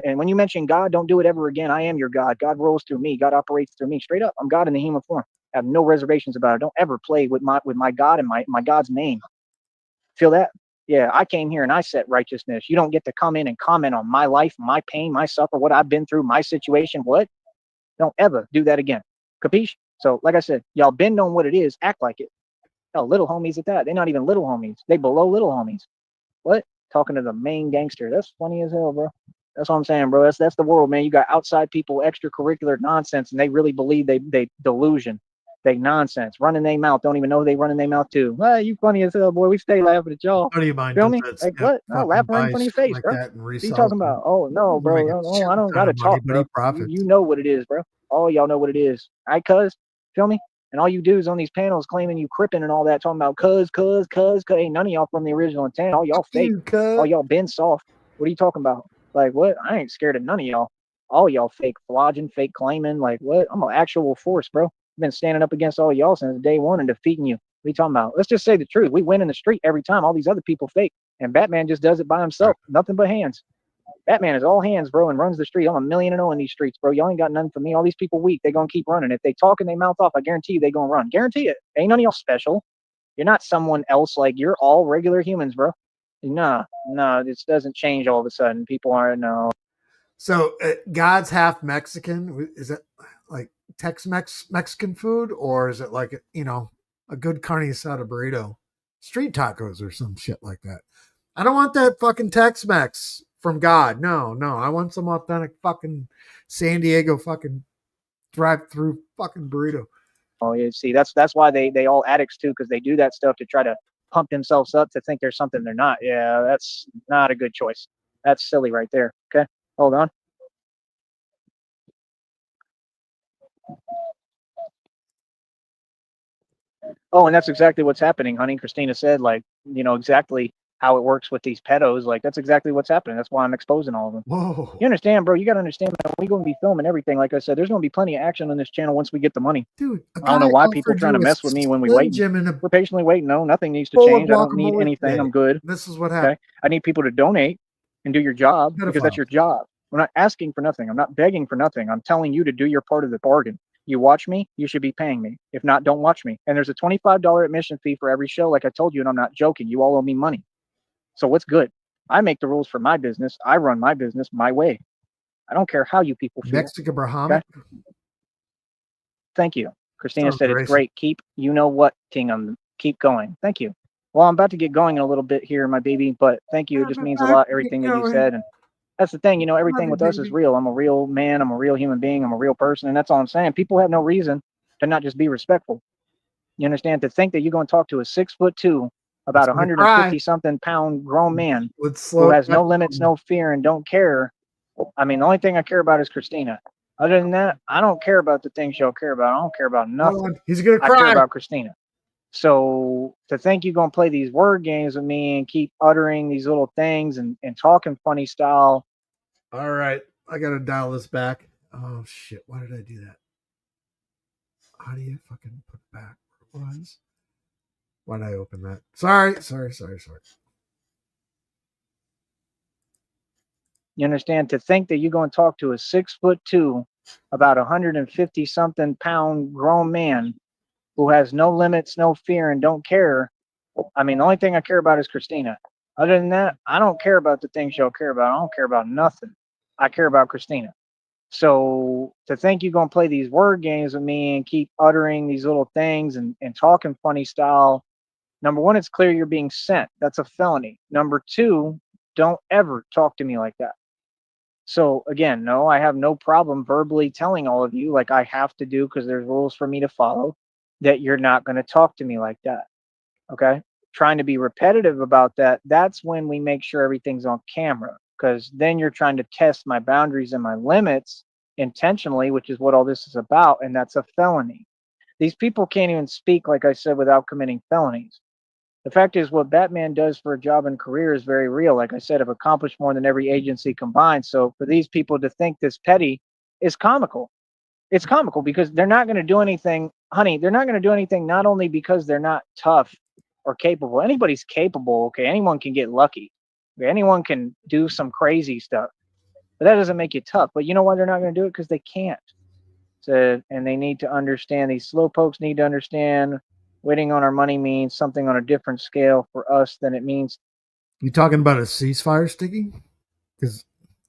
And when you mention God, don't do it ever again. I am your God. God rolls through me. God operates through me. Straight up, I'm God in the human form. I have no reservations about it. Don't ever play with my God and my God's name. Feel that? Yeah, I came here and I set righteousness. You don't get to come in and comment on my life, my pain, my suffer, what I've been through, my situation. What? Don't ever do that again. Capiche? So, like I said, y'all been knowing what it is. Act like it. Hell, little homies at that. They're not even little homies. They below little homies. What? Talking to the main gangster. That's funny as hell, bro. That's what I'm saying, bro. That's the world, man. You got outside people, extracurricular nonsense, and they really believe they delusion. They nonsense. Running their mouth. Don't even know they running their mouth too. Ah, you funny as hell, boy. We stay laughing at y'all. Buddy of mine Feel does me? that Like Snap what? No, fucking laugh right in buys front of shit your face, like bro. that and What are you resells talking them. about? Oh no, He's making bro. shit I don't ton gotta of money, talk, but he bro. profits. You know what it is, bro. All y'all know what it is. All right, cuz? Feel me? And all you dudes on these panels claiming you crippin' and all that, talking about cuz. Ain't none of y'all from the original intent. All y'all Fuck fake. you, All cuz. y'all been soft. What are you talking about? Like what? I ain't scared of none of y'all. All y'all fake flogging, fake claiming. Like what? I'm an actual force, bro. I've been standing up against all y'all since day one and defeating you. What are you talking about? Let's just say the truth. We win in the street every time. All these other people fake. And Batman just does it by himself. Nothing but hands. Batman is all hands, bro, and runs the street. I'm 1,000,000 in these streets, bro. Y'all ain't got nothing for me. All these people weak. They gonna keep running. If they talk and they mouth off, I guarantee you they gonna run. Guarantee it. Ain't none of y'all special. You're not someone else. Like you're all regular humans, bro. Nah, this doesn't change all of a sudden. People aren't no. So God's half Mexican. Is it like Tex-Mex Mexican food, or is it like a good carne asada burrito, street tacos, or some shit like that? I don't want that fucking Tex-Mex from God. No, no, I want some authentic fucking San Diego fucking drive-through fucking burrito. Oh, you see, that's why they all addicts too, because they do that stuff to try to pump themselves up to think they're something they're not. Yeah, that's not a good choice. That's silly right there. Okay, hold on. Oh, and that's exactly what's happening, honey. Christina said, like, exactly how it works with these pedos. Like, that's exactly what's happening. That's why I'm exposing all of them. Whoa, You understand, bro? You got to understand, man, we're going to be filming everything. Like I said, there's going to be plenty of action on this channel once we get the money. dude! A I don't know guy why people offered trying you to a mess with me when we Slim waiting. Jim and a We're patiently waiting. No, nothing needs to bowl of change. I don't need guacamole anything. today. I'm good. This is what happened. Okay. I need people to donate and do your job because that's Pedophiles. your job. I'm not asking for nothing. I'm not begging for nothing. I'm telling you to do your part of the bargain. You watch me, you should be paying me. If not, don't watch me. And there's a $25 admission fee for every show, like I told you, and I'm not joking. You all owe me money. So what's good? I make the rules for my business. I run my business my way. I don't care how you people feel. Mexican Brahmic. Okay. Thank you. Christina Sounds said it's racist. great. Keep you know what, Kingham. Keep going. Thank you. Well, I'm about to get going in a little bit here, my baby, but thank you. It just means a lot, everything that you said. And that's the thing, Love everything you, with us is baby. real. I'm a real man. I'm a real human being. I'm a real person. And that's all I'm saying. People have no reason to not just be respectful. You understand? To think that you're going to talk to a 6'2", It's about gonna cry. 150 something pound grown man Let's who slow has down. no limits, no fear, and don't care. I mean, the only thing I care about is Christina. Other than that, I don't care about the things y'all care about. I don't care about Hold nothing. on. He's gonna I care cry. about Christina. So to think you're gonna play these word games with me and keep uttering these little things and talking funny style. All right. I gotta dial this back. Oh shit. Why did I do that? How do you fucking put it back where it was? Why did I open that? Sorry. You understand? To think that you're gonna talk to a 6'2", about 150 something pound grown man who has no limits, no fear, and don't care. I mean, the only thing I care about is Christina. Other than that, I don't care about the things y'all care about. I don't care about nothing. I care about Christina. So to think you're gonna play these word games with me and keep uttering these little things and talking funny style, number one, it's clear you're being sent. That's a felony. Number two, don't ever talk to me like that. So again, no, I have no problem verbally telling all of you, like I have to do because there's rules for me to follow, that you're not going to talk to me like that. Okay. Trying to be repetitive about that, that's when we make sure everything's on camera, because then you're trying to test my boundaries and my limits intentionally, which is what all this is about. And that's a felony. These people can't even speak, like I said, without committing felonies. The fact is, what Batman does for a job and career is very real. Like I said, I've accomplished more than every agency combined. So for these people to think this petty is comical. It's comical because they're not going to do anything, honey. They're not going to do anything, not only because they're not tough or capable. Anybody's capable. Okay. Anyone can get lucky. Okay? Anyone can do some crazy stuff, but that doesn't make you tough. But you know why they're not going to do it? Because they can't. So, and they need to understand, these slow pokes need to understand waiting on our money means something on a different scale for us than it means. You talking about a ceasefire sticking? Because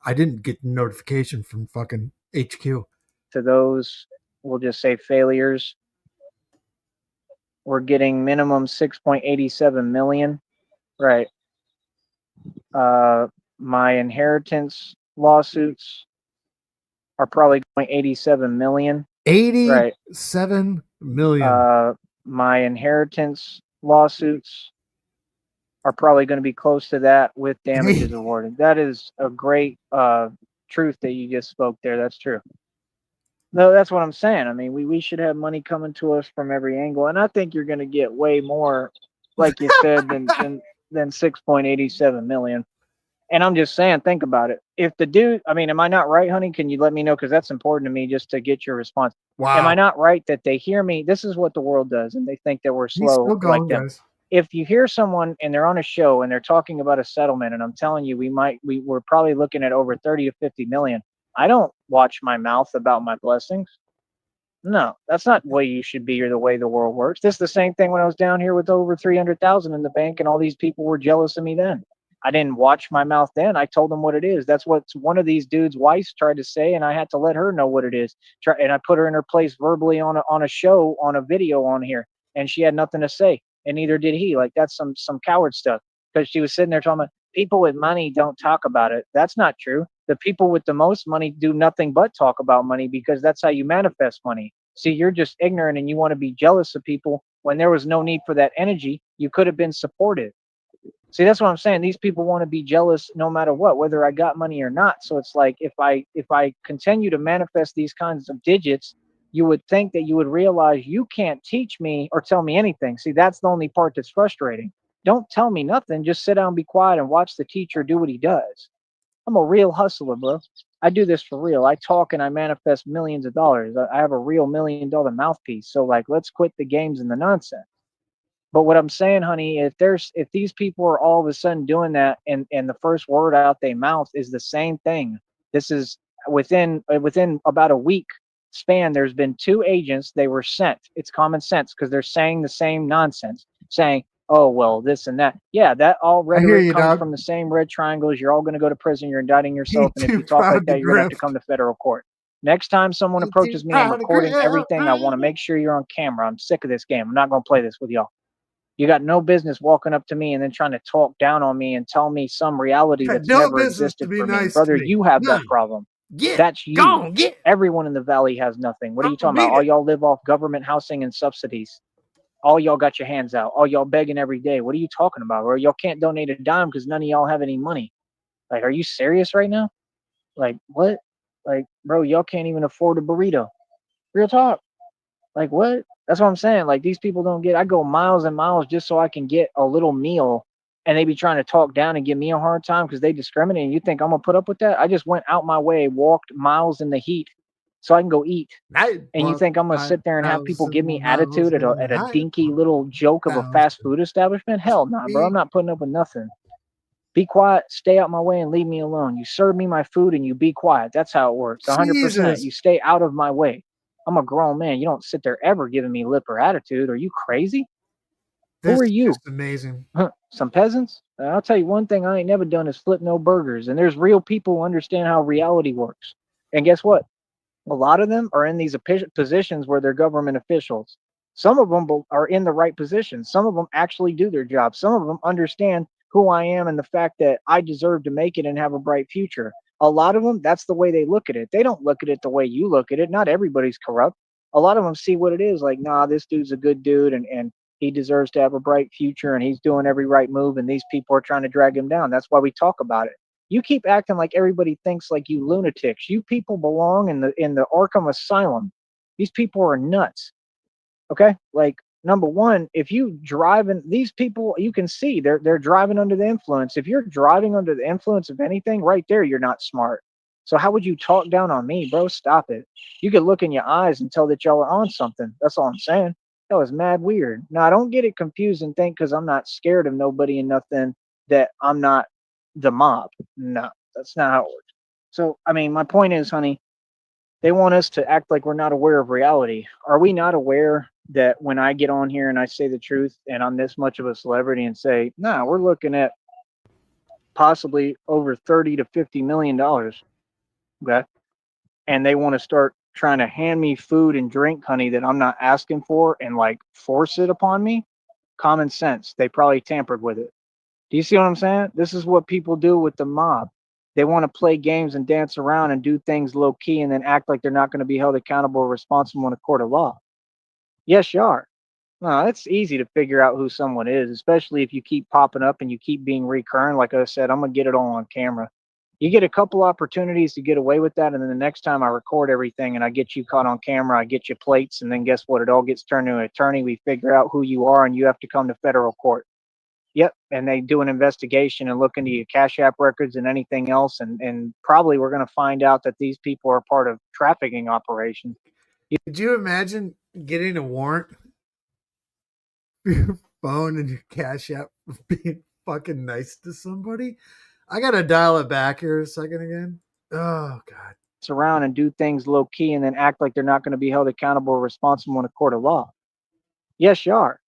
I didn't get notification from fucking HQ. To those, we'll just say failures, we're getting minimum 6.87 million. Right. My inheritance lawsuits are probably going 87 million. Right. 87 million. My inheritance lawsuits are probably going to be close to that with damages awarded. That is a great truth that you just spoke there. That's true. No, that's what I'm saying. I mean, we should have money coming to us from every angle, and I think you're going to get way more, like you said, than 6.87 million. And I'm just saying, think about it. If the dude, I mean, am I not right, honey? Can you let me know? Because that's important to me just to get your response. Wow. Am I not right that they hear me? This is what the world does, and they think that we're He's slow still like going, them. guys. If you hear someone and they're on a show and they're talking about a settlement, and I'm telling you, we're probably looking at over 30 to 50 million. I don't watch my mouth about my blessings. No, that's not the way you should be or the way the world works. This is the same thing when I was down here with over 300,000 in the bank and all these people were jealous of me then. I didn't watch my mouth then. I told them what it is. That's what one of these dudes' wives tried to say, and I had to let her know what it is. And I put her in her place verbally on a show, on a video on here, and she had nothing to say, and neither did he. Like, that's some coward stuff, because she was sitting there talking about people with money don't talk about it. That's not true. The people with the most money do nothing but talk about money, because that's how you manifest money. See, you're just ignorant and you want to be jealous of people when there was no need for that energy. You could have been supportive. See, that's what I'm saying. These people want to be jealous no matter what, whether I got money or not. So it's like, if I continue to manifest these kinds of digits, you would think that you would realize you can't teach me or tell me anything. See, that's the only part that's frustrating. Don't tell me nothing. Just sit down and be quiet and watch the teacher do what he does. I'm a real hustler, bro. I do this for real. I talk and I manifest millions of dollars. I have a real $1 million mouthpiece. So, like, let's quit the games and the nonsense. But what I'm saying, honey, if these people are all of a sudden doing that, and the first word out their mouth is the same thing, this is within about a week span. There's been two agents. They were sent. It's common sense, because they're saying the same nonsense, saying, "Oh well, this and that." Yeah, that all I hear rhetoric you, comes dog. from the same red triangles. You're all going to go to prison. You're indicting He yourself, and if too you talk like proud to that, you're going to have to grift. come to federal court. Next time someone He too approaches me, I'm proud to recording everything. I want to grift. make sure you're on camera. I'm sick of this game. I'm not going to play this with y'all. You got no business walking up to me and then trying to talk down on me and tell me some reality Had that's no never business to existed be for me. nice to Brother, me. you have that None. problem. Get. That's Go you. on, get. Everyone in the valley has nothing. What are you talking about? Beat All it. y'all live off government housing and subsidies. All y'all got your hands out. All y'all begging every day. What are you talking about? Or y'all can't donate a dime because none of y'all have any money. Like, are you serious right now? Like, what? Like, bro, y'all can't even afford a burrito. Real talk. Like, what? That's what I'm saying. Like, these people don't get. I go miles and miles just so I can get a little meal, and they be trying to talk down and give me a hard time because they discriminate. And you think I'm gonna put up with that? I just went out my way, walked miles in the heat, so I can go eat. I And you walked think I'm gonna sit there and have people give 5,000 me miles attitude at a in the at a night. dinky little joke of a 1,000 fast food establishment? Hell nah, bro. I'm feet. not putting up with nothing. Be quiet, stay out my way, and leave me alone. You serve me my food and you be quiet. That's how it works. 100%. Jesus. You stay out of my way. I'm a grown man. You don't sit there ever giving me lip or attitude. Are you crazy? Who This are is you? just amazing. Some peasants? I'll tell you one thing I ain't never done is flip no burgers. And there's real people who understand how reality works. And guess what? A lot of them are in these positions where they're government officials. Some of them are in the right positions. Some of them actually do their job. Some of them understand who I am and the fact that I deserve to make it and have a bright future. A lot of them, that's the way they look at it. They don't look at it the way you look at it. Not everybody's corrupt. A lot of them see what it is like, nah, this dude's a good dude, and he deserves to have a bright future, and he's doing every right move, and these people are trying to drag him down. That's why we talk about it. You keep acting like everybody thinks like you lunatics. You people belong in the Arkham Asylum. These people are nuts. Okay? Like, number one, if you driving these people, you can see they're driving under the influence. If you're driving under the influence of anything, right there, you're not smart. So how would you talk down on me, bro? Stop it. You could look in your eyes and tell that y'all are on something. That's all I'm saying. That was mad weird. Now I don't get it confused and think because I'm not scared of nobody and nothing that I'm not the mob. No, that's not how it works. So I mean, my point is, honey, they want us to act like we're not aware of reality. Are we not aware that when I get on here and I say the truth and I'm this much of a celebrity and say, nah, we're looking at possibly over 30 to $50 million, okay? And they want to start trying to hand me food and drink, honey, that I'm not asking for and like force it upon me. Common sense. They probably tampered with it. Do you see what I'm saying? This is what people do with the mob. They want to play games and dance around and do things low key and then act like they're not going to be held accountable or responsible in a court of law. Yes, you are. No, it's easy to figure out who someone is, especially if you keep popping up and you keep being recurrent. Like I said, I'm going to get it all on camera. You get a couple opportunities to get away with that. And then the next time I record everything and I get you caught on camera, I get you plates. And then guess what? It all gets turned to an attorney. We figure out who you are and you have to come to federal court. Yep, and they do an investigation and look into your Cash App records and anything else, and probably we're going to find out that these people are part of trafficking operations. Could you imagine getting a warrant for your phone and your Cash App for being fucking nice to somebody? I gotta dial it back here a second again. Oh god. Around and do things low key and then act like they're not going to be held accountable or responsible in a court of law. Yes, you are.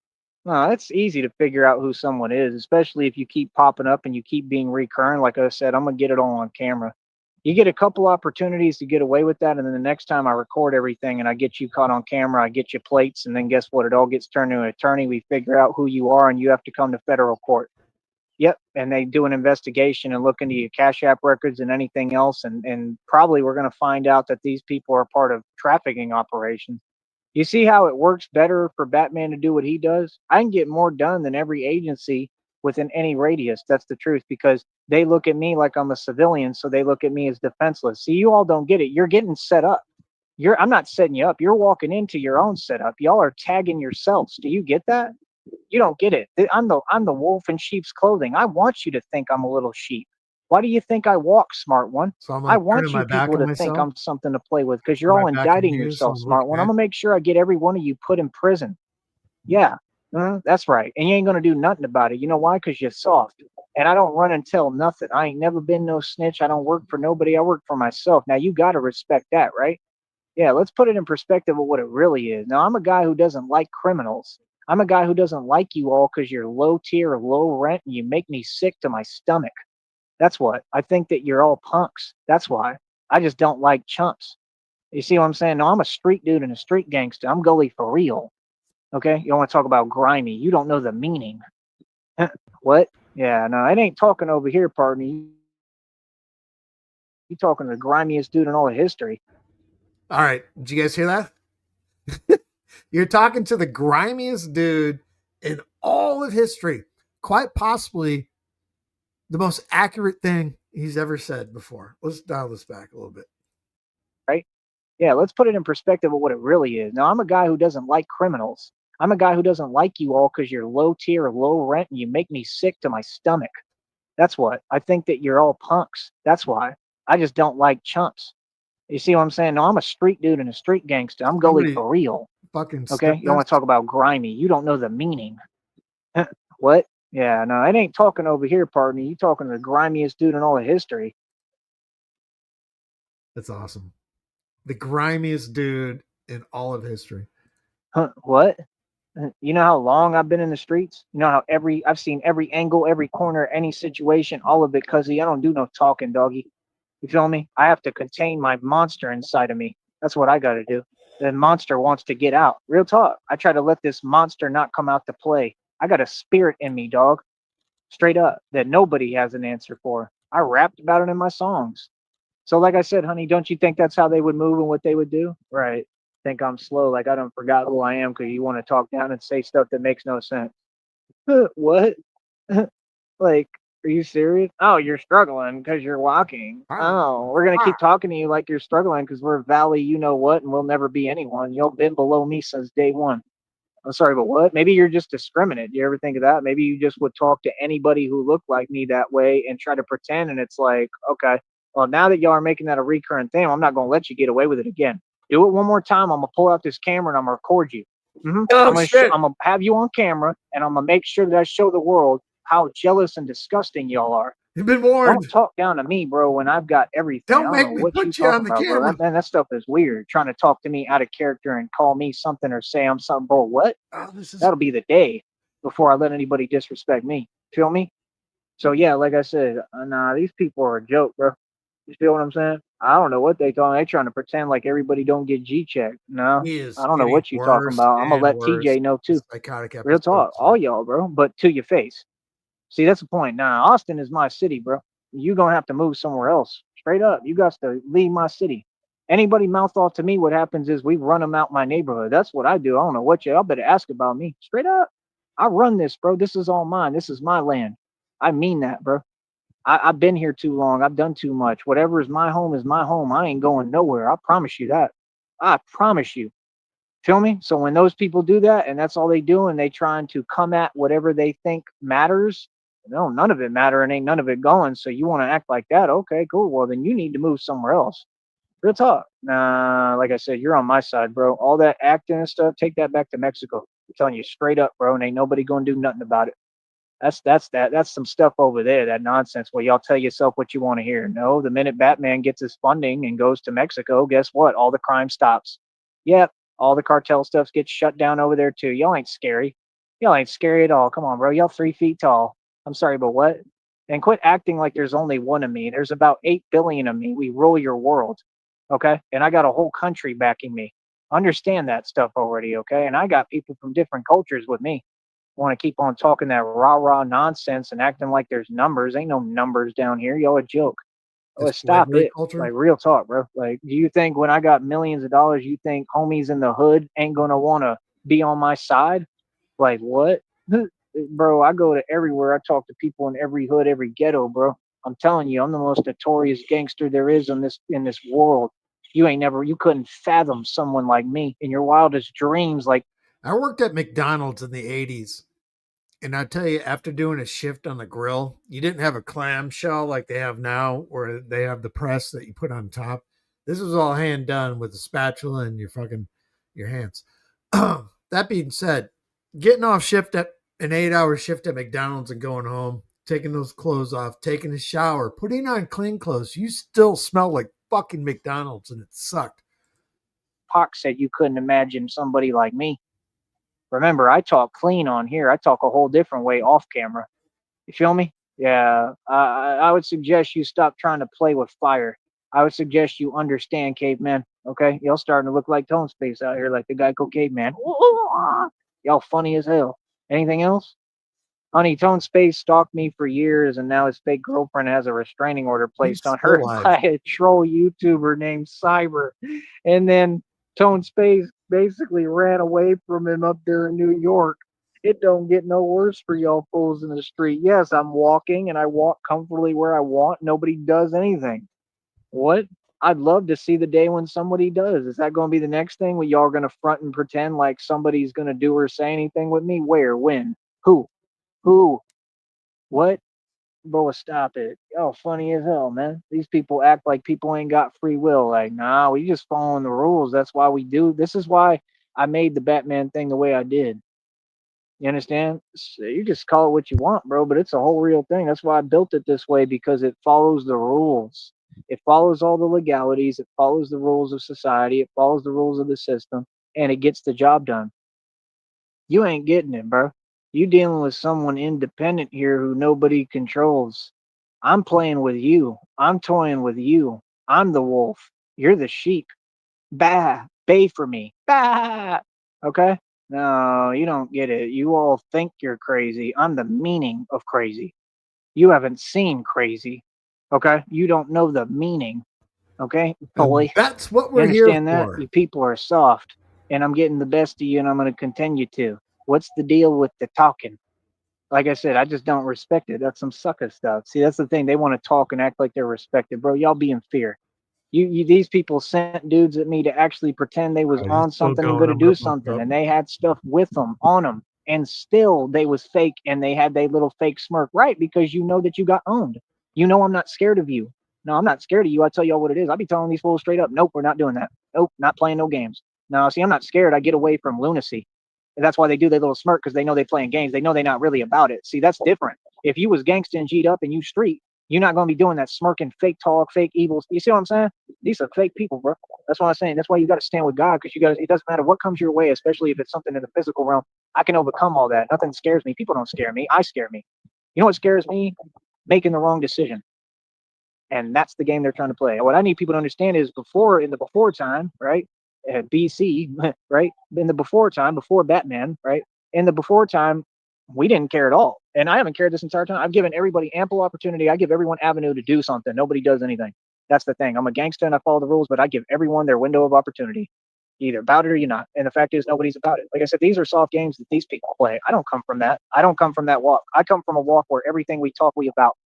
No, it's easy to figure out who someone is, especially if you keep popping up and you keep being recurrent. Like I said, I'm going to get it all on camera. You get a couple opportunities to get away with that. And then the next time I record everything and I get you caught on camera, I get you plates. And then guess what? It all gets turned to an attorney. We figure out who you are and you have to come to federal court. Yep. And they do an investigation and look into your Cash App records and anything else. And probably we're going to find out that these people are part of trafficking operations. You see how it works better for Batman to do what he does? I can get more done than every agency within any radius. That's the truth because they look at me like I'm a civilian, so they look at me as defenseless. See, you all don't get it. You're getting set up. I'm not setting you up. You're walking into your own setup. Y'all are tagging yourselves. Do you get that? You don't get it. I'm the wolf in sheep's clothing. I want you to think I'm a little sheep. Why do you think I walk, smart one? So I'm I like turning want you my back people on to think myself. I'm something to play with because you're Turn my all back on indicting you, so yourself, I'm smart looking one. I'm at. gonna make sure I get every one of you put in prison. Yeah, that's right. And you ain't gonna do nothing about it. You know why? Because you're soft. And I don't run and tell nothing. I ain't never been no snitch. I don't work for nobody. I work for myself. Now you gotta respect that, right? Yeah, let's put it in perspective of what it really is. Now, I'm a guy who doesn't like criminals. I'm a guy who doesn't like you all because you're low tier, low rent, and you make me sick to my stomach. That's what. I think that you're all punks. That's why. I just don't like chumps. You see what I'm saying? No, I'm a street dude and a street gangster. I'm gully for real. Okay? You want to talk about grimy. You don't know the meaning. What? Yeah, no, it ain't talking over here, partner. You talking to the grimiest dude in all of history. All right, did you guys hear that? You're talking to the grimiest dude in all of history. Quite possibly the most accurate thing he's ever said before. Let's dial this back a little bit. Right? Yeah, let's put it in perspective of what it really is. Now, I'm a guy who doesn't like criminals. I'm a guy who doesn't like you all because you're low tier, low rent, and you make me sick to my stomach. That's what. I think that you're all punks. That's why. I just don't like chumps. You see what I'm saying? No, I'm a street dude and a street gangster. I'm gully Somebody for real. fucking Okay? snipped You want to us. talk about grimy. You don't know the meaning. What? Yeah, no, it ain't talking over here, partner. You talking to the grimiest dude in all of history. That's awesome. The grimiest dude in all of history. Huh, what? You know how long I've been in the streets? You know how I've seen every angle, every corner, any situation, all of it, cuzzy. I don't do no talking, doggy. You feel me? I have to contain my monster inside of me. That's what I got to do. The monster wants to get out. Real talk. I try to let this monster not come out to play. I got a spirit in me, dog. Straight up, that nobody has an answer for. I rapped about it in my songs. So, like I said, honey, don't you think that's how they would move and what they would do? Right. Think I'm slow, like I don't forgot who I am because you want to talk down and say stuff that makes no sense. What? Like, are you serious? Oh, you're struggling because you're walking. Oh, we're gonna keep talking to you like you're struggling because we're Valley, you know what, and we'll never be anyone. You've been below me since day one. I'm sorry, but what? Maybe you're just discriminate. You ever think of that? Maybe you just would talk to anybody who looked like me that way and try to pretend. And it's like, okay, well, now that y'all are making that a recurrent thing, I'm not going to let you get away with it again. Do it one more time. I'm going to pull out this camera and I'm going to record you. Oh shit! I'm gonna have you on camera and I'm gonna make sure that I show the world how jealous and disgusting y'all are. You've been Don't warned. talk down to me, bro, when I've got everything. I Don't don't know make me what you put you on talking the about, bro. camera. That stuff is weird. Trying to talk to me out of character and call me something or say I'm something, bro. What? Oh, this is That'll be the day before I let anybody disrespect me. Feel me? So yeah, like I said, nah, these people are a joke, bro. You feel what I'm saying? I don't know what they talking. They trying to pretend like everybody don't get G checked. No, he I is don't know getting what you talking worse about. I'm gonna and let worse. TJ know The too. psychotic Real talk, episodes. all y'all, bro, but to your face. See, that's the point. Now, Austin is my city, bro. You gonna have to move somewhere else. Straight up, you got to leave my city. Anybody mouth off to me, what happens is we run them out my neighborhood. That's what I do. I don't know what y'all better ask about me. Straight up, I run this, bro. This is all mine. This is my land. I mean that, bro. I've been here too long. I've done too much. Whatever is my home is my home. I ain't going nowhere. I promise you that. I promise you. Feel me? So when those people do that and that's all they do and they trying to come at whatever they think matters, no, none of it matter and ain't none of it going. So you want to act like that? Okay, cool. Well, then you need to move somewhere else. Real talk. Nah, like I said, you're on my side, bro. All that acting and stuff, take that back to Mexico. I'm telling you straight up, bro, and ain't nobody gonna do nothing about it. That's some stuff over there, that nonsense where y'all tell yourself what you want to hear. No, the minute Batman gets his funding and goes to Mexico, guess what? All the crime stops. Yep, all the cartel stuff gets shut down over there too. Y'all ain't scary. Y'all ain't scary at all. Come on, bro. Y'all 3 feet tall. I'm sorry, but what? And quit acting like there's only one of me. There's about 8 billion of me. We rule your world. Okay. And I got a whole country backing me. Understand that stuff already, okay? And I got people from different cultures with me want to keep on talking that rah rah nonsense and acting like there's numbers. Ain't no numbers down here. Y'all a joke. Oh, This stop bribery it. culture. Like real talk, bro. Like, do you think when I got millions of dollars, you think homies in the hood ain't gonna want to be on my side? Like what, bro? I go to everywhere. I talk to people in every hood, every ghetto, bro. I'm telling you, I'm the most notorious gangster there is in this world. You couldn't fathom someone like me in your wildest dreams. Like, I worked at McDonald's in the 80s. And I tell you, after doing a shift on the grill, you didn't have a clamshell like they have now, where they have the press that you put on top. This was all hand done with a spatula and your hands. That being said, getting off shift at an 8 hour shift at McDonald's and going home, taking those clothes off, taking a shower, putting on clean clothes, you still smell like fucking McDonald's, and it sucked. Pac said you couldn't imagine somebody like me. Remember, I talk clean on here. I talk a whole different way off camera. You feel me? Yeah. I would suggest you stop trying to play with fire. I would suggest you understand, caveman. Okay, y'all starting to look like Tone Space out here, like the Geico caveman. Y'all funny as hell. Anything else? Honey, Tone Space stalked me for years, and now his fake girlfriend has a restraining order He's placed on still her alive. by a troll YouTuber named Cyber. And then Tone Space basically ran away from him up there in New York. It don't get no worse for y'all fools in the street. Yes, I'm walking and I walk comfortably where I want. Nobody does anything. What? I'd love to see the day when somebody does. Is that going to be the next thing where y'all are going to front and pretend like somebody's going to do or say anything with me? Where? When? Who? Who? What? Bro, stop it. Y'all funny as hell, man. These people act like people ain't got free will. Like, nah, we just following the rules. That's why we do. This is why I made the Batman thing the way I did. You understand? So you just call it what you want, bro, but it's a whole real thing. That's why I built it this way because it follows the rules. It follows all the legalities. It follows the rules of society. It follows the rules of the system, and it gets the job done. You ain't getting it, bro. You dealing with someone independent here who nobody controls. I'm playing with you. I'm toying with you. I'm the wolf. You're the sheep. Bah, bay for me. Bah. Okay? No, you don't get it. You all think you're crazy. I'm the meaning of crazy. You haven't seen crazy. Okay? You don't know the meaning. Okay? And Boy, that's what you we're here understand that? for. You people are soft, and I'm getting the best of you, and I'm going to continue to. What's the deal with the talking? Like I said, I just don't respect it. That's some sucker stuff. See, that's the thing. They want to talk and act like they're respected, bro. Y'all be in fear. These people sent dudes at me to actually pretend they was All right, he's on still something and going. going to I'm gonna do bump something, up. and they had stuff with them on them, and still they was fake, and they had their little fake smirk, right? Because you know that you got owned. You know I'm not scared of you. No, I'm not scared of you. I tell y'all what it is. I be telling these fools straight up, nope, we're not doing that. Nope, not playing no games. No, see, I'm not scared. I get away from lunacy. And that's why they do their little smirk, because they know they playing games. They know they're not really about it. See, that's different. If you was gangsta and G'd up and you street, you're not going to be doing that smirking, fake talk, fake evils. You see what I'm saying? These are fake people, bro. That's what I'm saying. That's why you got to stand with God, because you got. It doesn't matter what comes your way, especially if it's something in the physical realm. I can overcome all that. Nothing scares me. People don't scare me. I scare me. You know what scares me? Making the wrong decision. And that's the game they're trying to play. What I need people to understand is in the before time, right? BC, right? In the before time, before Batman, right? In the before time, we didn't care at all. And I haven't cared this entire time. I've given everybody ample opportunity. I give everyone avenue to do something. Nobody does anything. That's the thing. I'm a gangster and I follow the rules, but I give everyone their window of opportunity. You're either about it or you're not. And the fact is, nobody's about it. Like I said, these are soft games that these people play. I don't come from that. I don't come from that walk. I come from a walk where everything we talk, we about.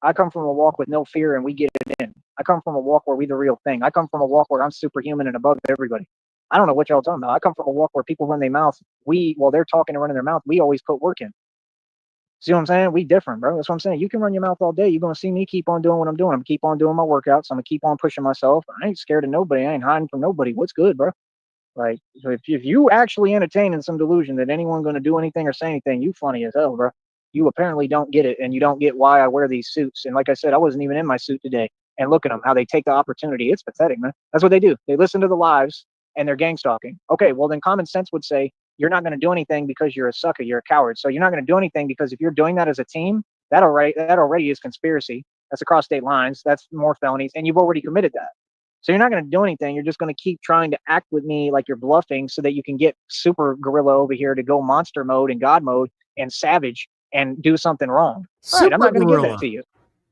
I come from a walk with no fear and we get it in. I come from a walk where we the real thing. I come from a walk where I'm superhuman and above everybody. I don't know what y'all talking about. I come from a walk where people run their mouth. While they're talking and running their mouth, we always put work in. See what I'm saying? We different, bro. That's what I'm saying. You can run your mouth all day. You're going to see me keep on doing what I'm doing. I'm going to keep on doing my workouts. I'm going to keep on pushing myself. I ain't scared of nobody. I ain't hiding from nobody. What's good, bro? Like, so if you actually entertaining some delusion that anyone's going to do anything or say anything, you funny as hell, bro. You apparently don't get it, and you don't get why I wear these suits. And like I said, I wasn't even in my suit today. And look at them, how they take the opportunity. It's pathetic, man. That's what they do. They listen to the lives and they're gang stalking. Okay, well then common sense would say you're not going to do anything because you're a sucker, you're a coward. So you're not going to do anything because if you're doing that as a team, that already is conspiracy. That's across state lines. That's more felonies, and you've already committed that. So you're not going to do anything. You're just going to keep trying to act with me like you're bluffing so that you can get super gorilla over here to go monster mode and God mode and savage and do something wrong. All right, I'm not going to give that to you.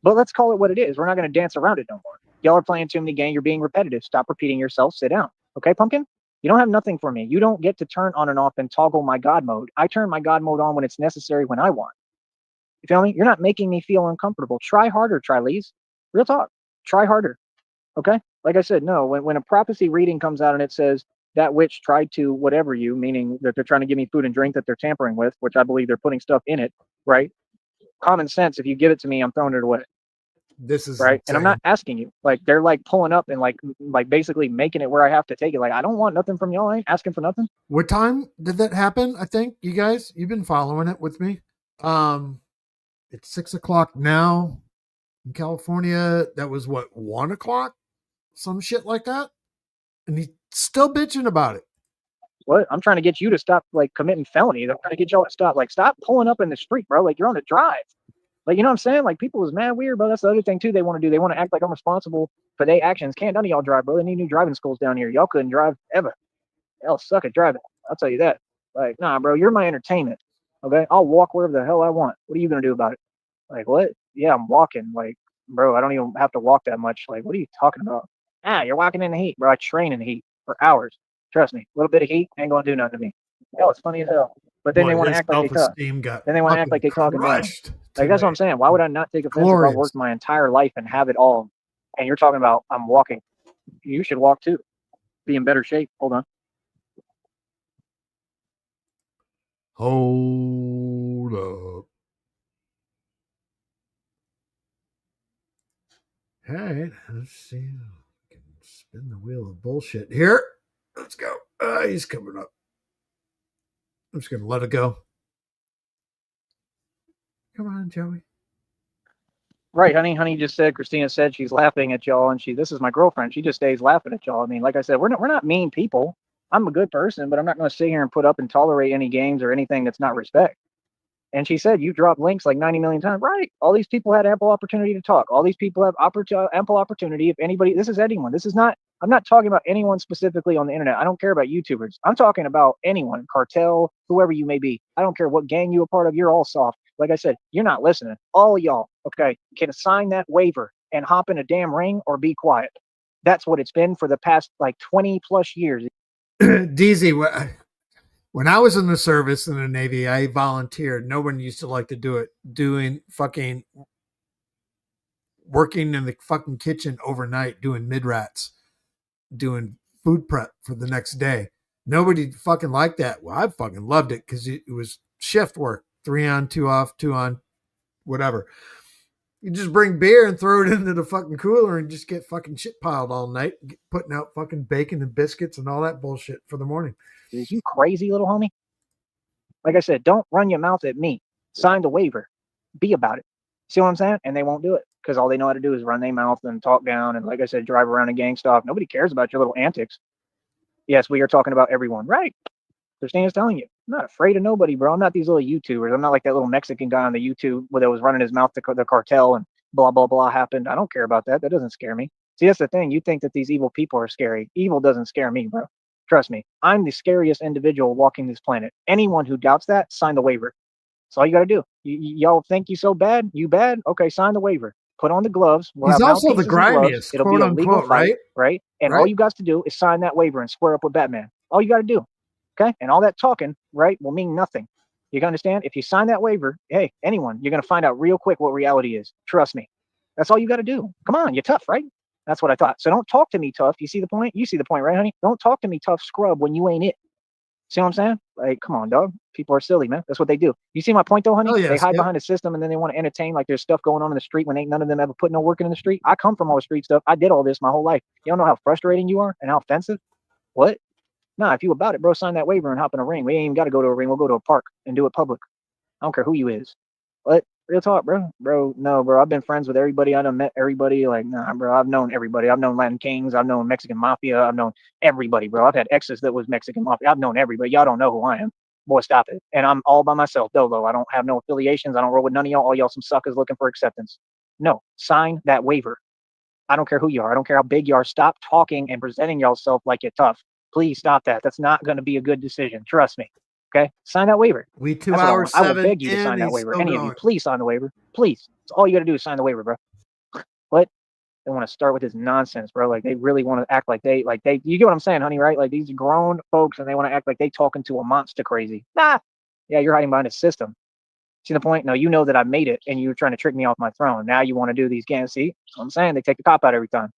But let's call it what it is. We're not going to dance around it no more. Y'all are playing too many games. You're being repetitive. Stop repeating yourself. Sit down. Okay, Pumpkin? You don't have nothing for me. You don't get to turn on and off and toggle my God mode. I turn my God mode on when it's necessary, when I want. You feel me? You're not making me feel uncomfortable. Try harder, Trilese. Real talk. Try harder. Okay? Like I said, no, when a prophecy reading comes out and it says that witch tried to whatever you, meaning that they're trying to give me food and drink that they're tampering with, which I believe they're putting stuff in it, right? Common sense, if you give it to me, I'm throwing it away. This is right. insane. And I'm not asking you. Like they're like pulling up and like basically making it where I have to take it. Like I don't want nothing from y'all. I ain't asking for nothing. What time did that happen? I think you've been following it with me. It's 6:00 now in California. That was what, 1:00, some shit like that, and he's still bitching about it. What? I'm trying to get you to stop like committing felonies. I'm trying to get y'all to stop pulling up in the street, bro. Like you're on the drive. Like, you know what I'm saying? Like, people is mad weird, bro. That's the other thing, too, they want to do. They want to act like I'm responsible for their actions. Can't none of y'all drive, bro. They need new driving schools down here. Y'all couldn't drive ever. Y'all suck at driving. I'll tell you that. Like, nah, bro, you're my entertainment. Okay? I'll walk wherever the hell I want. What are you going to do about it? Like, what? Yeah, I'm walking. Like, bro, I don't even have to walk that much. Like, what are you talking about? You're walking in the heat, bro. I train in the heat for hours. Trust me. A little bit of heat ain't going to do nothing to me. Hell, it's funny as hell. But then they want to act like they tough. Self-esteem got Then they want to act like they talking down. crushed. Like that's what I'm saying. Why would I not take offense if I worked my entire life and have it all? And you're talking about I'm walking. You should walk too. Be in better shape. Hold on. Hold up. All right, let's see. I can spin the wheel of bullshit here. Let's go. He's coming up. I'm just gonna let it go. Come on, Joey. Right, honey. Honey just said. Christina said she's laughing at y'all, and this is my girlfriend. She just stays laughing at y'all. I mean, like I said, we're not mean people. I'm a good person, but I'm not going to sit here and put up and tolerate any games or anything that's not respect. And she said, you dropped links like 90 million times. Right. All these people had ample opportunity to talk. All these people have ample opportunity. If anybody, this is anyone. This is not, I'm not talking about anyone specifically on the internet. I don't care about YouTubers. I'm talking about anyone, cartel, whoever you may be. I don't care what gang you're a part of. You're all soft. Like I said, you're not listening. All y'all, okay, can sign that waiver and hop in a damn ring or be quiet. That's what it's been for the past like 20 plus years. DZ, when I was in the service in the Navy, I volunteered. No one used to like to do it. Doing fucking working in the fucking kitchen overnight doing mid-rats, doing food prep for the next day. Nobody fucking liked that. Well, I fucking loved it because it was shift work, 3 on, 2 off, 2 on, whatever. You just bring beer and throw it into the fucking cooler and just get fucking shit piled all night, putting out fucking bacon and biscuits and all that bullshit for the morning. Is you crazy, little homie? Like I said, don't run your mouth at me. Sign the waiver. Be about it. See what I'm saying? And they won't do it because all they know how to do is run their mouth and talk down and, like I said, drive around and gang stuff. Nobody cares about your little antics. Yes, we are talking about everyone, right? Christina's telling you, I'm not afraid of nobody, bro. I'm not these little YouTubers. I'm not like that little Mexican guy on the YouTube where that was running his mouth to the cartel and blah, blah, blah happened. I don't care about that. That doesn't scare me. See, that's the thing. You think that these evil people are scary. Evil doesn't scare me, bro. Trust me. I'm the scariest individual walking this planet. Anyone who doubts that, sign the waiver. That's all you got to do. Y'all think you so bad? You bad? Okay, sign the waiver. Put on the gloves. We'll He's have also the mouthpieces and gloves. grimiest, It'll quote be a legal unquote, fight, right? right? And all you got to do is sign that waiver and square up with Batman. All you got to do. Okay? And all that talking, right, will mean nothing. You can understand? If you sign that waiver, hey, anyone, you're going to find out real quick what reality is. Trust me. That's all you got to do. Come on, you're tough, right? That's what I thought. So don't talk to me tough. You see the point? You see the point, right, honey? Don't talk to me tough scrub when you ain't it. See what I'm saying? Like, come on, dog. People are silly, man. That's what they do. You see my point, though, honey? Oh, yes, they hide behind a system and then they want to entertain like there's stuff going on in the street when ain't none of them ever put no work in the street. I come from all the street stuff. I did all this my whole life. You don't know how frustrating you are and how offensive? What? Nah, if you about it, bro, sign that waiver and hop in a ring. We ain't even got to go to a ring. We'll go to a park and do it public. I don't care who you is. What? Real talk, bro. Bro, no, bro. I've been friends with everybody. I done met everybody. Like, nah, bro. I've known everybody. I've known Latin Kings. I've known Mexican Mafia. I've known everybody, bro. I've had exes that was Mexican Mafia. I've known everybody. Y'all don't know who I am. Boy, stop it. And I'm all by myself, dolo. I don't have no affiliations. I don't roll with none of y'all. All y'all some suckers looking for acceptance. No, sign that waiver. I don't care who you are. I don't care how big you are. Stop talking and presenting yourself like you're tough. Please stop that. That's not going to be a good decision. Trust me. Okay? Sign that waiver. We 2 That's what I hours want. I will 7 beg you to in, sign that he's waiver. still Any of you, going. please sign the waiver. Please. That's all you got to do is sign the waiver, bro. What? They want to start with this nonsense, bro. Like they really want to act like they you get what I'm saying, honey, right? Like these grown folks and they want to act like they talking to a monster crazy. Nah. Yeah, you're hiding behind a system. See the point? No, you know that I made it and you're trying to trick me off my throne. Now you want to do these games. See what I'm saying? They take the cop out every time.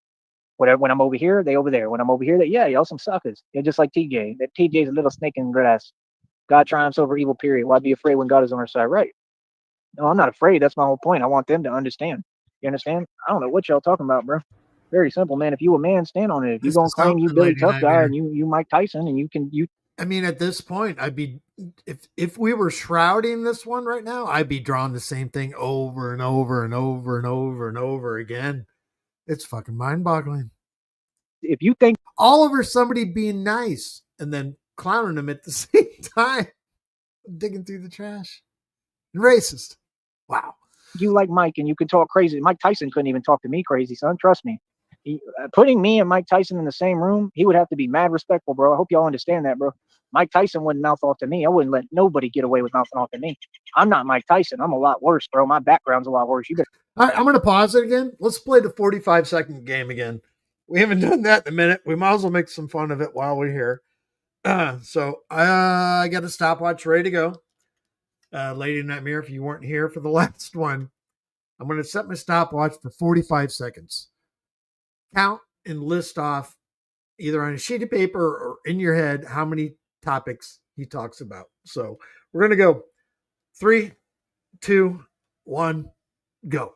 Whatever, when I'm over here, they over there. When I'm over here, y'all some suckers. You're just like TJ. That TJ's a little snake in grass. God triumphs over evil, period. Why be afraid when God is on our side? Right. No, I'm not afraid. That's my whole point. I want them to understand. You understand? I don't know what y'all talking about, bro. Very simple, man. If you a man, stand on it. If you gonna claim you Billy Tough Guy and you Mike Tyson and you I mean, at this point, I'd be if we were shrouding this one right now, I'd be drawing the same thing over and over and over and over and over again. It's fucking mind-boggling. If you think all over somebody being nice and then clowning them at the same time, digging through the trash, and racist. Wow. You like Mike and you can talk crazy. Mike Tyson couldn't even talk to me crazy, son. Trust me. Putting me and Mike Tyson in the same room, he would have to be mad respectful, bro. I hope y'all understand that, bro. Mike Tyson wouldn't mouth off to me. I wouldn't let nobody get away with mouthing off to me. I'm not Mike Tyson. I'm a lot worse, bro. My background's a lot worse. All right, I'm going to pause it again. Let's play the 45-second game again. We haven't done that in a minute. We might as well make some fun of it while we're here. So I got a stopwatch ready to go. Lady Nightmare, if you weren't here for the last one, I'm going to set my stopwatch for 45 seconds. Count and list off either on a sheet of paper or in your head how many topics he talks about. So we're going to go 3, 2, 1, go.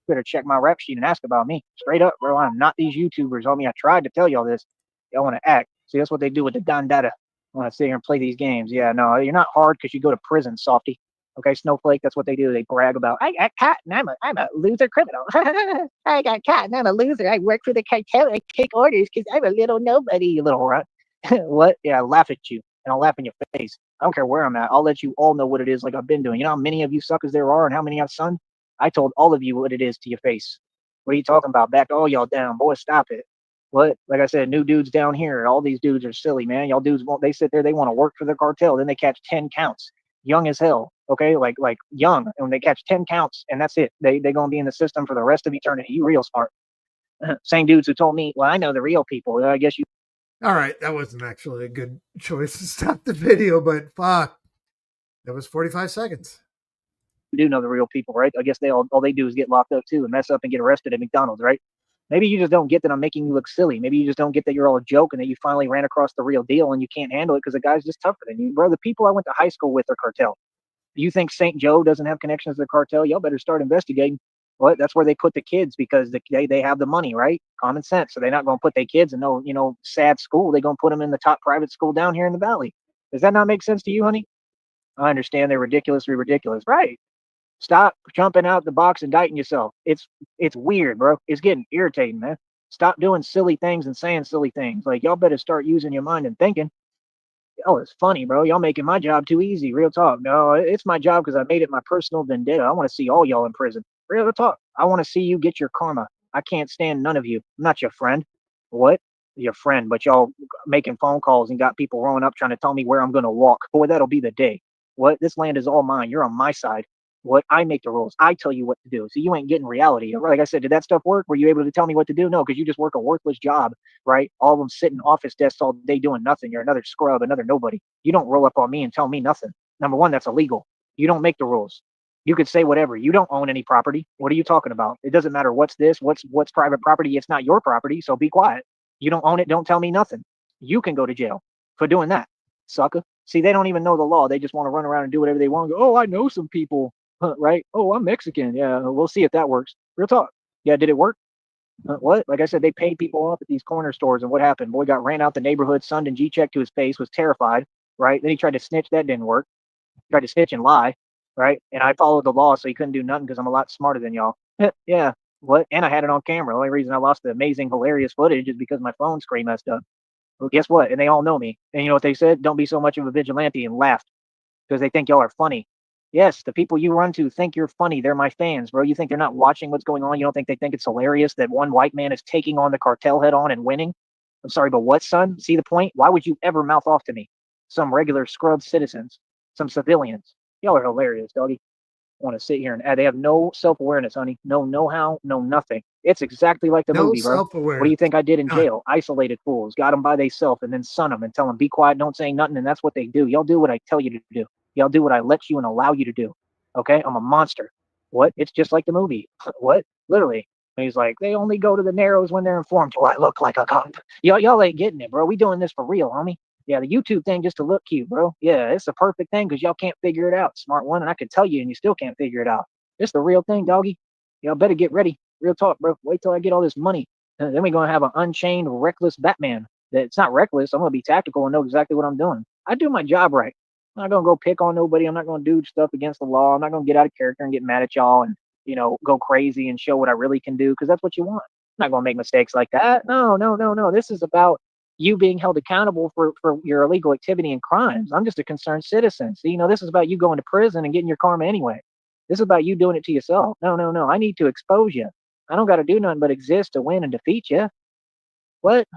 Better check my rap sheet and ask about me. Straight up, bro. I'm not these YouTubers on me. I tried to tell y'all this. Y'all want to act. See, that's what they do with the Don Data. I want to sit here and play these games. Yeah, no, you're not hard because you go to prison, softy. Okay, Snowflake, that's what they do. They brag about, I got caught and I'm a loser criminal. I got caught and I'm a loser. I work for the cartel. I take orders because I'm a little nobody, you little runt. What? Yeah, I laugh at you and I'll laugh in your face. I don't care where I'm at. I'll let you all know what it is like I've been doing. You know how many of you suckers there are and how many I've sunned? I told all of you what it is to your face. What are you talking about? Back all y'all down. Boy, stop it. What? Like I said, new dudes down here. All these dudes are silly, man. Y'all dudes won't, they sit there, they want to work for the cartel. Then they catch 10 counts. Young as hell. Okay, like young, and when they catch 10 counts, and that's it. They gonna be in the system for the rest of eternity. You real smart. Same dudes who told me, well, I know the real people. I guess you. All right, that wasn't actually a good choice to stop the video, but fuck, that was 45 seconds. do know the real people, right? I guess all they do is get locked up too and mess up and get arrested at McDonald's, right? Maybe you just don't get that I'm making you look silly. Maybe you just don't get that you're all a joke and that you finally ran across the real deal and you can't handle it because the guy's just tougher than you, bro. The people I went to high school with are cartel. You think St. Joe doesn't have connections to the cartel? Y'all better start investigating. What? That's where they put the kids because they have the money, right? Common sense. So they're not going to put their kids in no sad school. They're going to put them in the top private school down here in the valley. Does that not make sense to you, honey? I understand they're ridiculously ridiculous, right? Stop jumping out the box and indicting yourself. It's weird, bro. It's getting irritating, man. Stop doing silly things and saying silly things. Like y'all better start using your mind and thinking. Oh, it's funny, bro. Y'all making my job too easy. Real talk. No, it's my job because I made it my personal vendetta. I want to see all y'all in prison. Real talk. I want to see you get your karma. I can't stand none of you. I'm not your friend. What? Your friend, but y'all making phone calls and got people rolling up trying to tell me where I'm gonna walk. Boy, that'll be the day. What? This land is all mine. You're on my side. What? I make the rules. I tell you what to do. So you ain't getting reality. Like I said, did that stuff work? Were you able to tell me what to do? No, because you just work a worthless job, right? All of them sitting office desks all day doing nothing. You're another scrub, another nobody. You don't roll up on me and tell me nothing. Number one, that's illegal. You don't make the rules. You could say whatever. You don't own any property. What are you talking about? It doesn't matter what's this, what's private property. It's not your property, so be quiet. You don't own it. Don't tell me nothing. You can go to jail for doing that, sucker. See, they don't even know the law. They just want to run around and do whatever they want. Go, oh, I know some people, right? Oh, I'm Mexican. Yeah, we'll see if that works. Real talk. Yeah, did it work? What? Like I said, they paid people off at these corner stores, and what happened? Boy got ran out the neighborhood, sunned and G-check to his face, was terrified, right? Then he tried to snitch. That didn't work. Tried to snitch and lie, right? And I followed the law, so he couldn't do nothing because I'm a lot smarter than y'all. Yeah. What? And I had it on camera. The only reason I lost the amazing, hilarious footage is because my phone screen messed up. Well, guess what? And they all know me. And you know what they said? Don't be so much of a vigilante, and laughed because they think y'all are funny. Yes, the people you run to think you're funny. They're my fans, bro. You think they're not watching what's going on? You don't think they think it's hilarious that one white man is taking on the cartel head on and winning? I'm sorry, but what, son? See the point? Why would you ever mouth off to me? Some regular scrub citizens, some civilians. Y'all are hilarious, doggy. Want to sit here and they have no self awareness, honey. No know how, no nothing. It's exactly like the No movie, bro. self What do you awareness. think I did in None. jail? Isolated fools, got them by themselves, and then sun them and tell them be quiet, don't say nothing, and that's what they do. Y'all do what I tell you to do. Y'all do what I let you and allow you to do. Okay, I'm a monster. What? It's just like the movie. What? Literally. And he's like, they only go to the Narrows when they're informed. Do I look like a cop? Y'all ain't getting it, bro. We doing this for real, homie. Yeah, the YouTube thing just to look cute, bro. Yeah, it's a perfect thing because y'all can't figure it out. Smart one, and I can tell you, and you still can't figure it out. It's the real thing, doggy. Y'all better get ready. Real talk, bro. Wait till I get all this money. And then we're gonna have an unchained, reckless Batman. It's not reckless. I'm gonna be tactical and know exactly what I'm doing. I do my job right. I'm not gonna go pick on nobody. I'm not gonna do stuff against the law. I'm not gonna get out of character and get mad at y'all and go crazy and show what I really can do because that's what you want. I'm not gonna make mistakes like that. No, no, no, no. This is about you being held accountable for your illegal activity and crimes. I'm just a concerned citizen. See, this is about you going to prison and getting your karma anyway. This is about you doing it to yourself. No, no, no. I need to expose you. I don't got to do nothing but exist to win and defeat you. What?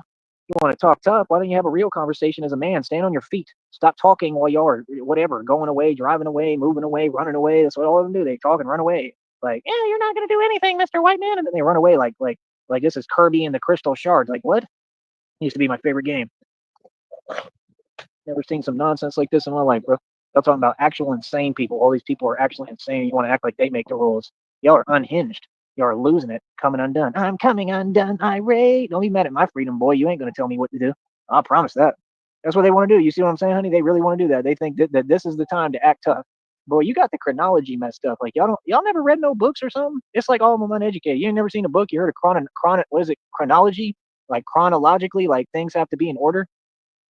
You want to talk tough? Why don't you have a real conversation as a man? Stand on your feet. Stop talking while you're whatever, going away, driving away, moving away, running away. That's what all of them do. They talk and run away. Like, yeah, you're not gonna do anything, Mr. White Man, and then they run away like this is Kirby and the Crystal Shards. Like what? Used to be my favorite game. Never seen some nonsense like this in my life, bro. I'm talking about actual insane people. All these people are actually insane. You want to act like they make the rules. Y'all are unhinged. Y'all are losing it, coming undone. I'm coming undone, irate. Don't be mad at my freedom, boy. You ain't going to tell me what to do. I promise that. That's what they want to do. You see what I'm saying, honey? They really want to do that. They think that this is the time to act tough. Boy, you got the chronology messed up. Like y'all never read no books or something? It's like all of them uneducated. You ain't never seen a book. You heard of what is it? Chronology? Like chronologically, like things have to be in order.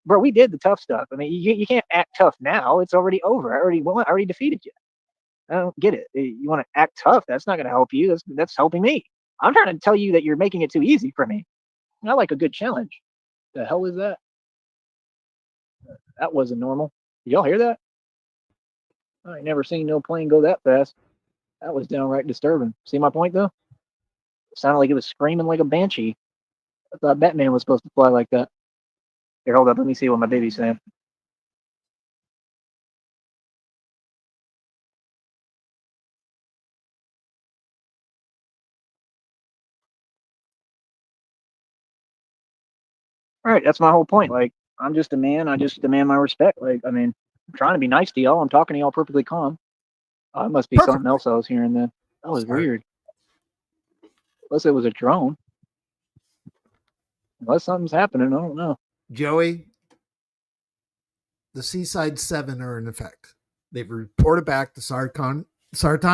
Bro, we did the tough stuff. I mean, you can't act tough now. It's already over. I already won. I already defeated you. I don't get it. You want to act tough? That's not going to help you. That's helping me. I'm trying to tell you that you're making it too easy for me. I like a good challenge. The hell is that? That wasn't normal. Did y'all hear that? I ain't never seen no plane go that fast. That was downright disturbing. See my point though? It sounded like it was screaming like a banshee. I thought Batman was supposed to fly like that. Here, hold up. Let me see what my baby's saying. All right, that's my whole point. Like, I'm just a man. I just demand my respect. Like, I mean, I'm trying to be nice to y'all. I'm talking to y'all perfectly calm. Oh, it must be something Perfect. else I was hearing then. That was Sorry. weird. Unless it was a drone. Unless something's happening, I don't know. Joey, the Seaside Seven are in effect. They've reported back to Sarton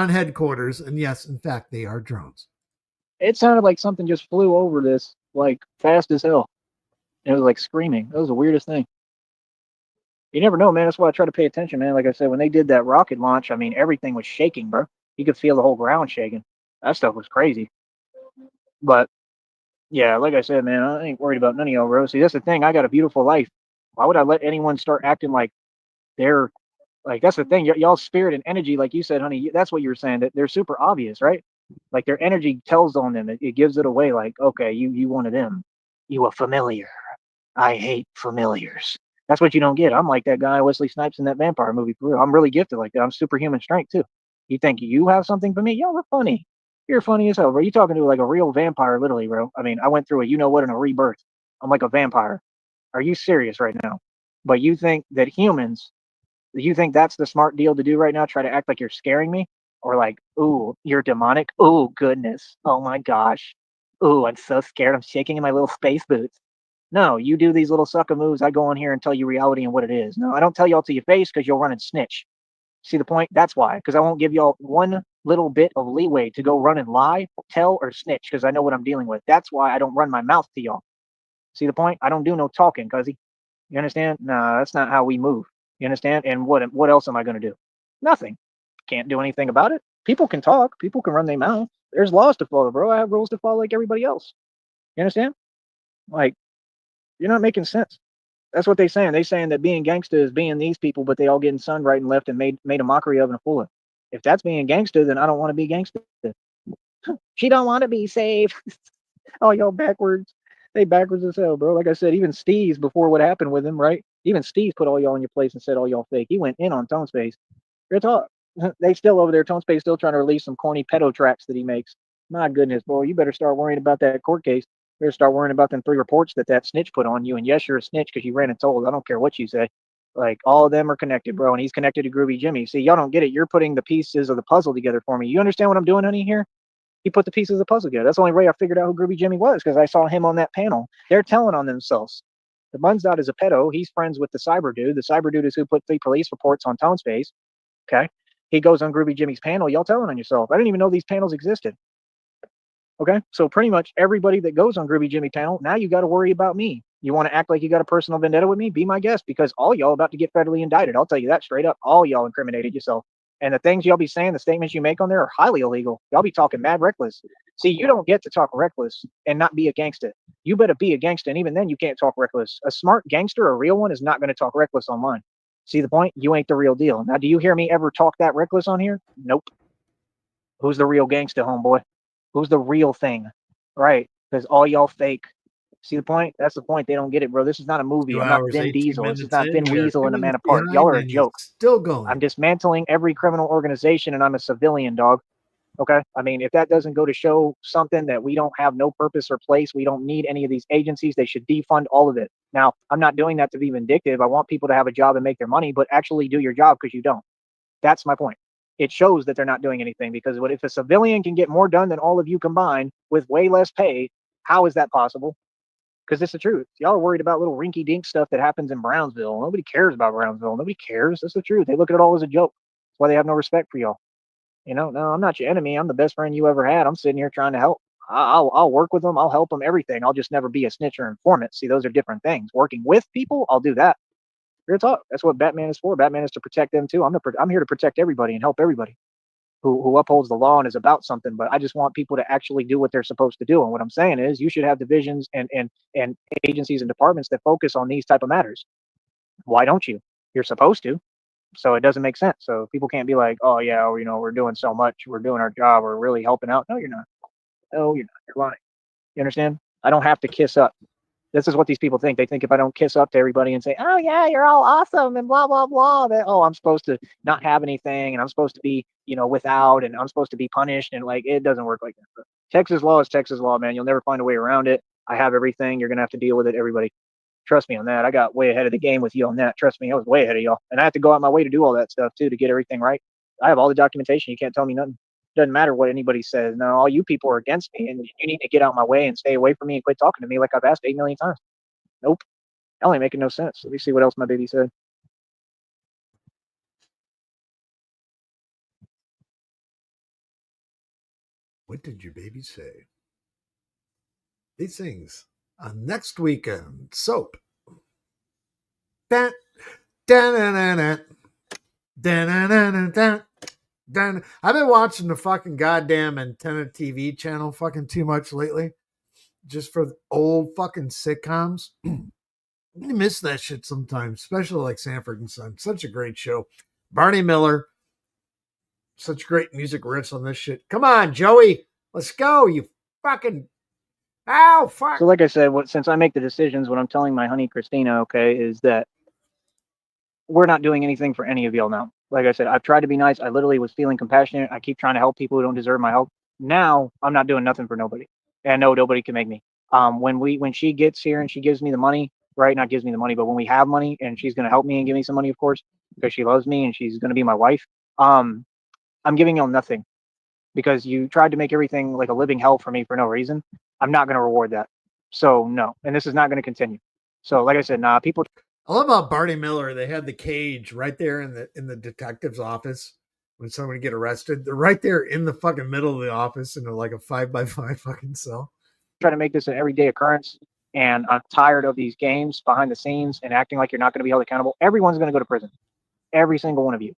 headquarters, and yes, in fact, they are drones. It sounded like something just flew over this, like fast as hell. And it was like screaming. That was the weirdest thing. You never know, man. That's why I try to pay attention, man. Like I said, when they did that rocket launch, I mean, everything was shaking, bro. You could feel the whole ground shaking. That stuff was crazy. But yeah, like I said, man, I ain't worried about none of y'all, bro. See, that's the thing. I got a beautiful life. Why would I let anyone start acting like they're like? That's the thing. Y'all spirit and energy, like you said, honey. That's what you were saying. That they're super obvious, right? Like their energy tells on them. It gives it away. Like, okay, you one of them. You a familiar. I hate familiars. That's what you don't get. I'm like that guy Wesley Snipes in that vampire movie. For real. I'm really gifted like that. I'm superhuman strength too. You think you have something for me? Y'all are funny. You're funny as hell, bro. You talking to like a real vampire, literally, bro. I mean, I went through a you know what and a rebirth. I'm like a vampire. Are you serious right now? But you think that humans, you think that's the smart deal to do right now? Try to act like you're scaring me? Or like, ooh, you're demonic? Ooh, goodness. Oh my gosh. Ooh, I'm so scared. I'm shaking in my little space boots. No, you do these little sucker moves. I go on here and tell you reality and what it is. No, I don't tell y'all to your face because you'll run and snitch. See the point? That's why. Because I won't give y'all one little bit of leeway to go run and lie, tell, or snitch because I know what I'm dealing with. That's why I don't run my mouth to y'all. See the point? I don't do no talking, cuzzy. You understand? Nah, that's not how we move. You understand? And what else am I gonna do? Nothing. Can't do anything about it. People can talk. People can run their mouth. There's laws to follow, bro. I have rules to follow like everybody else. You understand? Like you're not making sense. That's what they saying. They saying that being gangster is being these people, but they all getting sunned right and left and made a mockery of and a fool of. If that's being gangster, then I don't want to be gangster. She don't want to be safe. Oh, y'all backwards. They backwards as hell, bro. Like I said, even Steve's before what happened with him, right? Even Steve put all y'all in your place and said all y'all fake. He went in on Tone Space. Real talk. They still over there. Tone Space still trying to release some corny pedo tracks that he makes. My goodness, boy, you better start worrying about that court case. You better start worrying about them 3 reports that snitch put on you. And yes, you're a snitch because you ran and told. I don't care what you say. Like all of them are connected, bro. And he's connected to Groovy Jimmy. See, y'all don't get it. You're putting the pieces of the puzzle together for me. You understand what I'm doing, honey? Here, he put the pieces of the puzzle together. That's the only way I figured out who Groovy Jimmy was because I saw him on that panel. They're telling on themselves. The Bunzdot is a pedo. He's friends with the cyber dude. The cyber dude is who put 3 police reports on Tone Space. Okay. He goes on Groovy Jimmy's panel. Y'all telling on yourself. I didn't even know these panels existed. Okay. So pretty much everybody that goes on Groovy Jimmy panel, now you got to worry about me. You want to act like you got a personal vendetta with me? Be my guest because all y'all about to get federally indicted. I'll tell you that straight up. All y'all incriminated yourself. And the things y'all be saying, the statements you make on there are highly illegal. Y'all be talking mad reckless. See, you don't get to talk reckless and not be a gangster. You better be a gangster. And even then, you can't talk reckless. A smart gangster, a real one, is not going to talk reckless online. See the point? You ain't the real deal. Now, do you hear me ever talk that reckless on here? Nope. Who's the real gangster, homeboy? Who's the real thing? Right. Because all y'all fake. See the point? That's the point. They don't get it, bro. This is not a movie. Two I'm not hours, Vin 18 Diesel. This is minutes not in. Vin We are Weasel and 2 the Man minutes Apart. Y'all behind, are a and he's joke. still going. I'm dismantling every criminal organization and I'm a civilian, dog. Okay. I mean, if that doesn't go to show something that we don't have no purpose or place, we don't need any of these agencies, they should defund all of it. Now, I'm not doing that to be vindictive. I want people to have a job and make their money, but actually do your job because you don't. That's my point. It shows that they're not doing anything because what if a civilian can get more done than all of you combined with way less pay? How is that possible? Because it's the truth. Y'all are worried about little rinky dink stuff that happens in Brownsville. Nobody cares about Brownsville. Nobody cares. That's the truth. They look at it all as a joke. That's why they have no respect for y'all. No, I'm not your enemy. I'm the best friend you ever had. I'm sitting here trying to help. I'll work with them. I'll help them. Everything. I'll just never be a snitch or informant. See, those are different things. Working with people, I'll do that. Real talk. That's what Batman is for. Batman is to protect them too. I'm here to protect everybody and help everybody who upholds the law and is about something. But I just want people to actually do what they're supposed to do. And what I'm saying is, you should have divisions and agencies and departments that focus on these type of matters. Why don't you? You're supposed to. So it doesn't make sense. So people can't be like, oh yeah, we're doing so much, we're doing our job, we're really helping out. No, you're not. No, you're not. You're lying. You understand? I don't have to kiss up. This is what these people think. They think if I don't kiss up to everybody and say, "Oh yeah, you're all awesome," and blah blah blah, that I'm supposed to not have anything, and I'm supposed to be, without, and I'm supposed to be punished, and like it doesn't work like that. Bro. Texas law is Texas law, man. You'll never find a way around it. I have everything. You're gonna have to deal with it. Everybody, trust me on that. I got way ahead of the game with you on that. Trust me, I was way ahead of y'all, and I have to go out my way to do all that stuff too to get everything right. I have all the documentation. You can't tell me nothing. Doesn't matter what anybody says. No, all you people are against me, and you need to get out my way and stay away from me and quit talking to me like I've asked 8 million times. Nope, that ain't making no sense. Let me see what else my baby said. What did your baby say? These things on next weekend. Soap. Da, da, da, da, da. Da, da, da, da, da. I've been watching the fucking goddamn antenna TV channel fucking too much lately. Just for old fucking sitcoms. I miss that shit sometimes, especially like Sanford and Son. Such a great show. Barney Miller. Such great music riffs on this shit. Come on, Joey. Let's go. You fucking. Ow, fuck. So, like I said, since I make the decisions, what I'm telling my honey Christina, okay, is that we're not doing anything for any of y'all now. Like I said, I've tried to be nice. I literally was feeling compassionate. I keep trying to help people who don't deserve my help. Now I'm not doing nothing for nobody, and no, nobody can make me. When she gets here and she gives me the money, right? Not gives me the money, but when we have money and she's gonna help me and give me some money, of course, because she loves me and she's gonna be my wife. I'm giving y'all nothing because you tried to make everything like a living hell for me for no reason. I'm not gonna reward that. So no, and this is not gonna continue. So like I said, nah, people. I love about Barney Miller. They had the cage right there in the detective's office when somebody get arrested. They're right there in the fucking middle of the office in like a 5x5 fucking cell. Try to make this an everyday occurrence, and I'm tired of these games behind the scenes and acting like you're not going to be held accountable. Everyone's going to go to prison. Every single one of you.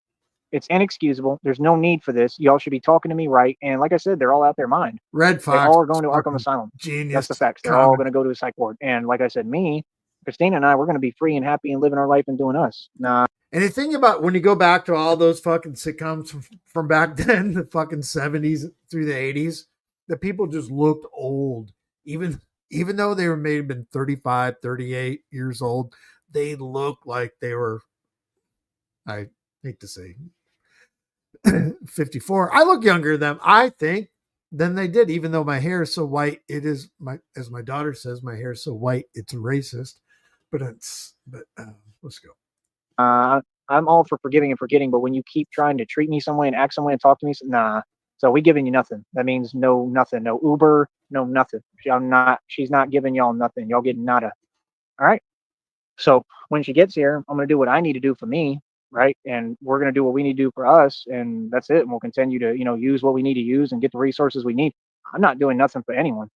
It's inexcusable. There's no need for this. Y'all should be talking to me right. And like I said, they're all out their mind. Red Fox. They all are going to Arkham Asylum. Genius. That's the facts. They're all going to go to a psych ward. And like I said, me, Christina, and I, we're going to be free and happy and living our life and doing us. Nah. And the thing about when you go back to all those fucking sitcoms from back then, the fucking 70s through the 80s, the people just looked old. Even though they were maybe been 35, 38 years old, they looked like they were, I hate to say, 54. I look younger than I think than they did, even though my hair is so white. It is as my daughter says, my hair is so white, it's racist. But let's go. I'm all for forgiving and forgetting, but when you keep trying to treat me some way and act some way and talk to me, nah. So we giving you nothing. That means no nothing, no Uber, no nothing. She's not giving y'all nothing. Y'all getting nada. All right. So when she gets here, I'm gonna do what I need to do for me, right? And we're gonna do what we need to do for us, and that's it. And we'll continue to, use what we need to use and get the resources we need. I'm not doing nothing for anyone.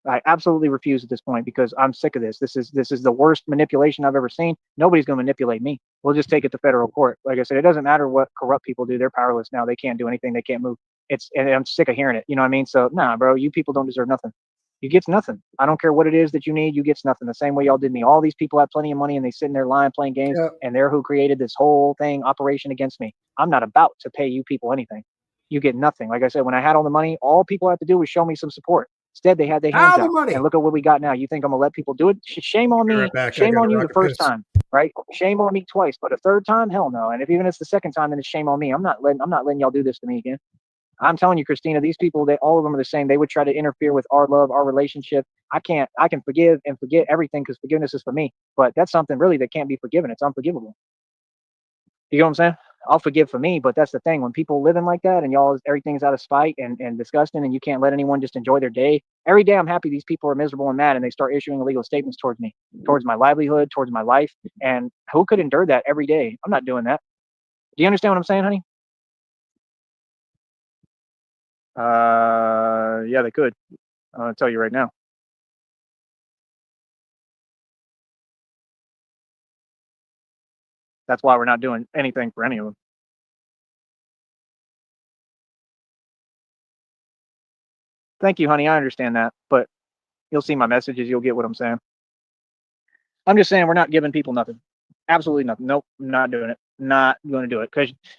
I absolutely refuse at this point because I'm sick of this. This is the worst manipulation I've ever seen. Nobody's going to manipulate me. We'll just take it to federal court. Like I said, it doesn't matter what corrupt people do. They're powerless now. They can't do anything. They can't move. And I'm sick of hearing it. You know what I mean? So nah, bro, you people don't deserve nothing. You get nothing. I don't care what it is that you need. You get nothing. The same way y'all did me. All these people have plenty of money and they sit in their line playing games, and they're who created this whole thing, operation against me. I'm not about to pay you people anything. You get nothing. Like I said, when I had all the money, all people have to do was show me some support. Instead, they had their hands out. Money. And look at what we got now. You think I'm going to let people do it? Shame on me. Right, shame on you the first time, right? Shame on me twice. But a third time, hell no. And if even it's the second time, then it's shame on me. I'm not letting y'all do this to me again. I'm telling you, Christina, these people, all of them are the same. They would try to interfere with our love, our relationship. I can forgive and forget everything because forgiveness is for me. But that's something really that can't be forgiven. It's unforgivable. You know what I'm saying? I'll forgive for me, but that's the thing. When people living like that and y'all, everything's out of spite and disgusting, and you can't let anyone just enjoy their day. Every day I'm happy these people are miserable and mad, and they start issuing illegal statements towards me, towards my livelihood, towards my life. And who could endure that every day? I'm not doing that. Do you understand what I'm saying, honey? Yeah, they could. I'll tell you right now. That's why we're not doing anything for any of them. Thank you, honey. I understand that, but you'll see my messages. You'll get what I'm saying. I'm just saying we're not giving people nothing. Absolutely nothing. Nope, not doing it. Not going to do it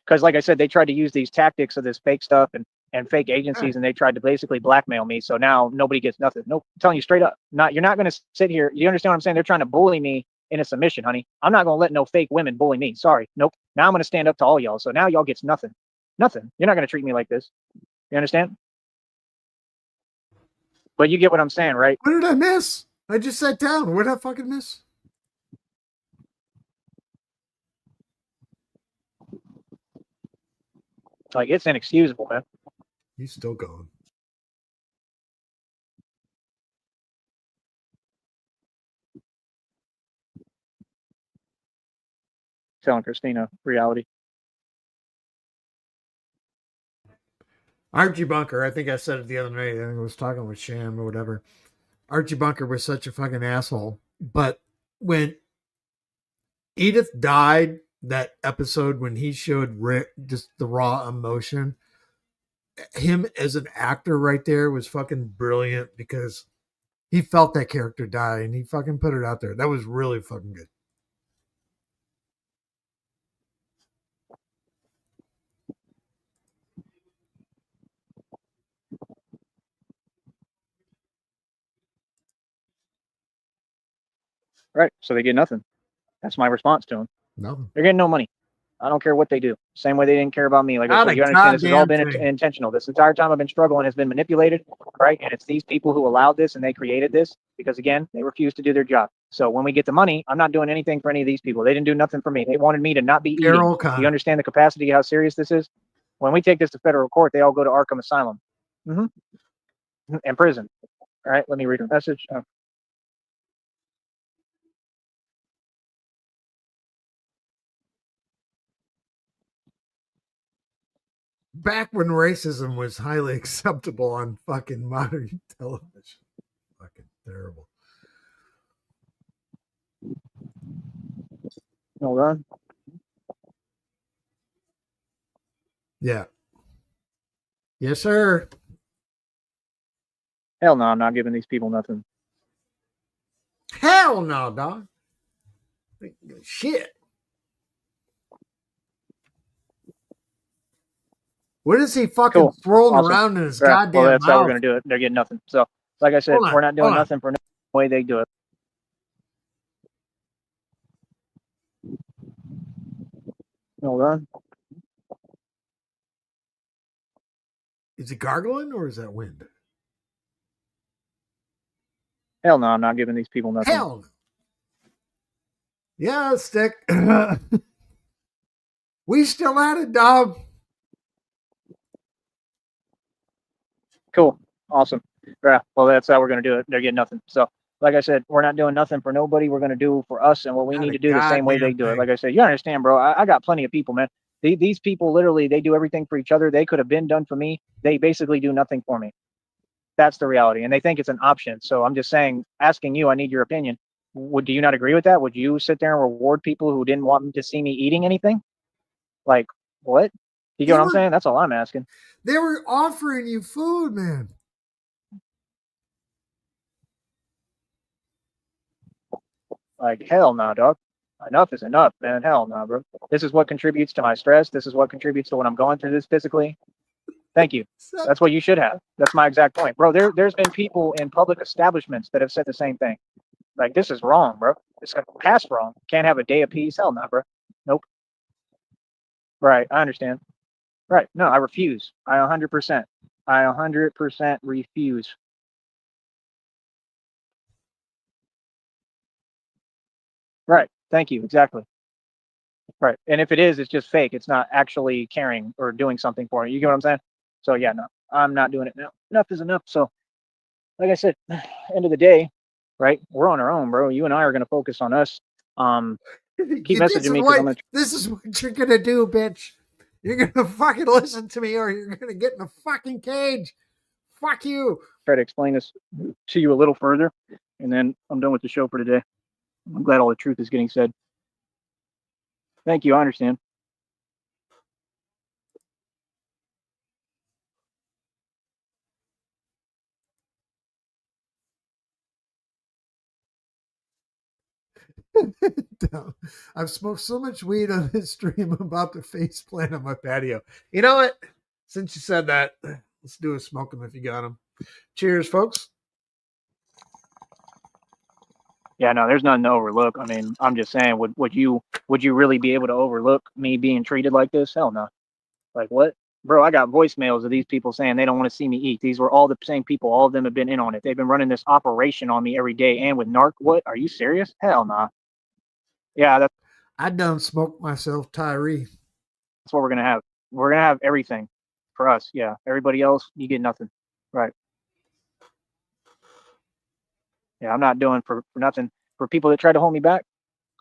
because, like I said, they tried to use these tactics of this fake stuff and fake agencies, and they tried to basically blackmail me. So now nobody gets nothing. Nope, I'm telling you straight up. You're not going to sit here. You understand what I'm saying? They're trying to bully me into submission, honey. I'm not going to let no fake women bully me. Sorry. Nope. Now I'm going to stand up to all y'all. So now y'all gets nothing. Nothing. You're not going to treat me like this. You understand? But you get what I'm saying, right? What did I miss? I just sat down. What did I fucking miss? Like, it's inexcusable, man. He's still going. Telling Christina reality. Archie Bunker, I think I said it the other night. I think I was talking with Sham or whatever. Archie Bunker was such a fucking asshole. But when Edith died, that episode when he showed Rick just the raw emotion, him as an actor right there was fucking brilliant because he felt that character die and he fucking put it out there. That was really fucking good. Right. So they get nothing. That's my response to them. No. They're getting no money. I don't care what they do. Same way they didn't care about me. Like I said, you understand this has all been intentional. This entire time I've been struggling has been manipulated, right? And it's these people who allowed this and they created this because, again, they refused to do their job. So when we get the money, I'm not doing anything for any of these people. They didn't do nothing for me. They wanted me to not be eating. Do you understand the capacity of how serious this is? When we take this to federal court, they all go to Arkham Asylum and prison. All right, let me read a message. Back when racism was highly acceptable on fucking modern television. Fucking terrible. Hold on. Yeah. Yes, sir. Hell no, I'm not giving these people nothing. Hell no, dog. Shit. What is he fucking throwing around in his goddamn Well, that's mouth? how we're going to do it. They're getting nothing. So, like I said, we're not doing nothing for no way they do it. Hold on. Is it gargling or is that wind? Hell no, I'm not giving these people nothing. Hell no. Yeah, stick. We still at it, dog. Cool. Awesome. Yeah. Well, that's how we're going to do it. They're getting nothing. So, like I said, we're not doing nothing for nobody. We're going to do for us and what we need to do the same way they do it. Like I said, you understand, bro. I got plenty of people, man. These people literally, they do everything for each other. They could have been done for me. They basically do nothing for me. That's the reality. And they think it's an option. So I'm just saying, asking you, I need your opinion. Do you not agree with that? Would you sit there and reward people who didn't want to see me eating anything? Like, what? You get what I'm saying? That's all I'm asking. They were offering you food, man. Like, hell no, dog. Enough is enough, man. Hell no, bro. This is what contributes to my stress. This is what contributes to when I'm going through this physically. Thank you. That's what you should have. That's my exact point. Bro, there's been people in public establishments that have said the same thing. Like, this is wrong, bro. It's past wrong. Can't have a day of peace. Hell no, bro. Nope. Right. I understand. Right. No, I refuse. I 100%. I 100% refuse. Right. Thank you. Exactly. Right. And if it is, it's just fake. It's not actually caring or doing something for you. You get what I'm saying? So yeah, no, I'm not doing it now. Enough is enough. So, like I said, end of the day, right? We're on our own, bro. You and I are going to focus on us. Keep messaging me because I'm going to. This is what you're going to do, bitch. You're going to fucking listen to me or you're going to get in a fucking cage. Fuck you. Try to explain this to you a little further, and then I'm done with the show for today. I'm glad all the truth is getting said. Thank you. I understand. I've smoked so much weed on this stream, I'm about to face plant on my patio. You know what? Since you said that, let's do a smoke them if you got them. Cheers, folks. Yeah, no, there's nothing to overlook. I mean, I'm just saying, would you really be able to overlook me being treated like this? Hell no. Like what? Bro, I got voicemails of these people saying they don't want to see me eat. These were all the same people. All of them have been in on it. They've been running this operation on me every day and with narc. What? Are you serious? Hell nah. Yeah, I done smoked myself, Tyree. That's what we're going to have. we're gonna have everything for us. Yeah. Everybody else, you get nothing. Right. Yeah. I'm not doing for nothing. For people that try to hold me back,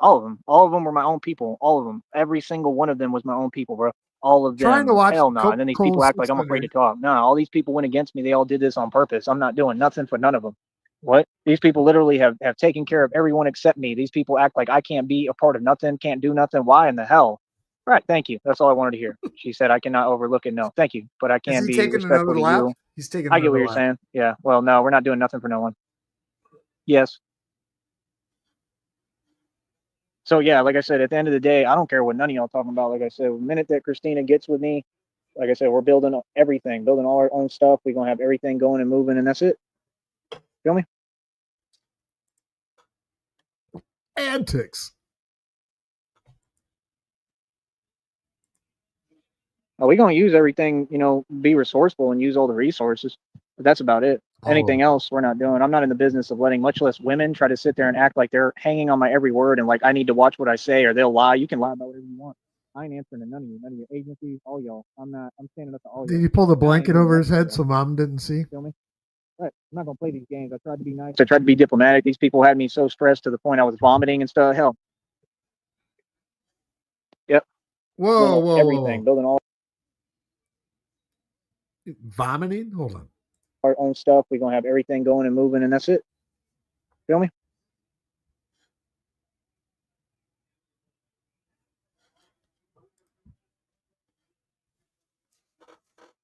all of them were my own people. All of them. Every single one of them was my own people, bro. All of Trying to them. watch Hell no. And then these Coca-Cola people act like I'm afraid 600. to talk. No, all these people went against me. They all did this on purpose. I'm not doing nothing for none of them. What? These people literally have taken care of everyone except me. These people act like I can't be a part of nothing, can't do nothing. Why in the hell? Right. Thank you. That's all I wanted to hear. She said, I cannot overlook it. No, thank you. But I Is can he be taking another respectful to lap? you. He's taking I get what another you're lap. saying. Yeah. Well, no, we're not doing nothing for no one. Yes. So yeah, like I said, at the end of the day, I don't care what none of y'all talking about. Like I said, the minute that Christina gets with me, like I said, we're building everything, building all our own stuff. We're gonna have everything going and moving, and that's it. Feel me? Antics. We're gonna use everything, be resourceful and use all the resources. But that's about it. All of Anything it. else, we're not doing. I'm not in the business of letting, much less women, try to sit there and act like they're hanging on my every word and like I need to watch what I say or they'll lie. You can lie about whatever you want. I ain't answering to none of you, none of your agencies, all y'all. I'm not. I'm standing up to all Did y'all. he pull the Now I ain't blanket doing over his nothing for head y'all. so mom didn't see? Feel me? Right. I'm not gonna play these games. I tried to be nice. I tried to be diplomatic. These people had me so stressed to the point I was vomiting and stuff. Hell. Yep. Whoa, Building whoa, everything. whoa. Building all Vomiting? Hold on. our own stuff. We're gonna have everything going and moving, and that's it. Feel me?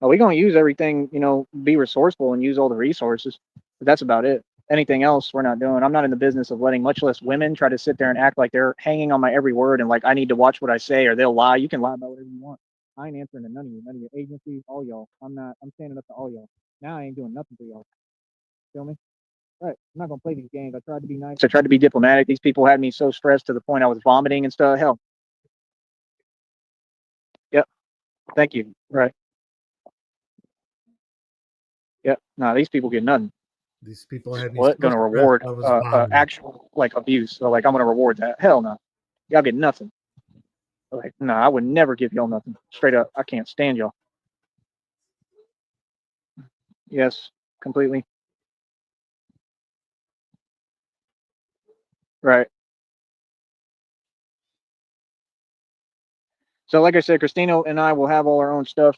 We're gonna use everything. Be resourceful and use all the resources. But that's about it. Anything else, we're not doing. I'm not in the business of letting, much less women, try to sit there and act like they're hanging on my every word and like I need to watch what I say or they'll lie. You can lie about whatever you want. I ain't answering to none of you, none of your agencies, all y'all. I'm not. I'm standing up to all y'all. Now I ain't doing nothing for y'all. Feel me? Right. I'm not gonna play these games. I tried to be nice. I tried to be diplomatic. These people had me so stressed to the point I was vomiting and stuff. Hell. Yep. Thank you. Right. Yep. No, these people get nothing. These people had me What? so Gonna stressed reward I was vomiting. actual like abuse. So like I'm gonna reward that. Hell no. Y'all get nothing. Like, no, I would never give y'all nothing. Straight up. I can't stand y'all. Yes, completely. Right. So like I said, Christina and I will have all our own stuff.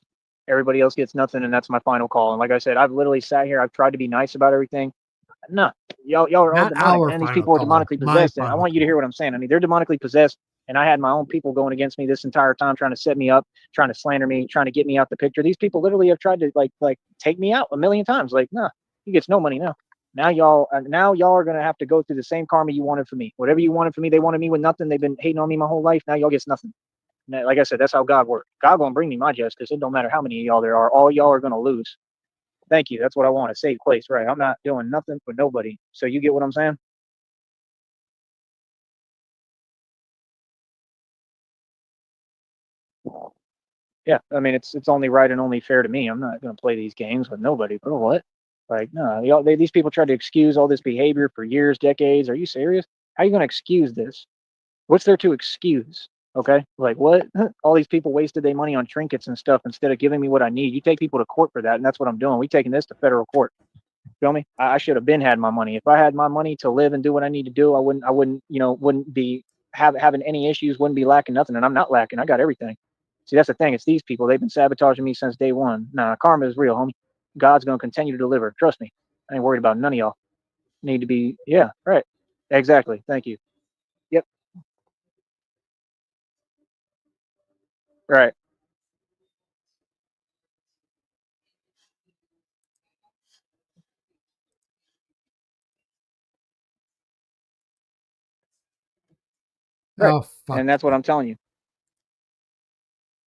Everybody else gets nothing, and that's my final call. And like I said, I've literally sat here, I've tried to be nice about everything. No, y'all are all Not demonic, our man. These final people are call. demonically My possessed, and I final want you to hear call. what I'm saying. I mean, they're demonically possessed, and I had my own people going against me this entire time, trying to set me up, trying to slander me, trying to get me out the picture. These people literally have tried to like take me out a million times. Like, no, he gets no money now. Now y'all are gonna have to go through the same karma you wanted for me. Whatever you wanted for me, they wanted me with nothing. They've been hating on me my whole life. Now y'all gets nothing. And like I said, that's how God works. God gonna bring me my justice. It don't matter how many of y'all there are. All y'all are gonna lose. Thank you. That's what I want. A safe place, right? I'm not doing nothing for nobody. So you get what I'm saying? Yeah. I mean, it's only right and only fair to me. I'm not gonna play these games with nobody, bro. What? Like, no, these people tried to excuse all this behavior for years, decades. Are you serious? How are you gonna excuse this? What's there to excuse? Okay, like what? All these people wasted their money on trinkets and stuff instead of giving me what I need. You take people to court for that, and that's what I'm doing. We taking this to federal court. Feel me? I should have been had my money. If I had my money to live and do what I need to do, I wouldn't be having any issues. Wouldn't be lacking nothing, and I'm not lacking. I got everything. See, that's the thing. It's these people. They've been sabotaging me since day one. Nah, karma is real, homie. God's gonna continue to deliver. Trust me. I ain't worried about none of y'all. Need to be. Yeah, right. Exactly. Thank you. Yep. Right. Right. Oh, fuck. And that's what I'm telling you.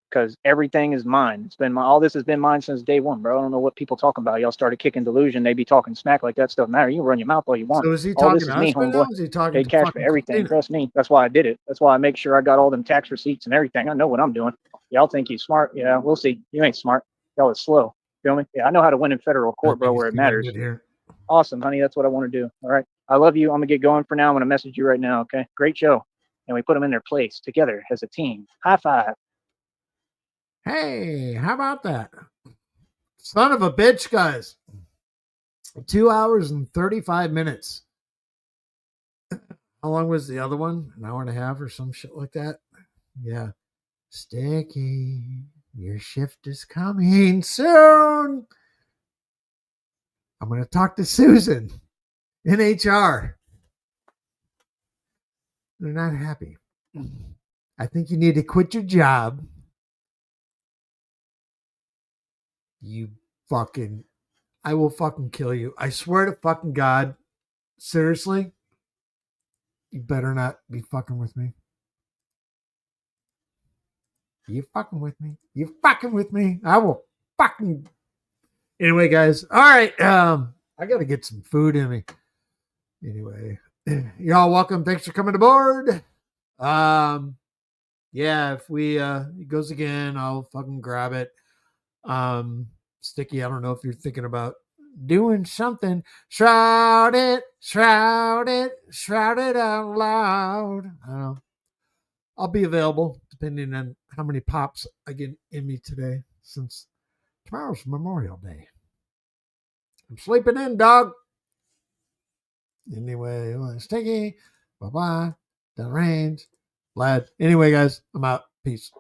Because everything is mine. It's been all this has been mine since day one, bro. I don't know what people talking about. Y'all started kicking delusion. They be talking smack like that stuff matter. You can run your mouth all you want. So is he All this talking is to us me, right homeboy. now? Is he talking Paid to cash for fucking everything. Christina? Trust me. That's why I did it. That's why I make sure I got all them tax receipts and everything. I know what I'm doing. Y'all think he's smart. Yeah, we'll see. You ain't smart. Y'all is slow. Feel me? Yeah, I know how to win in federal I court, bro, think he's where it too matters. winded here. Awesome, honey. That's what I want to do. All right. I love you. I'm gonna get going for now. I'm gonna message you right now. Okay. Great show. And we put them in their place together as a team. High five. Hey, how about that? Son of a bitch, guys. 2 hours and 35 minutes. How long was the other one? An hour and a half or some shit like that? Yeah. Sticky, your shift is coming soon. I'm going to talk to Susan in HR. They're not happy. I think you need to quit your job. You fucking, I will fucking kill you. I swear to fucking God. Seriously, you better not be fucking with me. You fucking with me? You fucking with me? I will fucking. Anyway, guys. All right. I gotta get some food in me. Anyway, you're all welcome. Thanks for coming aboard. Yeah, if we it goes again, I'll fucking grab it. Sticky, I don't know if you're thinking about doing something. Shroud it, shroud it, shroud it out loud. I don't know. I'll be available depending on how many pops I get in me today, since tomorrow's Memorial Day. I'm sleeping in, dog. Anyway, Sticky, bye bye. Down range, lad. Anyway, guys, I'm out. Peace.